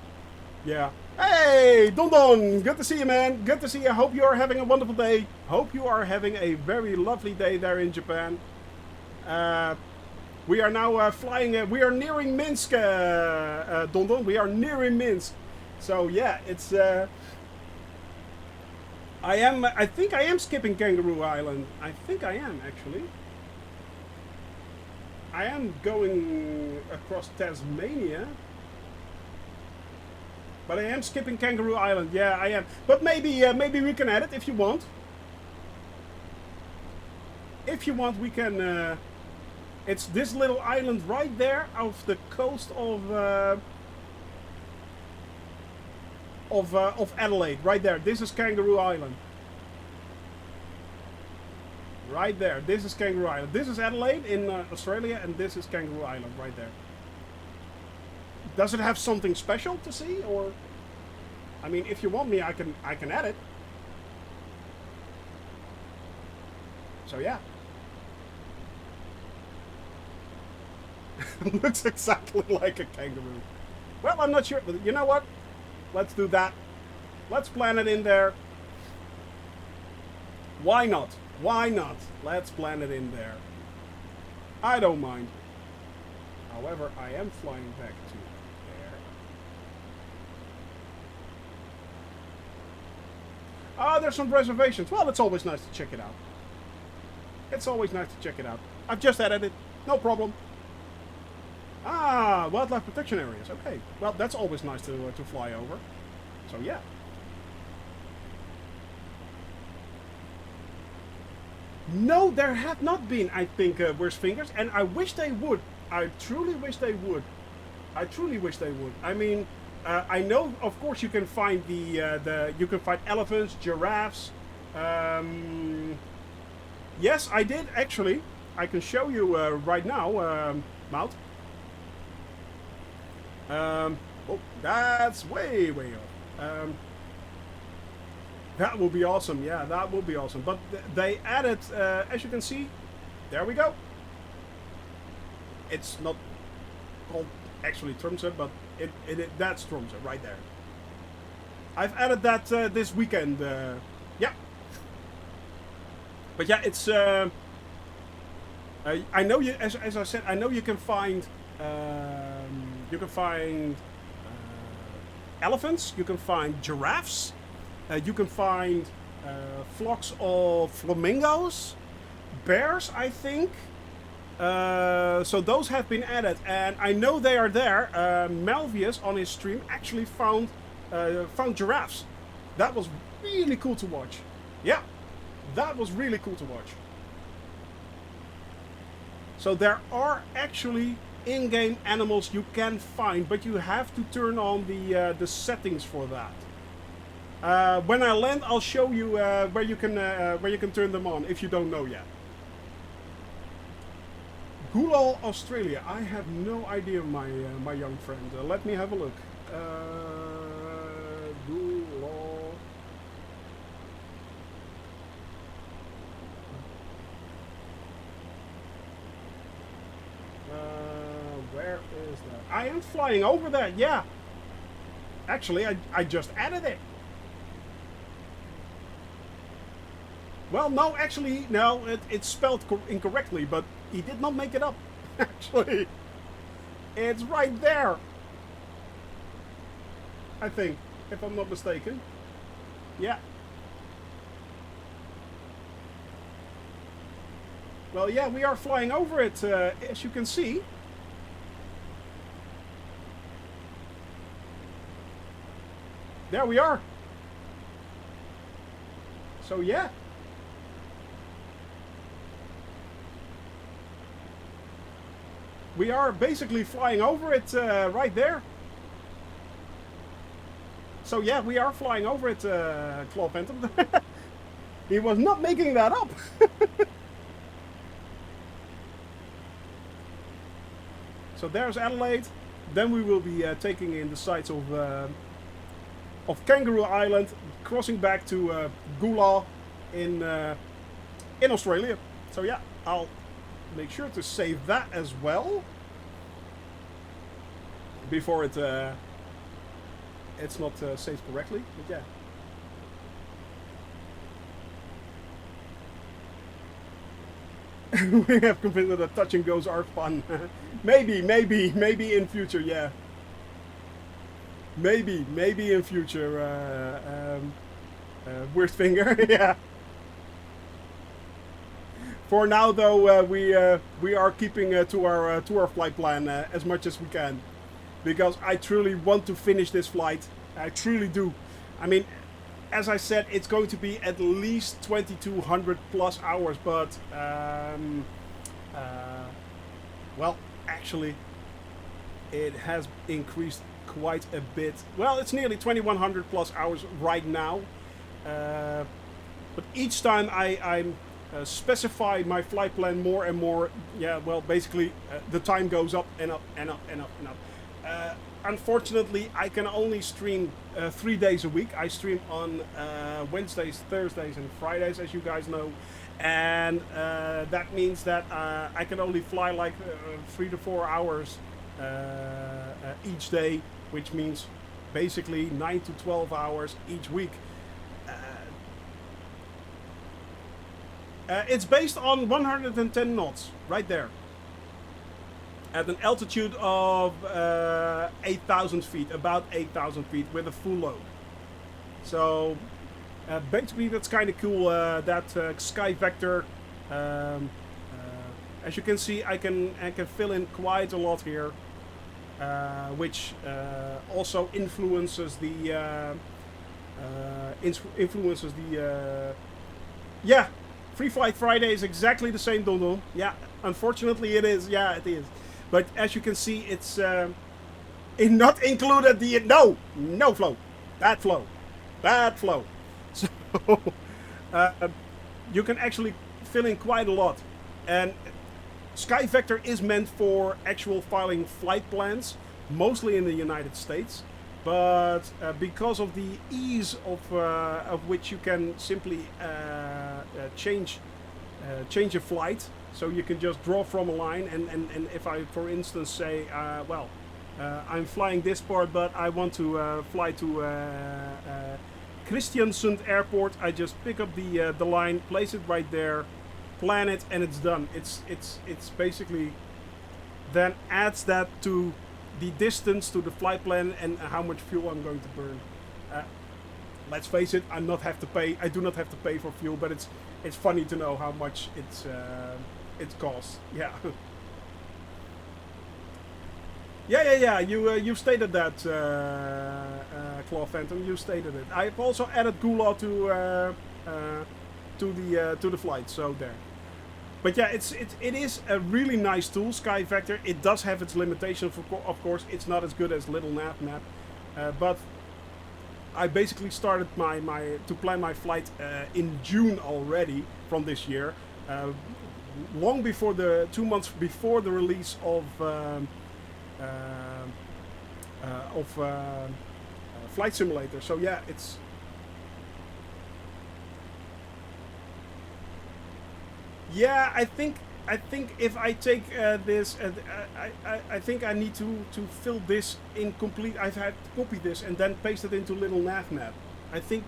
Speaker 1: Yeah. Hey, Don Don. Good to see you, man. Good to see you. Hope you are having a wonderful day. Hope you are having a very lovely day there in Japan. We are now flying. We are nearing Minsk, Don Don. We are nearing Minsk. So yeah, it's. I think I am skipping Kangaroo Island. I think I am actually. I am going across Tasmania. But I am skipping Kangaroo Island. Yeah, I am. But maybe we can add it if you want. If you want, we can... it's this little island right there off the coast of Adelaide. Right there. This is Kangaroo Island. Right there. This is Kangaroo Island. This is Adelaide in Australia, and this is Kangaroo Island right there. Does it have something special to see, or? I mean, if you want me, I can add it. So yeah. Looks exactly like a kangaroo. Well, I'm not sure, but you know what? Let's do that. Let's plan it in there. Why not? Why not? Let's plan it in there. I don't mind. However, I am flying back to there. Ah, there's some reservations. Well, it's always nice to check it out. It's always nice to check it out. I've just added it. No problem. Ah, wildlife protection areas. Okay. Well, that's always nice to fly over. So, yeah. No, there have not been, I think, worse fingers. And I wish they would. I truly wish they would. I truly wish they would. I mean, I know, of course, you can find you can find elephants, giraffes. Yes, I did actually. I can show you right now, Mout. Oh, that's way off. That would be awesome. Yeah, that would be awesome. But they added, as you can see, there we go. It's not called actually Tromsø, but that's Tromsø right there. I've added that this weekend. Yeah. But yeah, it's. I know you, as I said, I know you can find. Elephants. You can find giraffes. You can find flocks of flamingos, bears, I think. So those have been added, and I know they are there. Malvius on his stream actually found giraffes. That was really cool to watch. Yeah, that was really cool to watch. So there are actually in-game animals you can find, but you have to turn on the settings for that. When I land, I'll show you where you can turn them on if you don't know yet. Goulal, Australia. I have no idea, my young friend. Let me have a look. Goulal. Where is that? I am flying over that. Yeah. Actually, I just added it. Well, no, actually, no, it's spelled incorrectly, but he did not make it up, actually. It's right there. I think, if I'm not mistaken. Yeah. Well, yeah, we are flying over it, as you can see. There we are. So, yeah. We are basically flying over it right there. So yeah, we are flying over it, Claw Phantom. He was not making that up. So there's Adelaide. Then we will be taking in the sights of Kangaroo Island, crossing back to Goulal in Australia. So yeah, I'll make sure to save that as well before it's not saved correctly. But yeah. We have convinced that touch and goes are fun. maybe in future, yeah. Maybe in future. Worst finger, yeah. For now, though, we are keeping to our flight plan as much as we can, because I truly want to finish this flight. I truly do. I mean, as I said, it's going to be at least 2,200 plus hours, but well, actually, it has increased quite a bit. Well, it's nearly 2,100 plus hours right now, but each time I'm specify my flight plan more and more. Yeah, well, basically the time goes up and up and up and up and up. Unfortunately, I can only stream 3 days a week. I stream on Wednesdays, Thursdays and Fridays, as you guys know, and that means that I can only fly like 3 to 4 hours each day, which means basically 9 to 12 hours each week. It's based on 110 knots, right there. At an altitude of 8,000 feet, about 8,000 feet with a full load. So, Basically, that's kind of cool. That sky vector. Um, as you can see, I can fill in quite a lot here, which also influences the yeah. Free Flight Friday is exactly the same, Dondon. Yeah, unfortunately it is. Yeah, it is. But as you can see, it's not included the no flow, bad flow, bad flow. So uh, you can actually fill in quite a lot, and Sky Vector is meant for actual filing flight plans, mostly in the United States. But because of the ease of which you can simply change a flight, so you can just draw from a line, and if I, for instance, say, I'm flying this part, but I want to fly to Kristiansund Airport, I just pick up the line, place it right there, plan it, and it's done. It's basically then adds that to the distance to the flight plan and how much fuel I'm going to burn. Let's face it, I do not have to pay for fuel, but it's funny to know how much it costs. Yeah. Yeah. You stated that, Claw Phantom. You stated it. I've also added Gula to the flight. So there. But yeah, it is a really nice tool, Sky Vector. It does have its limitations, of course. It's not as good as Little Nav Map, but I basically started to plan my flight in June already from this year, long before 2 months before the release of Flight Simulator. So yeah, it's. Yeah, I think if I take this, I think I need to fill this in complete. I've had to copy this and then paste it into Little Nav Map. I think,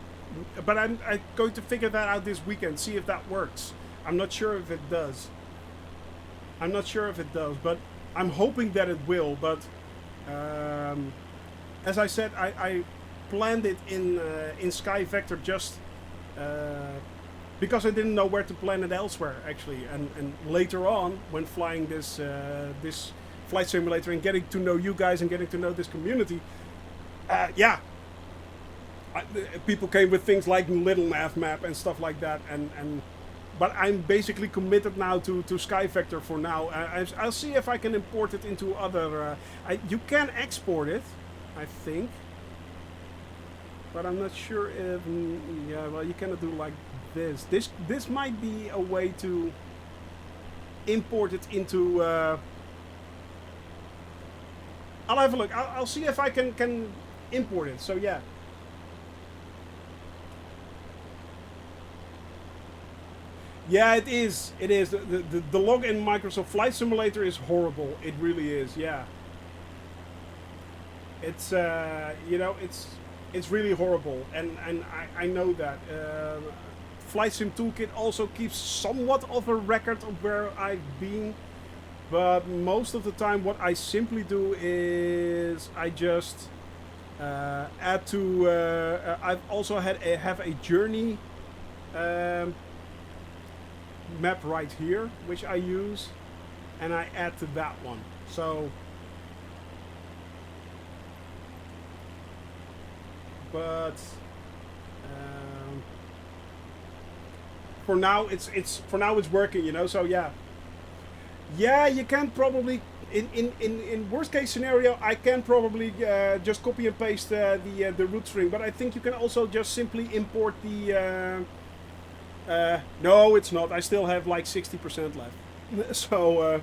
Speaker 1: but I'm going to figure that out this weekend. See if that works. I'm not sure if it does. But I'm hoping that it will. But as I said, I planned it in Sky Vector just. Because I didn't know where to plan it elsewhere, actually, and later on, when flying this flight simulator and getting to know you guys and getting to know this community, people came with things like Little Nav Map and stuff like that, but I'm basically committed now to Sky Vector for now. I'll see if I can import it into other. You can export it, I think, but I'm not sure if. Yeah, well, you cannot do like. This might be a way to import it into. I'll have a look. I'll see if I can import it. So yeah. Yeah, it is. It is. The log in Microsoft Flight Simulator is horrible. It really is. Yeah. It's it's really horrible, and I know that. Flight Sim Toolkit also keeps somewhat of a record of where I've been, but most of the time what I simply do is I just add to. I've also have a journey map right here, which I use, and I add to that one. So, but. For now, it's working, you know. So yeah, you can probably in worst case scenario, I can probably just copy and paste the root string. But I think you can also just simply import the. No, it's not. I still have like 60% left. So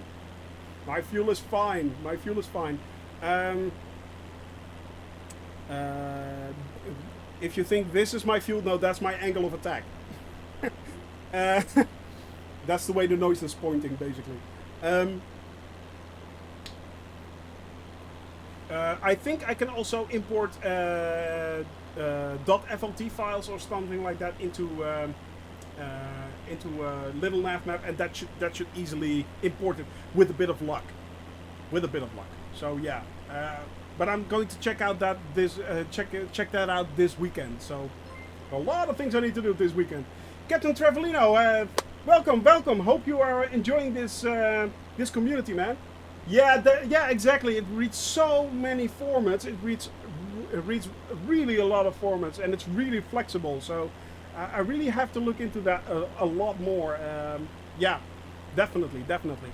Speaker 1: my fuel is fine. If you think this is my fuel, no, that's my angle of attack. That's the way the noise is pointing, basically. I think I can also import .flt files or something like that into Little Nav Map, and that should easily import it with a bit of luck. So yeah, but I'm going to check out check that out this weekend. So A lot of things I need to do this weekend. Captain Travelino, welcome, welcome. Hope you are enjoying this this community, man. Yeah, yeah, exactly. It reads so many formats. It reads really a lot of formats, and it's really flexible. So I really have to look into that a lot more. Yeah, definitely, definitely.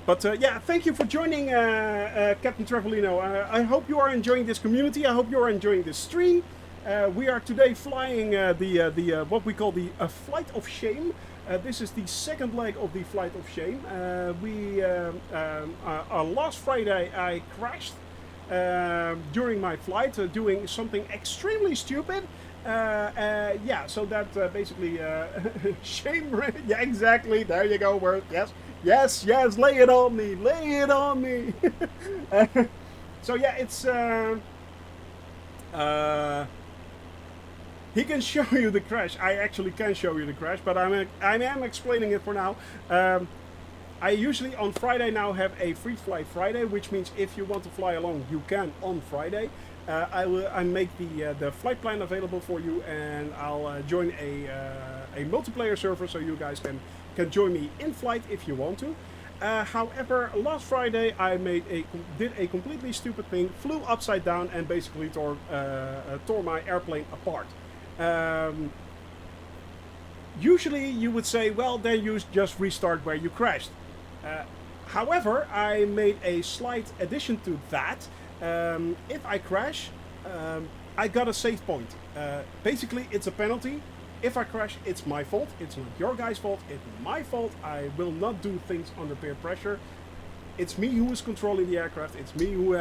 Speaker 1: But yeah, thank you for joining, Captain Travelino. I hope you are enjoying this community. I hope you are enjoying this stream. We are today flying the what we call the Flight of Shame. This is the second leg of the Flight of Shame. Last Friday I crashed during my flight, doing something extremely stupid. Yeah, so that basically shame. Yeah, exactly. There you go. Word. Yes, yes, yes. Lay it on me. Lay it on me. So yeah, it's. He can show you the crash. I actually can show you the crash, but I am explaining it for now. I usually on Friday now have a free flight Friday, which means if you want to fly along, you can on Friday. I make the flight plan available for you, and I'll join a multiplayer server so you guys can join me in flight if you want to. However, last Friday I did a completely stupid thing, flew upside down, and basically tore my airplane apart. Usually you would say, well, then you just restart where you crashed. However, I made a slight addition to that. If I crash, I got a save point. Basically, it's a penalty. If I crash, it's my fault. It's not your guy's fault. It's my fault. I will not do things under peer pressure. It's me who is controlling the aircraft. It's me who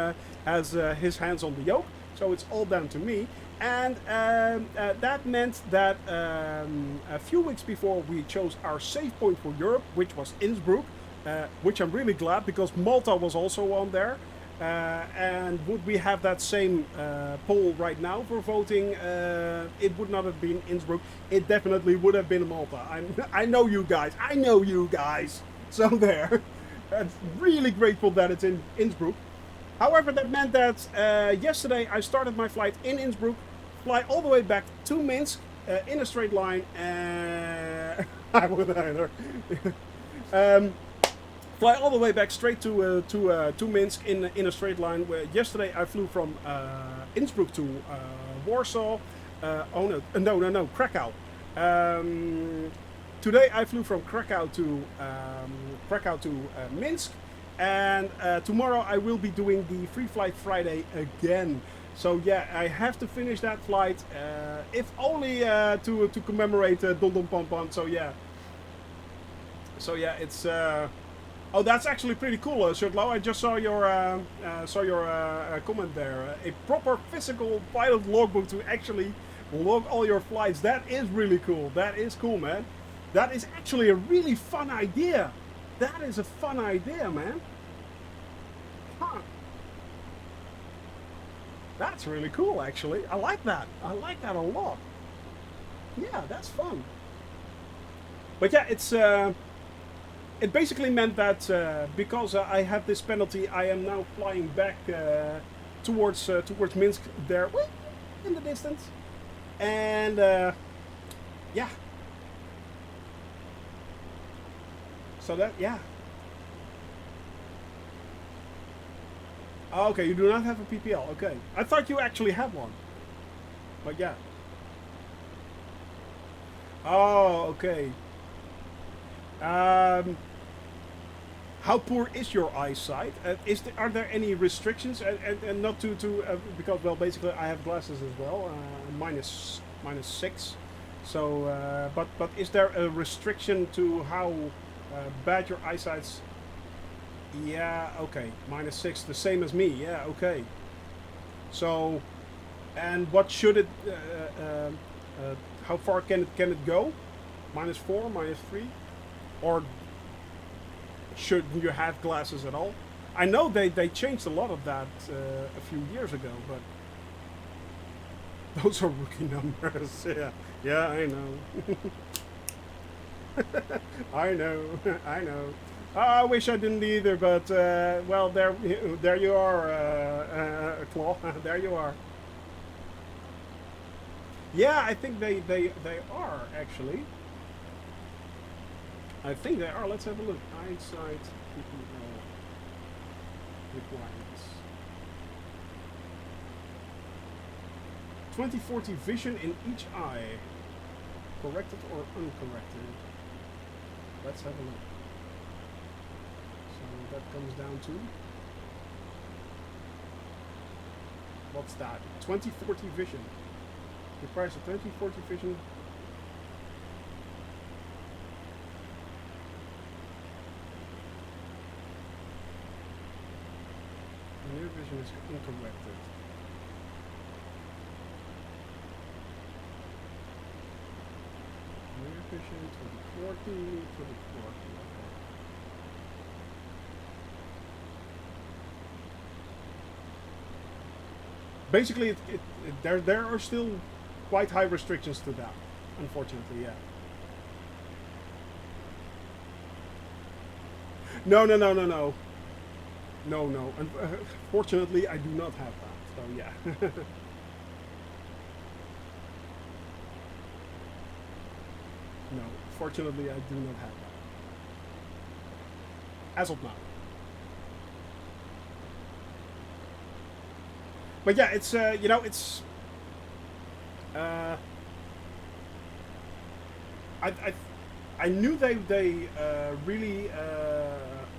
Speaker 1: has his hands on the yoke. So it's all down to me. And that meant that a few weeks before we chose our save point for Europe, which was Innsbruck, which I'm really glad because Malta was also on there. And would we have that same poll right now for voting? It would not have been Innsbruck. It definitely would have been Malta. I know you guys. I know you guys. So there. I'm really grateful that it's in Innsbruck. However, that meant that yesterday I started my flight in Innsbruck, fly all the way back to Minsk in a straight line. I would either. Fly all the way back straight to Minsk in a straight line. Where yesterday I flew from Innsbruck to Warsaw. Oh no, Krakow. Today I flew from Krakow to Minsk, and tomorrow I will be doing the Free Flight Friday again. So yeah, I have to finish that flight, if only to commemorate Don Don Pom Pom. So yeah, it's. Oh, that's actually pretty cool, Shirtlow. I just saw your comment there. A proper physical pilot logbook to actually log all your flights. That is really cool. That is cool, man. That is actually a really fun idea. That is a fun idea, man. Huh. That's really cool, actually. I like that. I like that a lot. Yeah, that's fun. But yeah, it's... It basically meant that because I had this penalty, I am now flying back towards Minsk there, in the distance, and yeah. So that Oh, okay, you do not have a PPL. Okay, I thought you actually had one, but yeah. Oh, okay. How poor is your eyesight? Are there any restrictions? And not to because, well, basically I have glasses as well, minus 6. So, but is there a restriction to how bad your eyesight's? Yeah, okay, minus 6, the same as me. Yeah, okay. So, and what should it? How far can it go? Minus 4, minus 3, or shouldn't you have glasses at all? I know they changed a lot of that a few years ago, but those are rookie numbers. Yeah, I know. I know. Oh, I wish I didn't either, but well, there you are, Claw. There you are. Yeah, I think they are actually. I think they are. Let's have a look. Eyesight requirements. 20/40 vision in each eye. Corrected or uncorrected? Let's have a look. So that comes down to... What's that? 20/40 vision. Requires a 20/40 vision. Near vision is uncorrected. Near vision to the 40 to the 40. Okay. Basically, there are still quite high restrictions to that, unfortunately. Yeah. No. No. Fortunately, I do not have that. So yeah. No, fortunately, I do not have that. As of now. But yeah, it's you know, it's I knew they really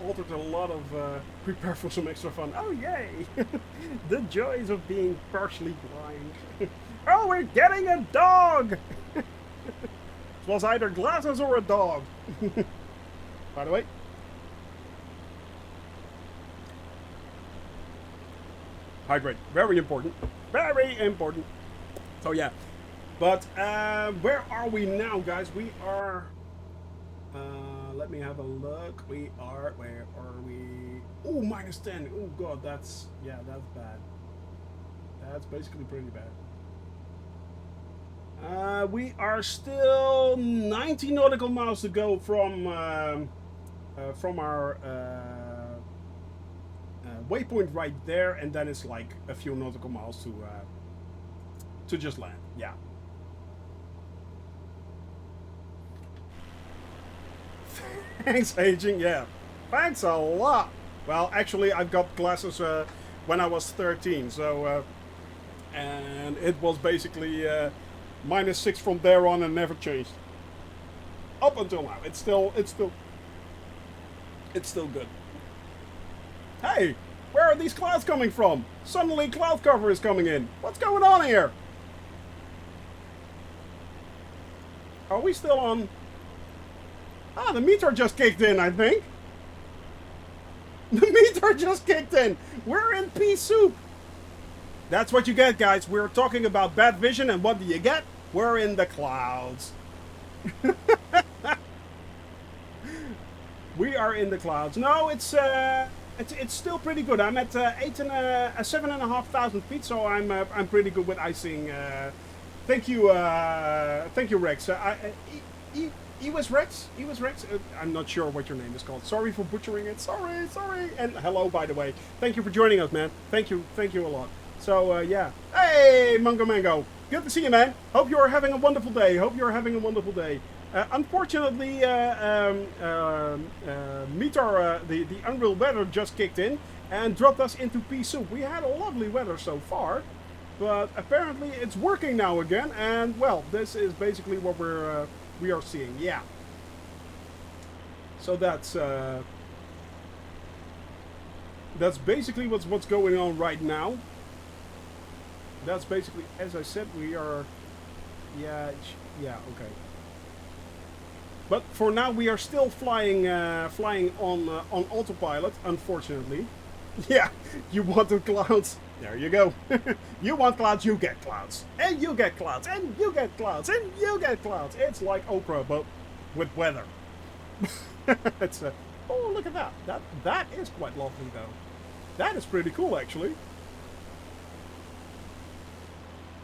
Speaker 1: altered a lot of prepare for some extra fun. Oh yay! The joys of being partially blind. Oh, we're getting a dog. It was either glasses or a dog. By the way. Hydrate. Very important. Very important. So yeah. But where are we now, guys? We are... let me have a look. We are... Where are we? Oh, -10. Oh god, that's... Yeah, that's bad. That's basically pretty bad. We are still 90 nautical miles to go from our waypoint right there, and then it's like a few nautical miles to just land. Yeah. Thanks, aging. Yeah. Thanks a lot. Well, actually, I've got glasses when I was 13, so and it was basically -6 from there on and never changed up until now. It's still good. Hey, where are these clouds coming from? Suddenly cloud cover is coming in. What's going on here? Are we still on? Ah, the meter just kicked in, I think. The meter just kicked in. We're in pea soup. That's what you get, guys. We're talking about bad vision, and what do you get? We're in the clouds. We are in the clouds. No, it's still pretty good. I'm at 7,500 feet, so I'm pretty good with icing. Thank you, Rex. Ewas Rex. I'm not sure what your name is called. Sorry for butchering it. Sorry. And hello, by the way. Thank you for joining us, man. Thank you a lot. So yeah. Hey, Mango. Good to see you, man. Hope you're having a wonderful day. Unfortunately, meteor, the unreal weather just kicked in and dropped us into pea soup. We had a lovely weather so far, but apparently it's working now again. And well, this is basically what we are seeing. Yeah. So that's basically what's going on right now. That's basically, as I said, we are. Yeah. Okay. But for now, we are still flying on autopilot. Unfortunately. Yeah. You wanted clouds. There you go. You want clouds, you get clouds. And you get clouds. And you get clouds. And you get clouds. It's like Oprah, but with weather. It's oh, look at that. That is quite lovely, though. That is pretty cool, actually.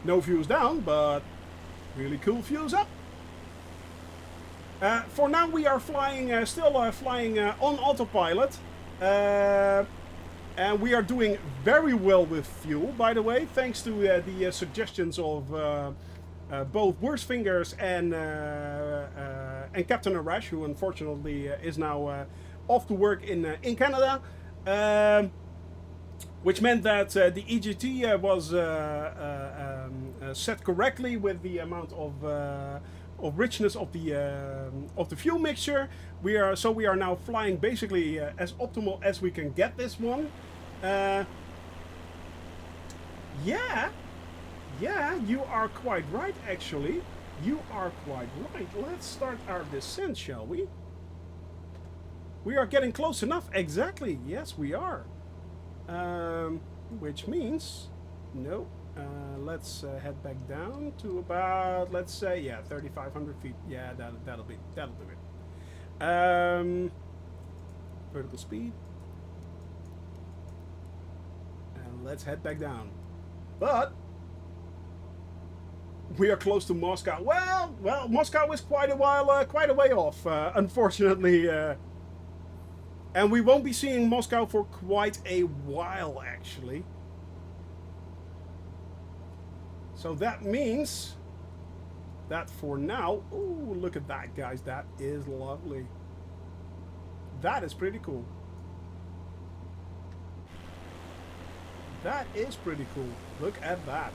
Speaker 1: No views down, but really cool views up. For now, we are flying, still flying on autopilot. And we are doing very well with fuel, by the way, thanks to the suggestions of both Worst Fingers and Captain Arash, who unfortunately is now off to work in Canada, which meant that the EGT was set correctly with the amount of richness of the fuel mixture. We are now flying basically as optimal as we can get this one. Yeah, you are quite right, actually. You are quite right. Let's start our descent, shall we? We are getting close enough. Exactly. Yes, we are. Which means... No. Let's head back down to about, let's say, yeah, 3,500 feet. Yeah, that'll do it. Vertical speed. And let's head back down. But... we are close to Moscow. Well, Moscow is quite a way off, unfortunately. And we won't be seeing Moscow for quite a while, actually. So that means that for now... Ooh, look at that, guys. That is lovely. That is pretty cool. That is pretty cool. Look at that.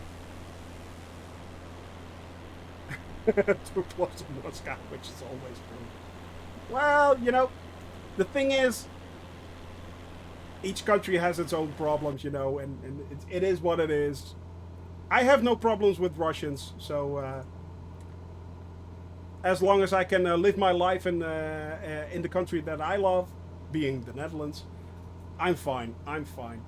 Speaker 1: Too close to Moscow, which is always true. Well, you know, the thing is, each country has its own problems, you know, and it is what it is. I have no problems with Russians, so as long as I can live my life in the country that I love, being the Netherlands, I'm fine. I'm fine.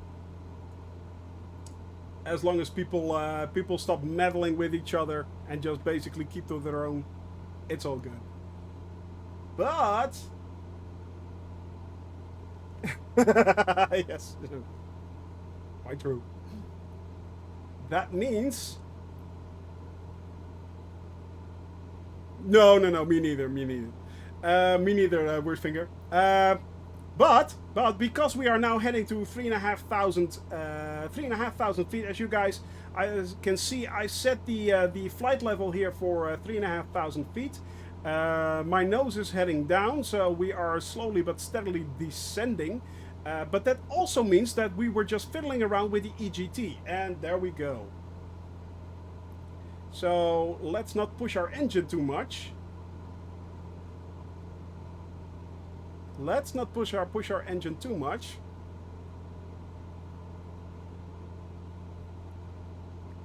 Speaker 1: As long as people stop meddling with each other and just basically keep to their own, it's all good. But yes, quite true. That means no, me neither. Me neither. Worst finger. But because we are now heading to 3,500 feet, as you guys can see, I set the flight level here for 3,500 feet. My nose is heading down, so we are slowly but steadily descending. But that also means that we were just fiddling around with the EGT, and there we go. So let's not push our engine too much. Let's not push our engine too much.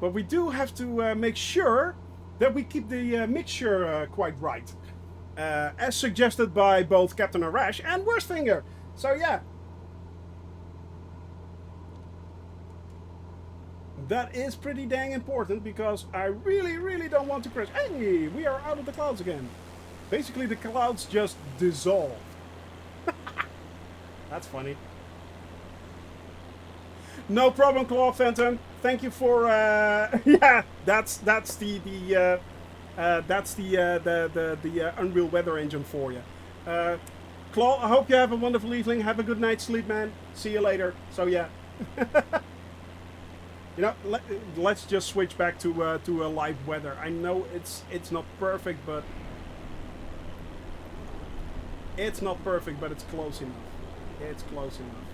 Speaker 1: But we do have to make sure that we keep the mixture quite right. As suggested by both Captain Arash and Worst Finger. So yeah. That is pretty dang important because I really don't want to crash. Hey, we are out of the clouds again. Basically the clouds just dissolve. That's funny. No problem, Claw Phantom. Thank you for yeah. That's the Unreal Weather Engine for you. Claw, I hope you have a wonderful evening. Have a good night's sleep, man. See you later. So yeah. You know, let's just switch back to a live weather. I know it's not perfect, but it's close enough. It's close enough.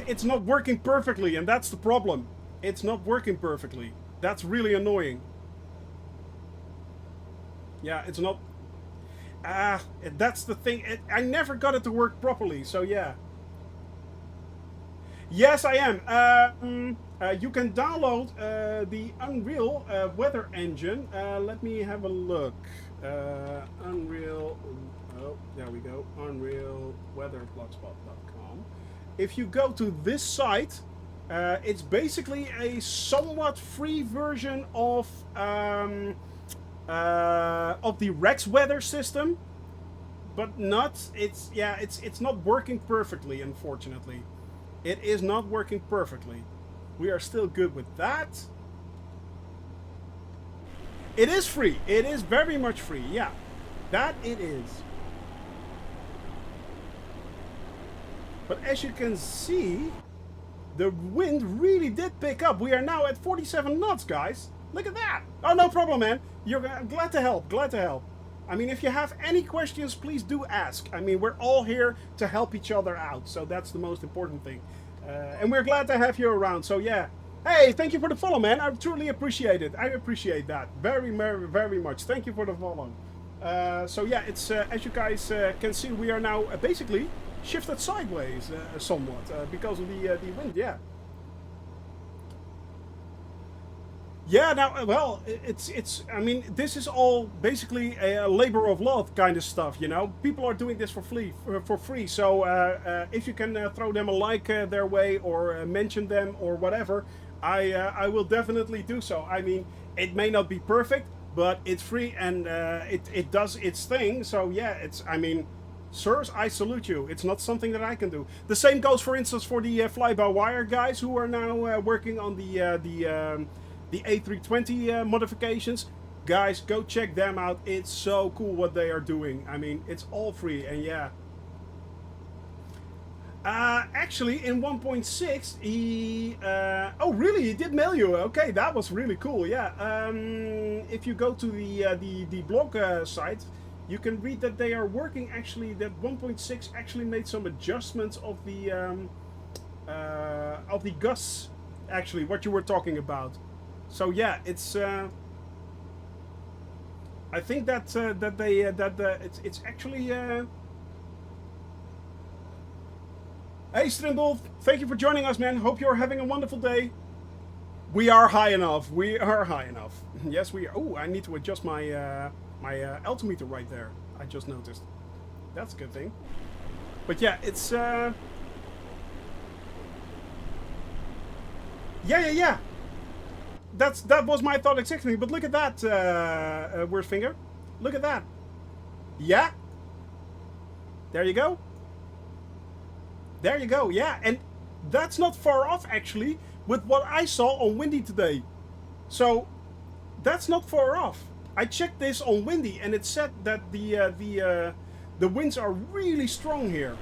Speaker 1: It's not working perfectly, and that's the problem. It's not working perfectly. That's really annoying. Yeah, it's not... that's the thing. I never got it to work properly, so yeah. Yes, I am. You can download the Unreal Weather Engine. Let me have a look. Unreal... Oh, there we go. UnrealWeatherBlogspot.com. If you go to this site, it's basically a somewhat free version of the Rex weather system, but not. It's not working perfectly, unfortunately. It is not working perfectly. We are still good with that. It is free. It is very much free. Yeah, that it is. But as you can see, The wind really did pick up. We are now at 47 knots, guys. Look at that. Oh, no problem, man. I'm glad to help. Glad to help. I mean, if you have any questions, please do ask. I mean, we're all here to help each other out. So that's the most important thing. And we're glad to have you around. So, yeah. Hey, thank you for the follow, man. I truly appreciate it. I appreciate that very, very, very much. Thank you for the follow. So, yeah, it's as you guys can see, we are now basically shifted sideways somewhat because of the wind, yeah. Yeah, now, well, I mean, this is all basically a labor of love kind of stuff, you know. People are doing this for free. So if you can throw them a like their way or mention them or whatever, I will definitely do so. I mean, it may not be perfect, but it's free and it does its thing. So yeah, I mean, sirs, I salute you. It's not something that I can do. The same goes, for instance, for the fly-by-wire guys who are now working on the A320 modifications. Guys, go check them out. It's so cool what they are doing. I mean, it's all free, and yeah. Actually, in 1.6, he... oh, really? He did mail you? Okay, that was really cool, yeah. If you go to the blog site, you can read that they are working, actually, that 1.6 actually made some adjustments of the gusts, actually, what you were talking about. So yeah, it's. I think that it's actually. Hey Strindolf, thank you for joining us, man. Hope you're having a wonderful day. We are high enough. We are high enough. Yes, we are. Oh, I need to adjust my my altimeter right there. I just noticed. That's a good thing. But yeah, it's. Yeah. That was my thought exactly, but look at that, worst finger. Look at that. Yeah. There you go. There you go, yeah. And that's not far off, actually, with what I saw on Windy today. So, that's not far off. I checked this on Windy, and it said that the winds are really strong here.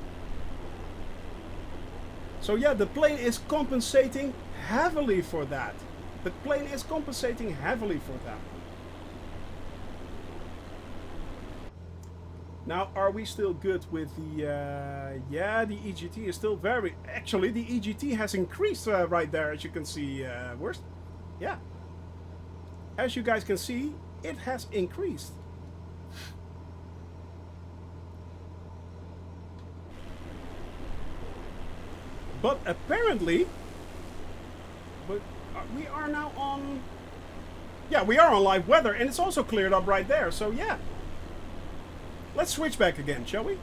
Speaker 1: So yeah, the plane is compensating heavily for that. The plane is compensating heavily for that. Now, are we still good with the... yeah, the EGT is still very... Actually, the EGT has increased right there, as you can see. Worst? Yeah. As you guys can see, it has increased. But apparently... But we are now on... Yeah, we are on live weather, and it's also cleared up right there, so yeah. Let's switch back again, shall we?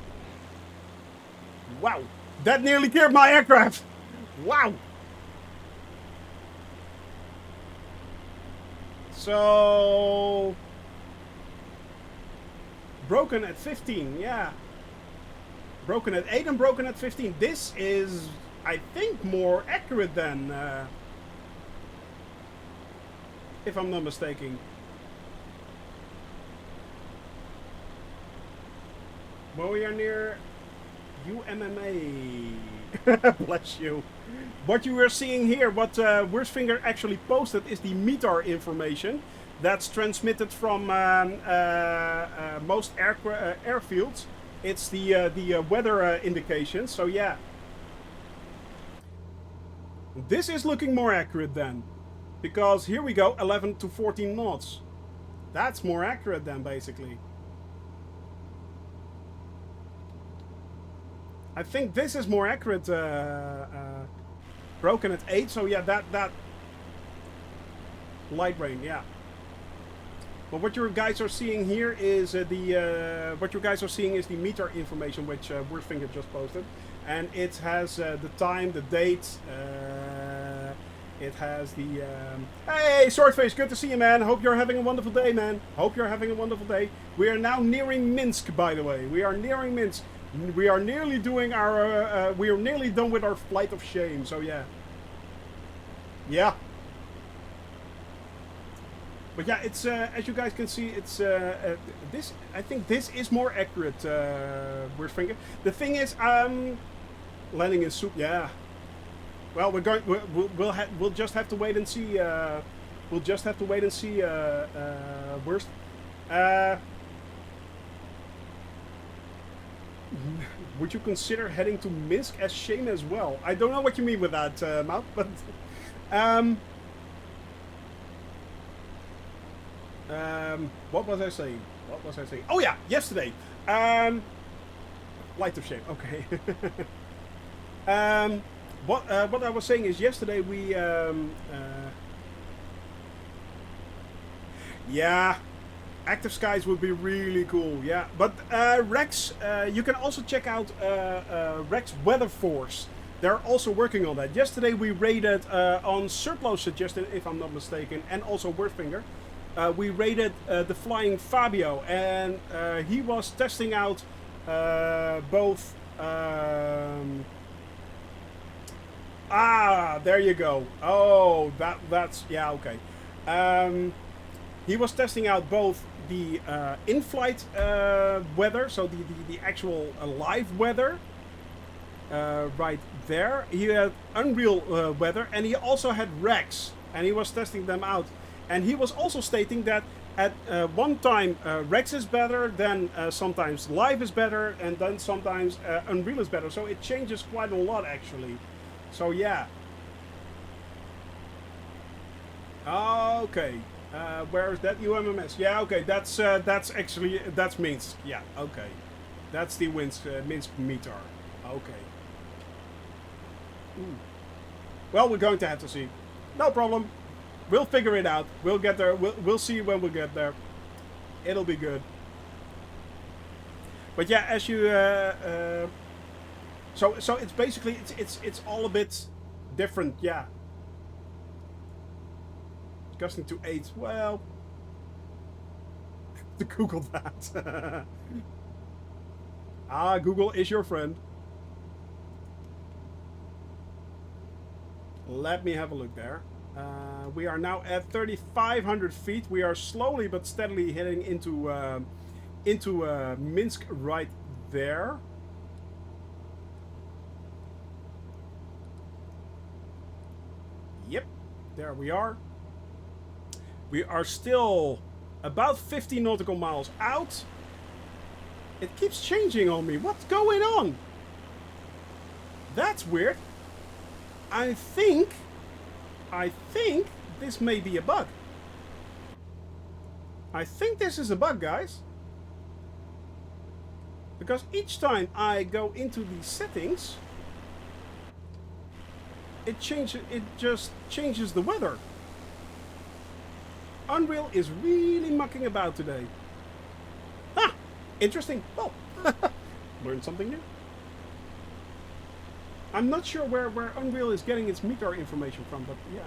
Speaker 1: Wow, that nearly killed my aircraft. Wow. So... Broken at 15, yeah. Broken at 8 and broken at 15. This is, I think, more accurate than... if I'm not mistaken. Well, we are near UMMA. Bless you. What you are seeing here, what Worstfinger actually posted, is the METAR information that's transmitted from most airfields. It's the weather indication. So yeah, this is looking more accurate then, because here we go, 11 to 14 knots. That's more accurate then, basically. I think this is more accurate, broken at 8, so yeah, that light rain, yeah. But what you guys are seeing here is what you guys are seeing is the METAR information, which Worstfinger just posted, and it has the time, the date. It has the hey, Swordface, good to see you, man. Hope you're having a wonderful day, man. Hope you're having a wonderful day. We are now nearing Minsk, by the way. We are nearing Minsk. We are nearly doing our, we are nearly done with our flight of shame, so yeah. Yeah. But yeah, it's, as you guys can see, it's, this, I think this is more accurate, Worstfinger. The thing is, landing in soup, yeah. Well, we'll just have to wait and see. We'll just have to wait and see. Where's? Would you consider heading to Minsk as Shane as well? I don't know what you mean with that, Matt, but what was I saying? What was I saying? Oh yeah, yesterday. Light of Shame. Okay. What I was saying is yesterday we yeah, active skies would be really cool. Yeah, but Rex, you can also check out Rex Weather Force. They're also working on that. Yesterday we raided on Surplo suggested, if I'm not mistaken, and also Wordfinger. We raided the Flying Fabio, and he was testing out both. There you go. Oh, that's yeah, okay. He was testing out both the in-flight weather, so the actual live weather, right there. He had Unreal weather, and he also had Rex, and he was testing them out. And he was also stating that at one time Rex is better, then sometimes live is better, and then sometimes Unreal is better. So it changes quite a lot, actually. So yeah. Okay. Where is that UMMS? Yeah, okay. That's actually that's Minsk. Yeah, okay. That's the Minsk meter. Okay. Ooh. Well, we're going to have to see. No problem. We'll figure it out. We'll get there. We'll see when we get there. It'll be good. But yeah, as you so it's basically it's all a bit different. Yeah. Gusting to 8. Well, to Google that. Google is your friend. Let me have a look there. We are now at 3,500 feet. We are slowly but steadily heading into Minsk right there. Yep, there we are. We are still about 50 nautical miles out. It keeps changing on me. What's going on? That's weird. I think this may be a bug. I think this is a bug, guys. Because each time I go into these settings, it just changes the weather. Unreal is really mucking about today. Ah, interesting. Well, learned something new. I'm not sure where Unreal is getting its meter information from, but yeah.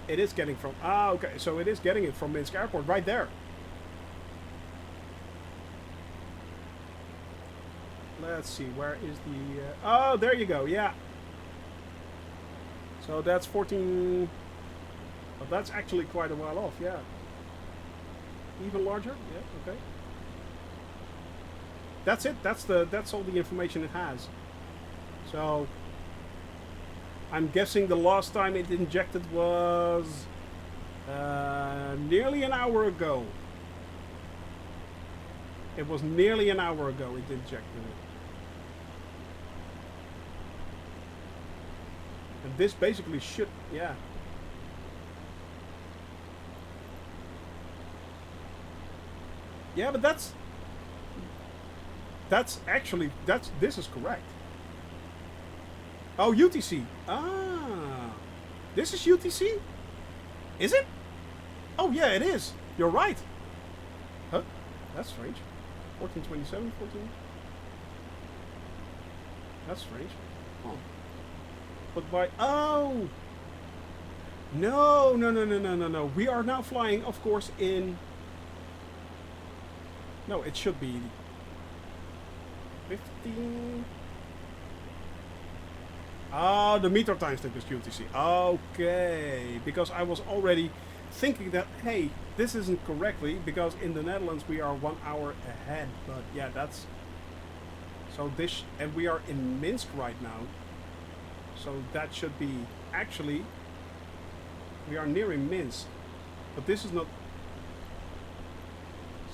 Speaker 1: It is getting from... okay, so it is getting it from Minsk Airport, right there. Let's see, where is the... oh, there you go, yeah. So that's 14... well, that's actually quite a while off, yeah. Even larger? Yeah, okay. That's it. That's all the information it has. So I'm guessing the last time it injected was nearly an hour ago. It was nearly an hour ago it injected it. And this basically should, yeah. Yeah, but that's actually, this is correct. Oh, UTC. Ah. This is UTC? Is it? Oh, yeah, it is. You're right. Huh? That's strange. 1427, 14. That's strange. Oh. But by... oh! No. We are now flying, of course, in... no, it should be... 15... oh, the meter timestamp is UTC. Okay, because I was already thinking that, hey, this isn't correctly, because in the Netherlands we are 1 hour ahead. But yeah, that's... so this... and we are in Minsk right now. So that should be, actually, we are nearing Minsk. But this is not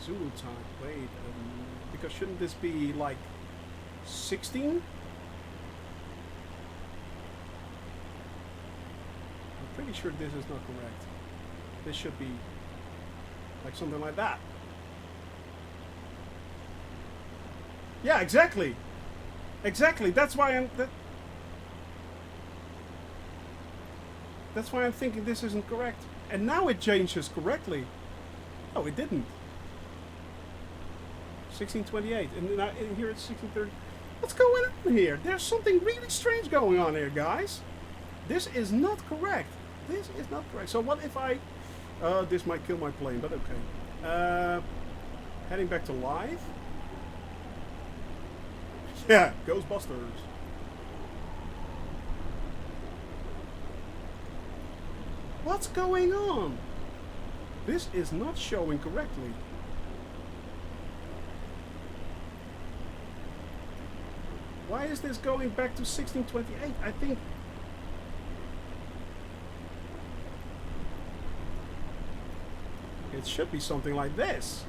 Speaker 1: Zulu time. Wait, because shouldn't this be like 16? I'm pretty sure this is not correct. This should be like something like that. Yeah, exactly. Exactly. That's why that's why I'm thinking this isn't correct. And now it changes correctly. Oh, it didn't. 1628, and now in here it's 1630. What's going on here? There's something really strange going on here, guys. This is not correct. This is not correct. So what if I... this might kill my plane, but okay. Heading back to live. Yeah, Ghostbusters. What's going on? This is not showing correctly. Why is this going back to 1628? I think... it should be something like this.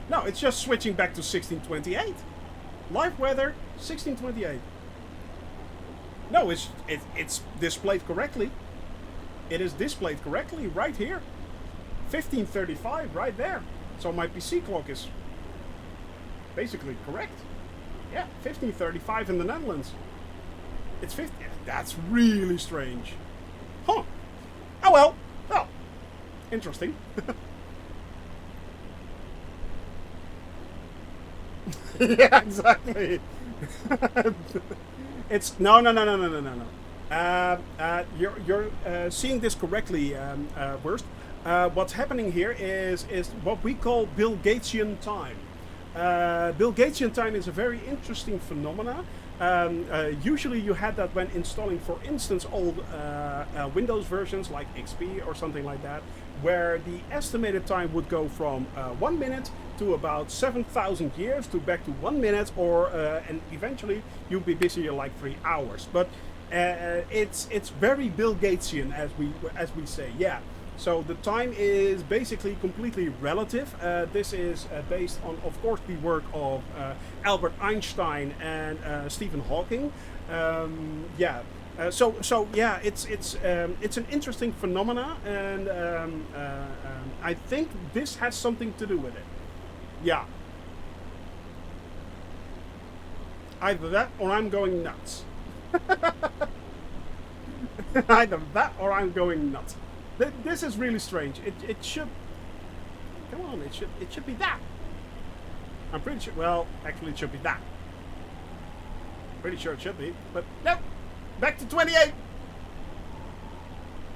Speaker 1: No, it's just switching back to 1628. Live weather, 1628. No, it's displayed correctly. It is displayed correctly right here. 1535 right there. So my PC clock is basically correct. Yeah, 1535 in the Netherlands. It's 50. That's really strange. Huh. Oh well. Well, interesting. Yeah, exactly. It's no. You're seeing this correctly, Worst. What's happening here is what we call Bill Gatesian time. Bill Gatesian time is a very interesting phenomena. Usually you had that when installing, for instance, old Windows versions like XP or something like that, where the estimated time would go from 1 minute to about 7,000 years to back to 1 minute, or and eventually you'd be busy like 3 hours. But it's very Bill Gatesian, as we say, yeah. So the time is basically completely relative. This is based on, of course, the work of Albert Einstein and Stephen Hawking. Yeah. So yeah, it's an interesting phenomena, and I think this has something to do with it. Yeah. Either that or I'm going nuts. Either that or I'm going nuts. This is really strange. It should... Come on, it should be that. I'm pretty sure... Well, actually it should be that. Pretty sure it should be. But no! Back to 28!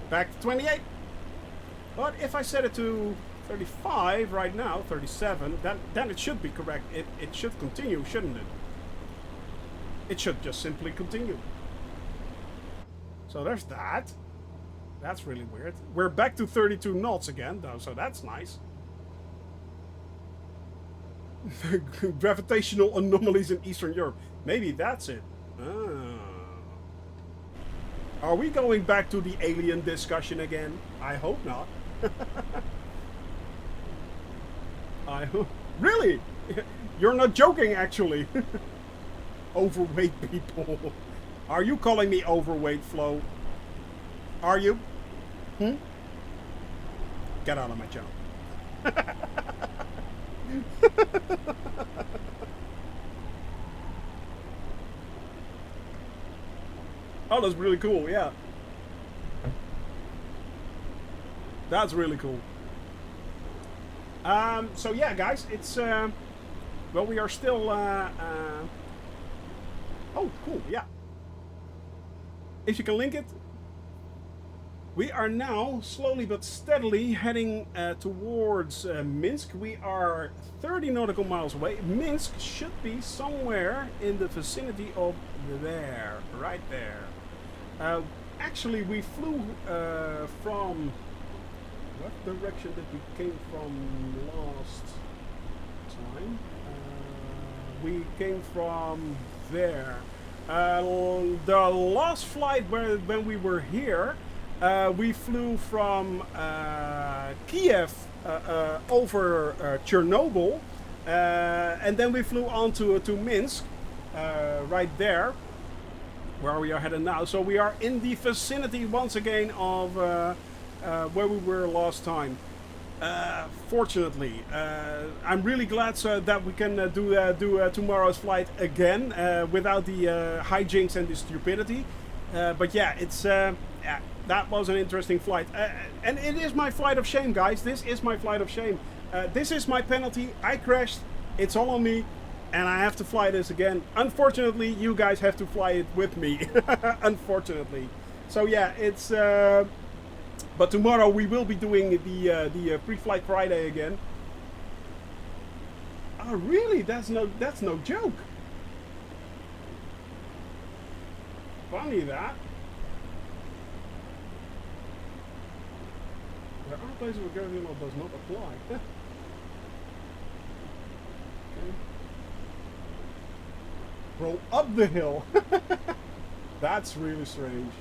Speaker 1: Back to 28! But if I set it to 35 right now, 37, then it should be correct. It should continue, shouldn't it? It should just simply continue. So there's that. That's really weird. We're back to 32 knots again, though, so that's nice. Gravitational anomalies in Eastern Europe. Maybe that's it. Are we going back to the alien discussion again? I hope not. I hope... Really? You're not joking, actually. Overweight people. Are you calling me overweight, Flo? Are you? Get out of my channel. Oh, that's really cool, yeah. That's really cool. So yeah, guys, it's well, we are still oh, cool, yeah. If you can link it. We are now slowly but steadily heading towards Minsk. We are 30 nautical miles away. Minsk should be somewhere in the vicinity of there, right there. Actually, we flew from... What direction did we came from last time? We came from there. The last flight when we were here, we flew from Kiev over Chernobyl, and then we flew on to Minsk, right there, where we are headed now. So we are in the vicinity once again of where we were last time. Fortunately, I'm really glad that we can do tomorrow's flight again without the hijinks and the stupidity. But yeah, it's yeah, that was an interesting flight, and it is my flight of shame, guys. This is my flight of shame. This is my penalty. I crashed. It's all on me, and I have to fly this again. Unfortunately, you guys have to fly it with me. Unfortunately, so yeah, it's. But tomorrow we will be doing the pre-flight Friday again. Oh really? That's no joke. Funny that. There are places where gravity law does not apply. Okay. Roll up the hill. That's really strange.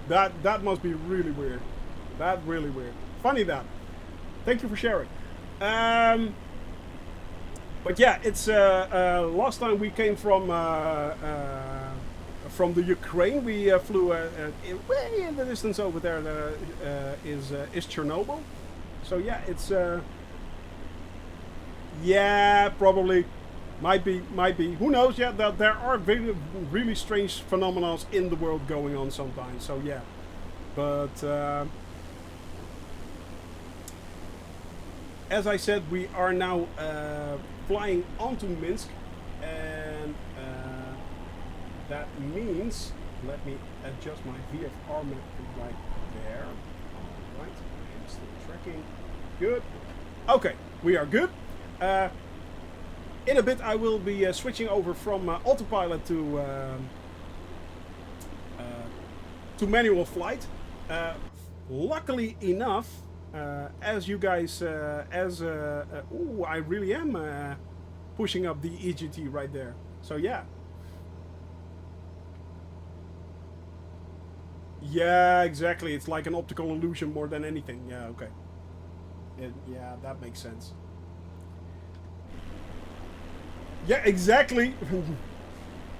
Speaker 1: That must be really weird. That really weird. Funny that. Thank you for sharing. But yeah, it's last time we came from the Ukraine. We flew way in the distance over there. Is Chernobyl. So yeah, it's yeah, probably. Might be. Who knows? Yeah, there are really strange phenomena in the world going on sometimes. So yeah, but as I said, we are now flying onto Minsk, and that means, let me adjust my VFR map right there. All right, I am still tracking. Good. Okay, we are good. In a bit, I will be switching over from autopilot to manual flight. Luckily enough, as you guys, ooh, I really am pushing up the EGT right there. So yeah. Yeah, exactly. It's like an optical illusion more than anything. Yeah, okay. Yeah, that makes sense. Yeah, exactly.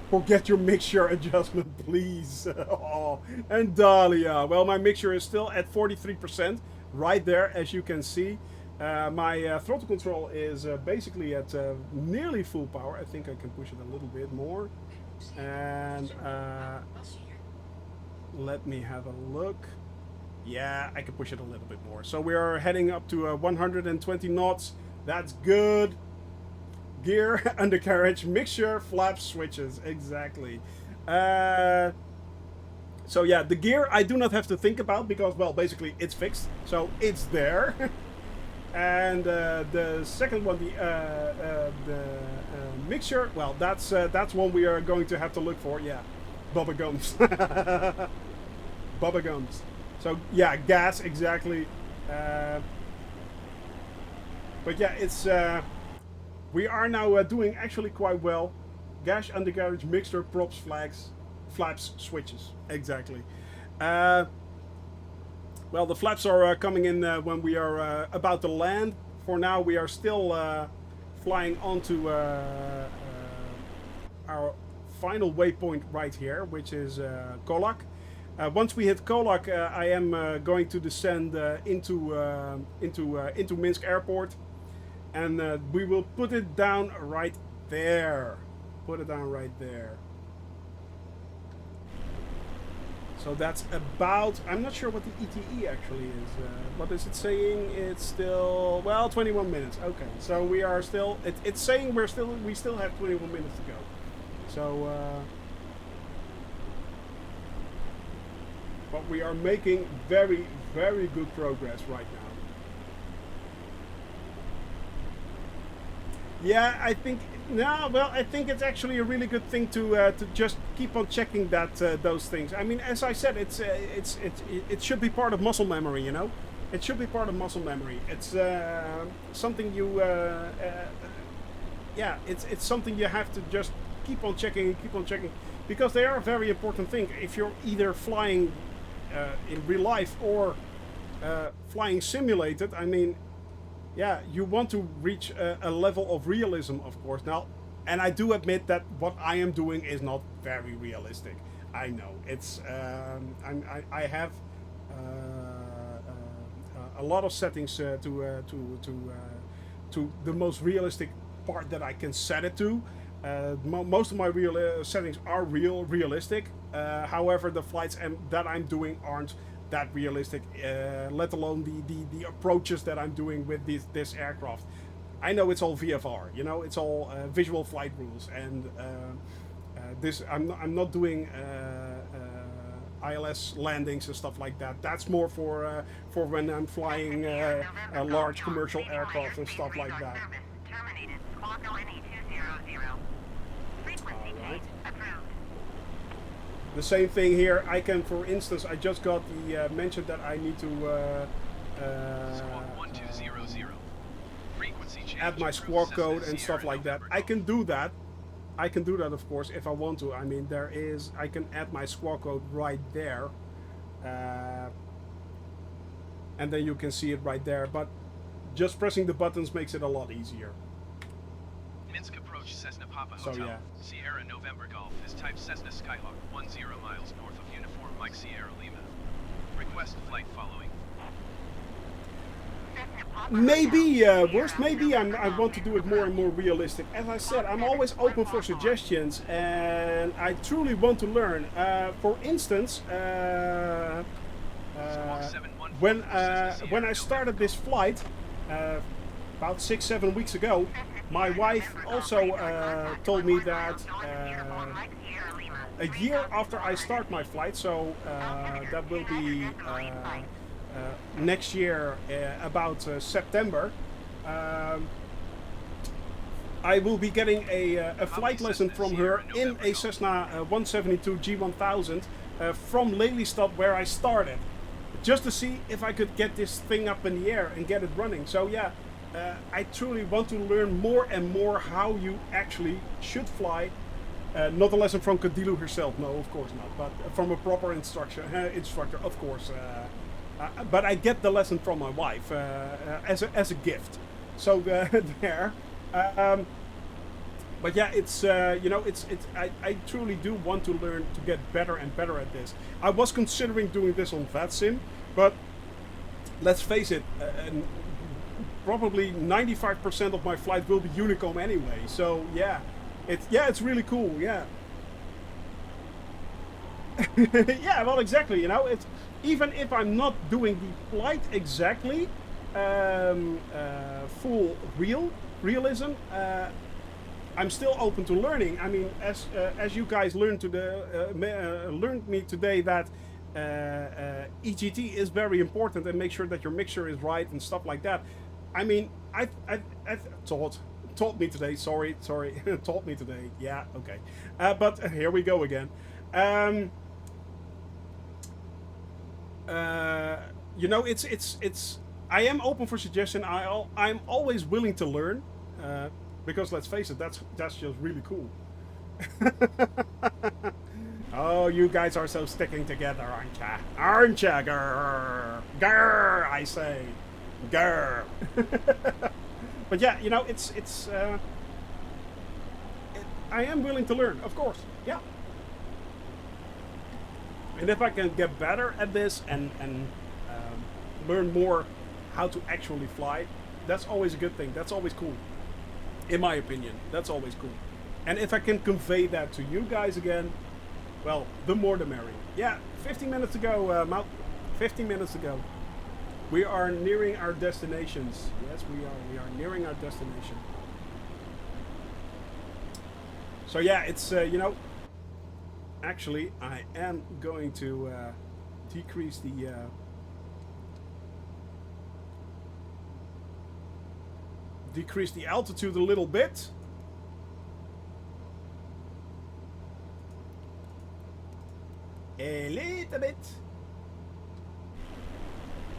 Speaker 1: Forget your mixture adjustment, please. Oh, and Dahlia. Well, my mixture is still at 43%, right there, as you can see. My throttle control is basically at nearly full power. I think I can push it a little bit more. And let me have a look. Yeah, I can push it a little bit more. So we are heading up to 120 knots. That's good. Gear, undercarriage, mixture, flaps, switches. Exactly. So yeah, the gear I do not have to think about because, well, basically it's fixed. So it's there. And the second one, the mixture, well, that's one we are going to have to look for. Yeah, Bubba Gums. Bubba Gums. So yeah, gas, exactly. But yeah, it's... we are now doing actually quite well. Gas, undercarriage, mixture, props, flaps, switches. Exactly. Well, the flaps are coming in when we are about to land. For now, we are still flying onto our final waypoint right here, which is Kolak. Once we hit Kolak, I am going to descend into Minsk Airport. And we will put it down right there. Put it down right there. So that's about... I'm not sure what the ETE actually is. What is it saying? It's still... Well, 21 minutes. Okay. So we are still... It's saying we still have 21 minutes to go. So... but we are making very, very good progress right now. Yeah, I think I think it's actually a really good thing to just keep on checking that those things. I mean, as I said, it should be part of muscle memory, you know. It should be part of muscle memory. It's something you yeah, it's something you have to just keep on checking, because they are a very important thing. If you're either flying in real life or flying simulated, I mean, yeah, you want to reach a level of realism, of course. Now, and I do admit that what I am doing is not very realistic. I know it's I have a lot of settings to the most realistic part that I can set it to. Most of my settings are realistic. However, the flights that I'm doing aren't that realistic, let alone the approaches that I'm doing with this aircraft. I know it's all VFR, you know, it's all visual flight rules, and this I'm not doing ILS landings and stuff like that. That's more for when I'm flying a large commercial aircraft and stuff like that.
Speaker 3: Terminated. Squawk LNE 200. Frequency change approved.
Speaker 1: The same thing here. I can, for instance, I just got the mention that I need to
Speaker 2: Squawk 1200. Frequency change
Speaker 1: add my
Speaker 2: approved.
Speaker 1: squawk
Speaker 2: Cessna
Speaker 1: code and stuff
Speaker 2: Sierra
Speaker 1: like that.
Speaker 2: November
Speaker 1: I
Speaker 2: Golf.
Speaker 1: can do that. I can do that, of course, if I want to. I mean, I can add my squawk code right there. And then you can see it right there. But just pressing the buttons makes it a lot easier.
Speaker 2: Minsk approach Cessna Papa
Speaker 1: So,
Speaker 2: Hotel.
Speaker 1: yeah.
Speaker 2: Sierra November Golf is type Cessna Skyhawk 10 miles north of Uniform Mike Sierra Lima. Request flight following.
Speaker 1: Maybe, worst, maybe I want to do it more and more realistic. As I said, I'm always open for suggestions, and I truly want to learn. For instance, when I started this flight about 6-7 weeks ago, my wife also told me that a year after I start my flight, so that will be next year, about September, I will be getting a flight lesson from her in a Cessna 172 G1000 from Lelystad, where I started, just to see if I could get this thing up in the air and get it running. So yeah, I truly want to learn more and more how you actually should fly. Not a lesson from Kadilu herself, no, of course not, but from a proper instructor, of course. But I get the lesson from my wife as a gift. So there. But yeah, it's you know, I truly do want to learn to get better and better at this. I was considering doing this on VATSIM, but let's face it, probably 95% of my flight will be Unicom anyway. So yeah, it's really cool. Yeah. Yeah, well, exactly. You know, it's even if I'm not doing the flight exactly full realism. I'm still open to learning. I mean, as you guys learned learned me today that EGT is very important, and make sure that your mixture is right and stuff like that. I mean, I taught me today. Sorry, taught me today. Yeah, okay. But here we go again. You know, it's. I am open for suggestion. I'm always willing to learn. Because let's face it, that's just really cool. Oh, you guys are so sticking together, aren't ya? Aren't ya? Grr, grr, I say, grr. But yeah, you know, I am willing to learn, of course. Yeah. And if I can get better at this and learn more how to actually fly, that's always a good thing. That's always cool. In my opinion, that's always cool. And if I can convey that to you guys again, well, the more the merrier. Yeah, 15 minutes ago, 15 minutes ago. We are nearing our destinations. Yes, we are. We are nearing our destination. So yeah, it's, you know, actually, I am going to decrease the... decrease the altitude a little bit. A little bit.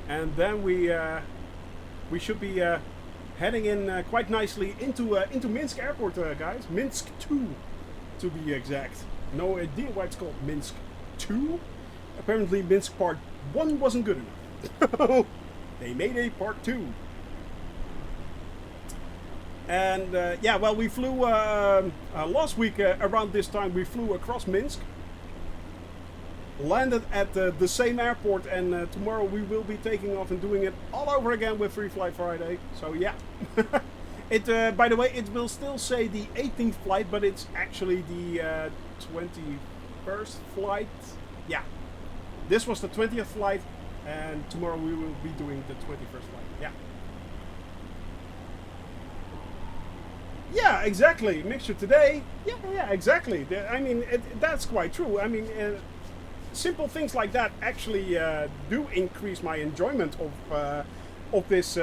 Speaker 1: And then we should be heading in quite nicely into Minsk Airport, guys. Minsk 2. to be exact. No idea why it's called Minsk 2. Apparently Minsk Part 1 wasn't good enough. They made a Part 2. And yeah, well, we flew last week around this time. We flew across Minsk, landed at the same airport, and tomorrow we will be taking off and doing it all over again with Free Flight Friday. So yeah, it by the way, it will still say the 18th flight, but it's actually the 21st flight. Yeah, this was the 20th flight, and tomorrow we will be doing the 21st flight. Yeah. Yeah, exactly. Mixture today. Yeah, exactly. I mean, that's quite true. I mean, simple things like that actually do increase my enjoyment of this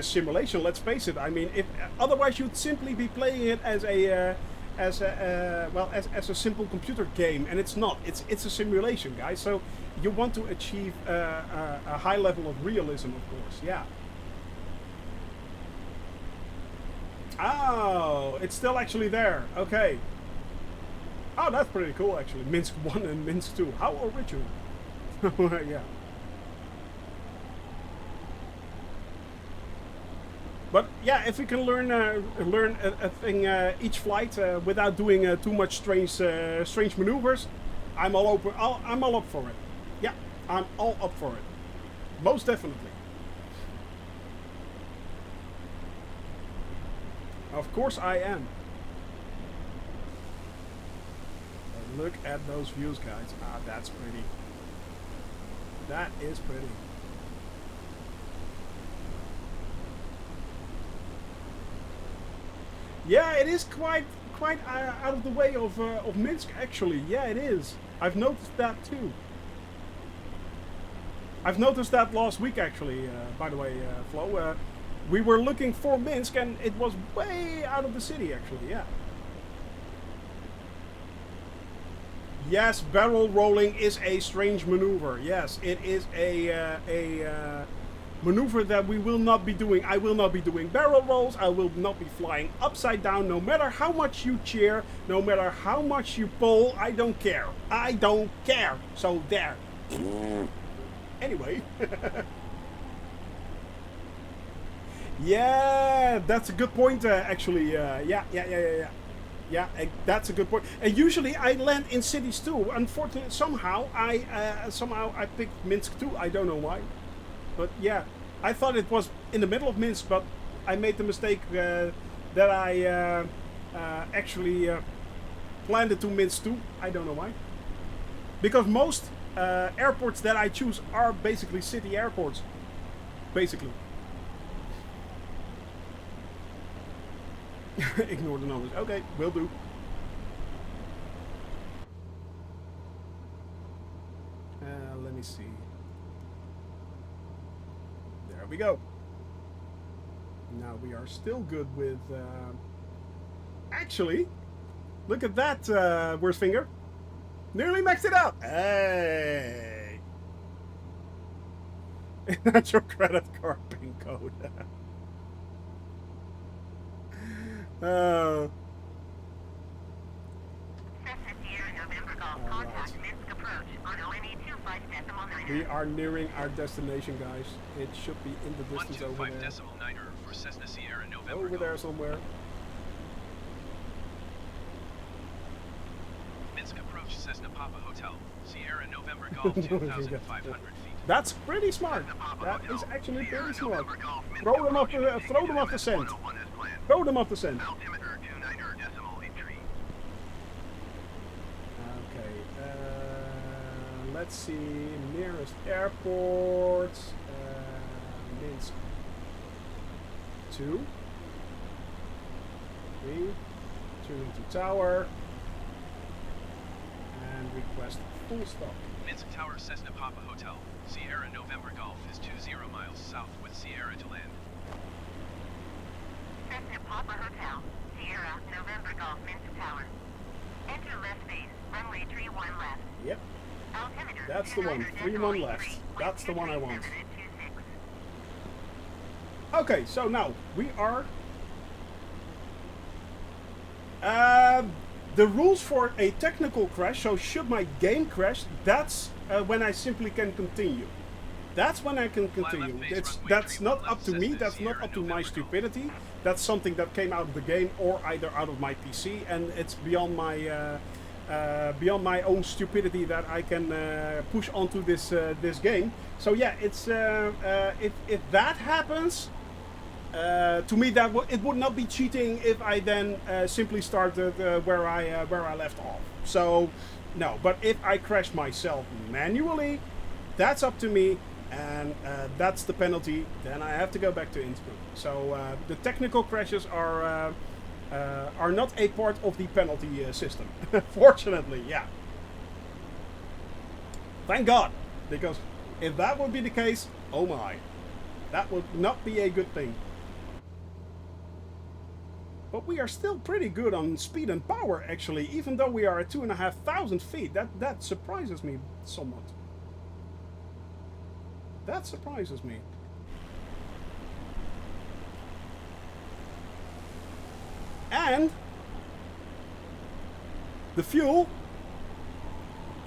Speaker 1: simulation. Let's face it. I mean, if otherwise you'd simply be playing it as a as a simple computer game, and it's not. It's a simulation, guys. So you want to achieve a high level of realism, of course. Yeah. Oh, it's still actually there. Okay. Oh, that's pretty cool, actually. Minsk 1 and Minsk 2. How original. Yeah. But yeah, if we can learn a thing each flight without doing too much strange maneuvers, I'm all open. I'm all up for it. Yeah, I'm all up for it. Most definitely. Of course I am. But look at those views, guys. Ah, that's pretty. That is pretty. Yeah, it is quite out of the way of Minsk, actually. Yeah, it is. I've noticed that too. I've noticed that last week, actually. By the way, Flo. We were looking for Minsk, and it was way out of the city, actually, yeah. Yes, barrel rolling is a strange maneuver. Yes, it is a maneuver that we will not be doing. I will not be doing barrel rolls. I will not be flying upside down, no matter how much you cheer, no matter how much you pull. I don't care. I don't care. So there. Anyway. Yeah, that's a good point, actually. Yeah, that's a good point. And usually I land in cities too. Unfortunately, somehow I picked Minsk too. I don't know why, but yeah, I thought it was in the middle of Minsk, but I made the mistake that I actually landed to Minsk too. I don't know why, because most airports that I choose are basically city airports, basically. Ignore the numbers. Okay, will do. Let me see. There we go. Now we are still good with... Actually, look at that, worst finger. Nearly maxed it out. Hey! That's your credit card PIN code.
Speaker 3: Cessna Sierra November Golf, contact Minsk approach on OME 25.9.
Speaker 1: We are nearing our destination, guys. It should be in the distance over there.
Speaker 2: 125.9 for Cessna Sierra November
Speaker 1: Over there somewhere.
Speaker 2: Minsk approach Cessna Papa Hotel, Sierra November Golf 2,500 feet.
Speaker 1: That's pretty smart. That is actually pretty smart. Throw them off the scent. Throw them off the scent. Okay. Let's see. Nearest airports. Minsk. 2. 3. Turn into tower. And request full stop.
Speaker 2: Minsk Tower Cessna Papa Hotel, Sierra November Golf is 20 miles south with Sierra to land.
Speaker 3: Cessna Papa Hotel, Sierra November Golf Minsk Tower. Enter left base, runway 31 left.
Speaker 1: Yep.
Speaker 3: Altimeter
Speaker 1: That's the one. 31 left. That's the one I want. Okay, so now we are The rules for a technical crash, so should my game crash, that's when I simply can continue. That's when I can continue. That's not up to me, that's not up to my stupidity. That's something that came out of the game or either out of my PC, and it's beyond my own stupidity that I can push onto this game. So yeah, it's if that happens, to me that it would not be cheating if I then simply started where I left off. So no, but if I crash myself manually, that's up to me, and that's the penalty. Then I have to go back to Innsbruck. So the technical crashes are not a part of the penalty system. Fortunately, yeah. Thank God, because if that would be the case, oh my, that would not be a good thing. But we are still pretty good on speed and power, actually, even though we are at 2,500 feet. That surprises me somewhat. That surprises me. And the fuel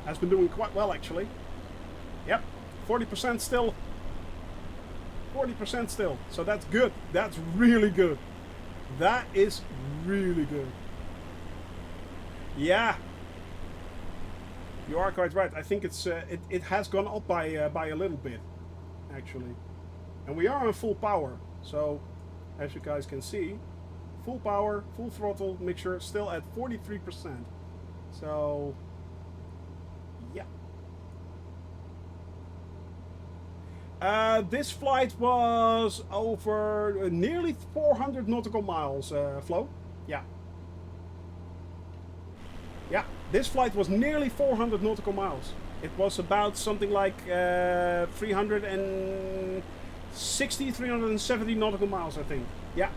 Speaker 1: has been doing quite well, actually. Yep, 40% still. 40% still. So that's good. That's really good. That is really good. Yeah. You are quite right. I think it's it has gone up by a little bit, actually. And we are on full power. So, as you guys can see, full power, full throttle mixture, still at 43%. So, yeah. This flight was over nearly 400 nautical miles, Flo. Yeah. Yeah, this flight was nearly 400 nautical miles. It was about something like 360, 370 nautical miles, I think. Yeah.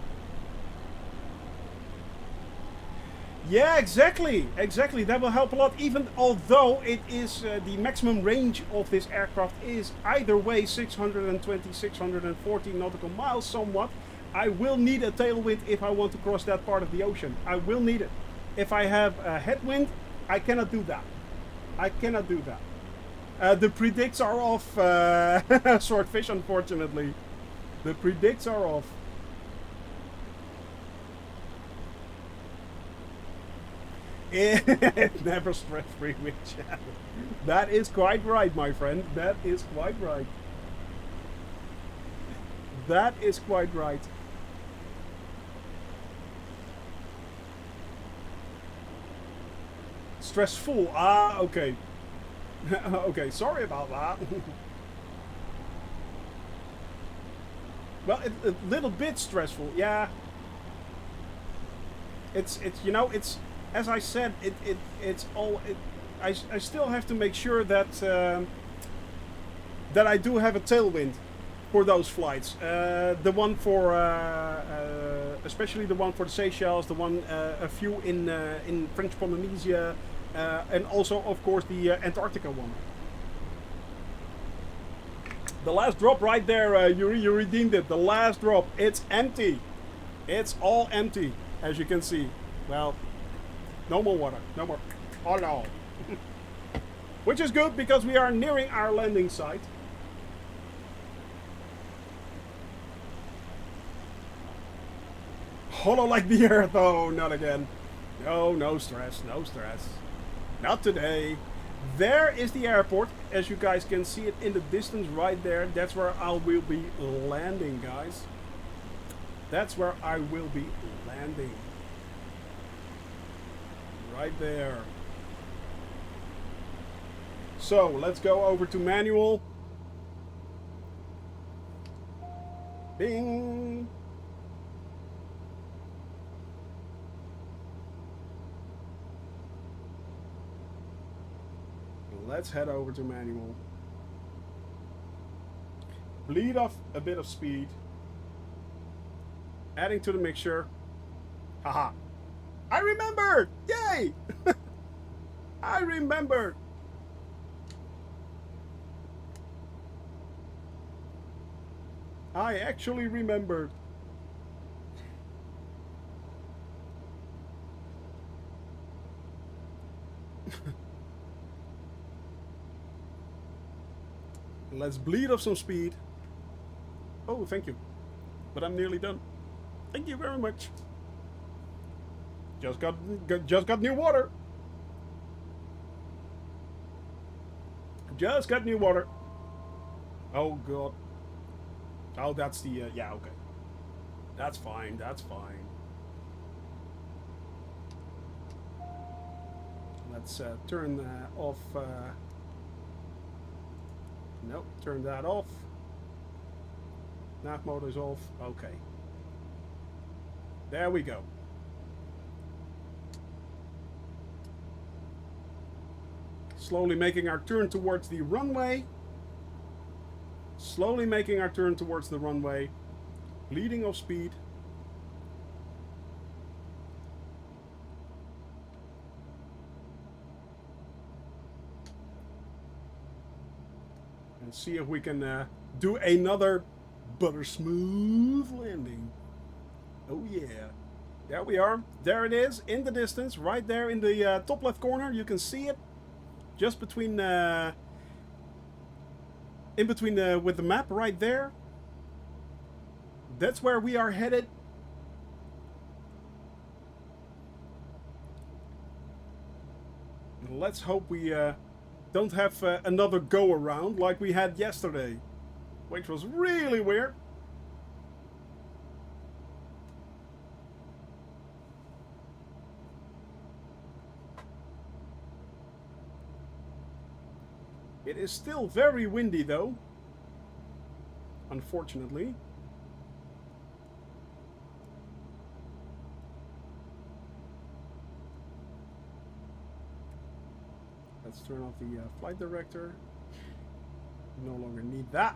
Speaker 1: Yeah, exactly. Exactly. That will help a lot. Even although it is the maximum range of this aircraft is either way 620, 640 nautical miles somewhat. I will need a tailwind if I want to cross that part of the ocean. I will need it. If I have a headwind, I cannot do that. I cannot do that. The predicts are off, Swordfish, unfortunately. The predicts are off. It never stress-free with chat. That is quite right, my friend. That is quite right. That is quite right. Stressful. Ah, okay. Okay, sorry about that. Well, a little bit stressful, yeah. It's you know, it's, as I said, I still have to make sure that that I do have a tailwind for those flights. The one for especially the one for the Seychelles, the one a few in French Polynesia, and also of course the Antarctica one. The last drop right there, you redeemed it. The last drop, it's empty. It's all empty, as you can see. Well, no more water, no more. Oh no. Which is good because we are nearing our landing site. Hollow like the earth. Oh, not again. No, no stress, no stress. Not today. There is the airport. As you guys can see it in the distance right there. That's where I will be landing, guys. That's where I will be landing. Right there. So, let's go over to manual. Bing. Let's head over to manual. Bleed off a bit of speed. Adding to the mixture. Haha. I remembered! Yay! I remembered! I actually remembered. Let's bleed off some speed. Oh, thank you. But I'm nearly done. Thank you very much. Just got new water. Just got new water. Oh god. Oh, that's the yeah, okay. That's fine. That's fine. Let's turn off. Nope, turn that off. Nav mode is off. Okay. There we go. Slowly making our turn towards the runway. Slowly making our turn towards the runway. Bleeding off speed. And see if we can do another butter smooth landing. Oh yeah. There we are. There it is in the distance. Right there in the top left corner. You can see it. Just between, in between with the map right there. That's where we are headed. Let's hope we don't have another go around like we had yesterday, which was really weird. It is still very windy though, unfortunately. Let's turn off the flight director. No longer need that.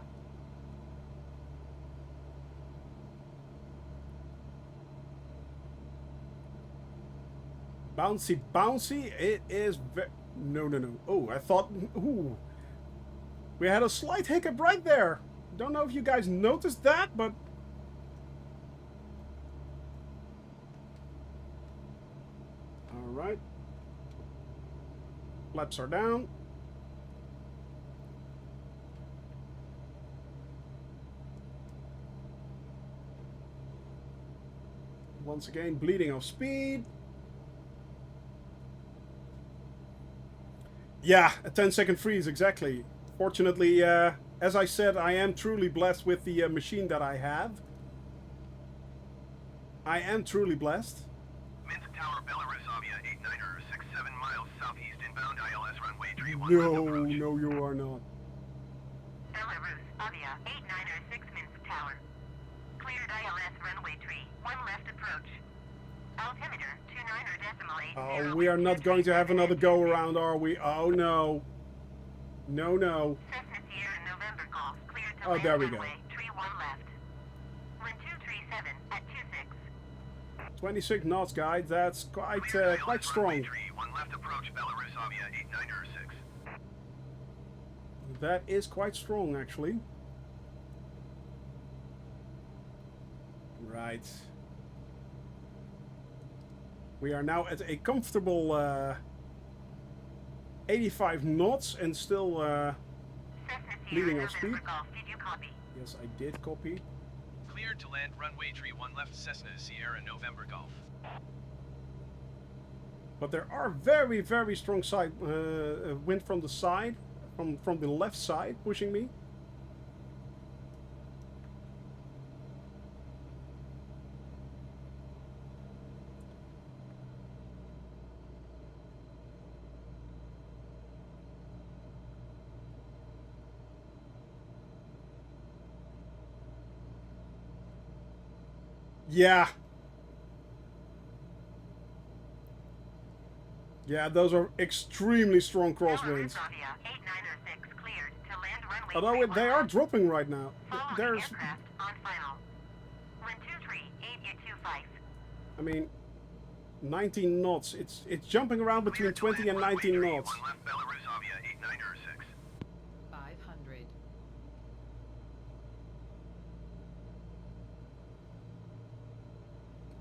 Speaker 1: Bouncy, bouncy. It is no, no, no. Oh, I thought. Ooh. We had a slight hiccup right there. Don't know if you guys noticed that, but... Alright. Flaps are down. Once again, bleeding off speed. Yeah, a 10-second freeze, exactly. Fortunately, as I said, I am truly blessed with the machine that I have. I am truly blessed.
Speaker 2: Minsk Tower, Belarus, Avia 89er, 67 miles southeast inbound, ILS runway 31.
Speaker 1: No, no, you are not.
Speaker 3: Belarus, Avia 89er, 6 Minsk Tower. Cleared ILS runway 31 left approach. Altimeter 29er decimal 80.
Speaker 1: Oh, we are not going to have another go around, are we? Oh no. No, no.
Speaker 3: Cessna Sierra November Golf cleared to
Speaker 1: Oh,
Speaker 3: land
Speaker 1: there we go.
Speaker 3: runway 31 left. Wind 237 at 26.
Speaker 1: 26 knots, guys. That's quite quite strong.
Speaker 2: 1 left approach, Belarus, Avia 89er, 6.
Speaker 1: That is quite strong, actually. Right. We are now at a comfortable 85 knots and still bleeding off speed.
Speaker 3: Did you copy?
Speaker 1: Yes, I did copy.
Speaker 2: Cleared to land runway 31 left, Cessna Sierra November Golf.
Speaker 1: But there are very, very strong side wind from the side, from the left side, pushing me. Yeah. Yeah, those are extremely strong crosswinds. Although they are dropping right now. There's... I mean, 19 knots. It's jumping around between 20 and 19 knots.
Speaker 4: 500.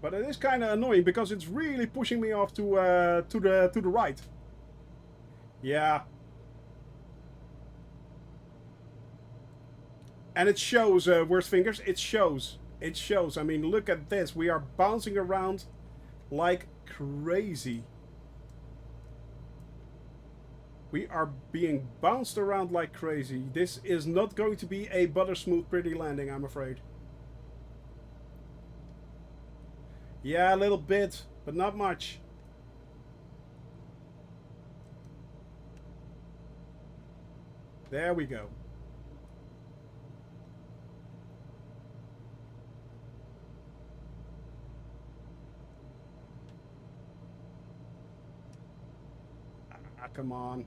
Speaker 1: But it is kind of annoying because it's really pushing me off to the right. Yeah. And it shows, worst fingers, it shows. It shows. I mean, look at this. We are bouncing around like crazy. We are being bounced around like crazy. This is not going to be a butter smooth pretty landing, I'm afraid. Yeah, a little bit, but not much. There we go. Ah, come on.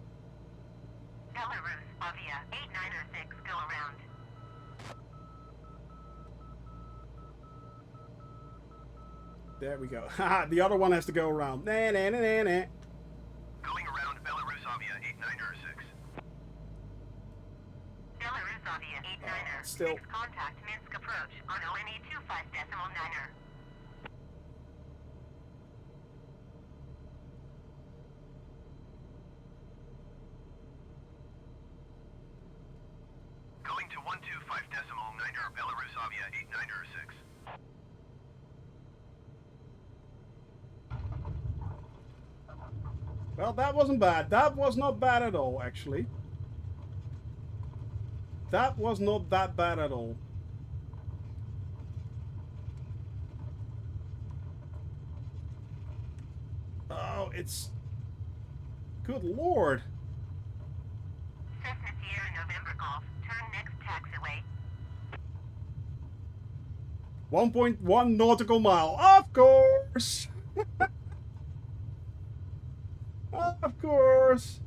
Speaker 3: Belarus, Avia, 8906, go around.
Speaker 1: There we go. Haha, the other one has to go around. Nah, nah, nah, nah, nah.
Speaker 2: Going around Belarus Avia 8906.
Speaker 3: Belarus, Avia, 8906,
Speaker 1: Still.
Speaker 3: contact Minsk approach on ONE 25.9er.
Speaker 2: Going to 125.9er Belarus Avia 8906.
Speaker 1: Well, that wasn't bad. That was not bad at all, actually. That was not that bad at all. Oh, it's... Good lord.
Speaker 3: Cessna Sierra November Golf, turn next taxiway.
Speaker 1: 1.1 nautical mile. Of course! Of course!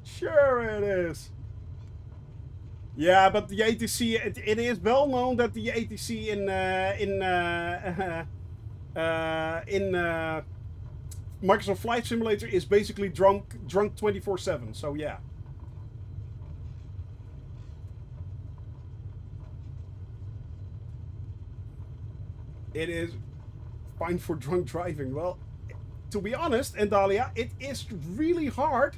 Speaker 1: Sure it is. Yeah, but the ATC, it is well known that the ATC in Microsoft Flight Simulator is basically drunk 24/7. So yeah. It is fine for drunk driving. Well, to be honest, and Dahlia, it is really hard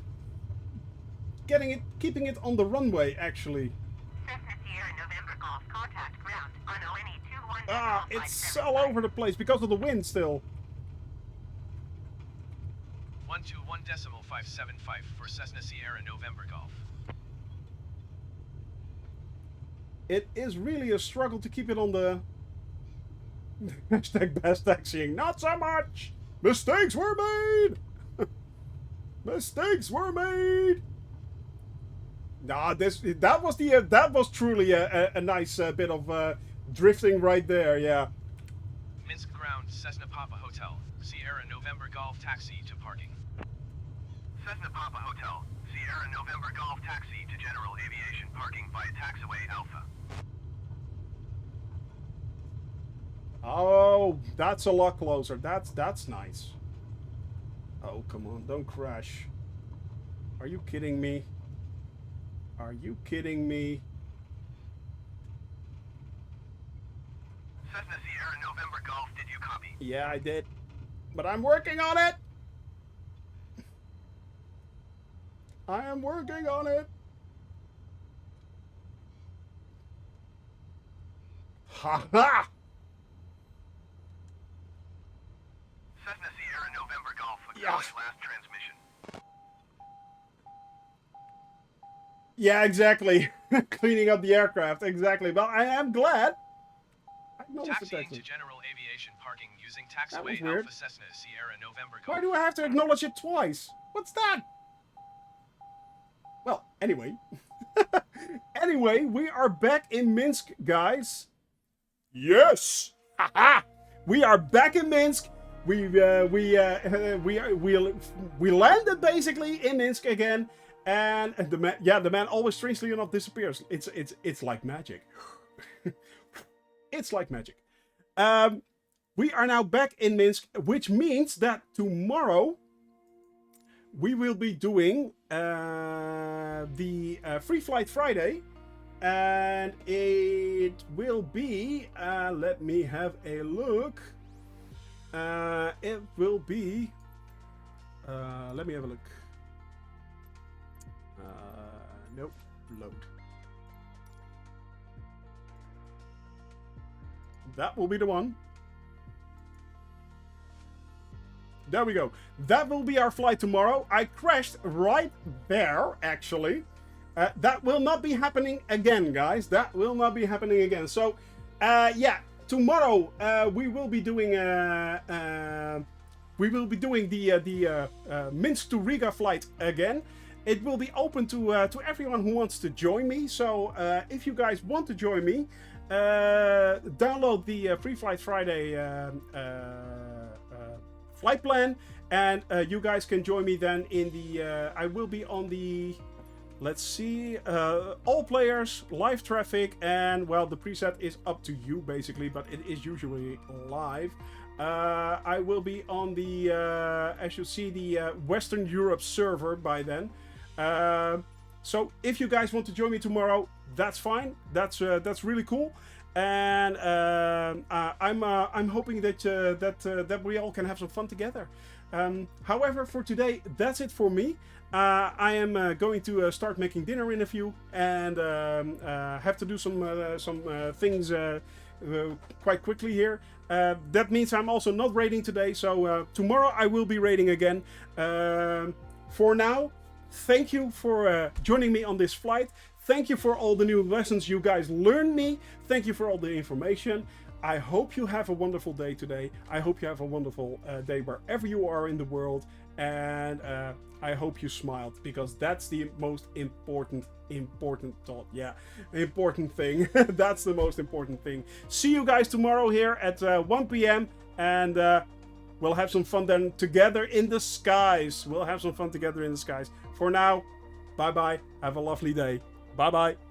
Speaker 1: keeping it on the runway, actually.
Speaker 3: Cessna Sierra November Golf, contact ground on ONE 21.
Speaker 1: Ah, it's all over the place because of the wind still.
Speaker 2: 121.575 for Cessna Sierra November Golf.
Speaker 1: It is really a struggle to keep it on the... Hashtag best taxiing. Not so much! Mistakes were made! Mistakes were made! Nah, that was truly a nice bit of drifting right there, yeah.
Speaker 2: Minsk ground, Cessna Papa Hotel. Sierra November Golf taxi to parking. Cessna Papa Hotel. Sierra November Golf taxi to general aviation parking via taxiway Alpha.
Speaker 1: Oh, that's a lot closer. That's nice. Oh, come on, don't crash. Are you kidding me? Are you kidding me?
Speaker 2: Cessna Sierra November Golf, did you copy?
Speaker 1: Yeah, I did. But I'm working on it! I am working on it! Ha ha!
Speaker 2: Cessna Sierra November Golf,
Speaker 1: Yeah.
Speaker 2: last transmission.
Speaker 1: Yeah, exactly. Cleaning up the aircraft, exactly. Well, I am glad. I know it's
Speaker 2: Taxiing to
Speaker 1: Texas.
Speaker 2: general aviation parking using
Speaker 1: That was
Speaker 2: taxiway
Speaker 1: weird.
Speaker 2: Alpha Cessna Sierra November
Speaker 1: Why
Speaker 2: Golf.
Speaker 1: do I have to acknowledge it twice? What's that? Well, anyway. Anyway, we are back in Minsk, guys. Yes! Haha! We are back in Minsk. We landed basically in Minsk again, and the man always strangely enough disappears. It's like magic. It's like magic. We are now back in Minsk, which means that tomorrow we will be doing the Free Flight Friday, and it will be, let me have a look. It will be, Let me have a look. Nope. Load. That will be the one. There we go. That will be our flight tomorrow. I crashed right there, actually. That will not be happening again, guys. That will not be happening again. So, yeah, tomorrow we will be doing the Minsk to Riga flight again. It will be open to everyone who wants to join me. So, if you guys want to join me, download the Free Flight Friday flight plan, and you guys can join me then in the I will be on the, let's see, all players, live traffic, and well, the preset is up to you basically, but it is usually live. I will be on the as you see, the Western Europe server by then. So if you guys want to join me tomorrow, that's fine. That's really cool. And I'm hoping that that we all can have some fun together. However, for today, that's it for me. I am going to start making dinner in a few, and have to do some things quite quickly here. That means I'm also not raiding today, so tomorrow I will be raiding again. For now, thank you for joining me on this flight. Thank you for all the new lessons you guys learned me. Thank you for all the information. I hope you have a wonderful day today. I hope you have a wonderful day wherever you are in the world. And I hope you smiled, because that's the most important thought. Yeah, important thing. That's the most important thing. See you guys tomorrow here at 1 p.m. And we'll have some fun then together in the skies. We'll have some fun together in the skies. For now, bye-bye. Have a lovely day. Bye-bye.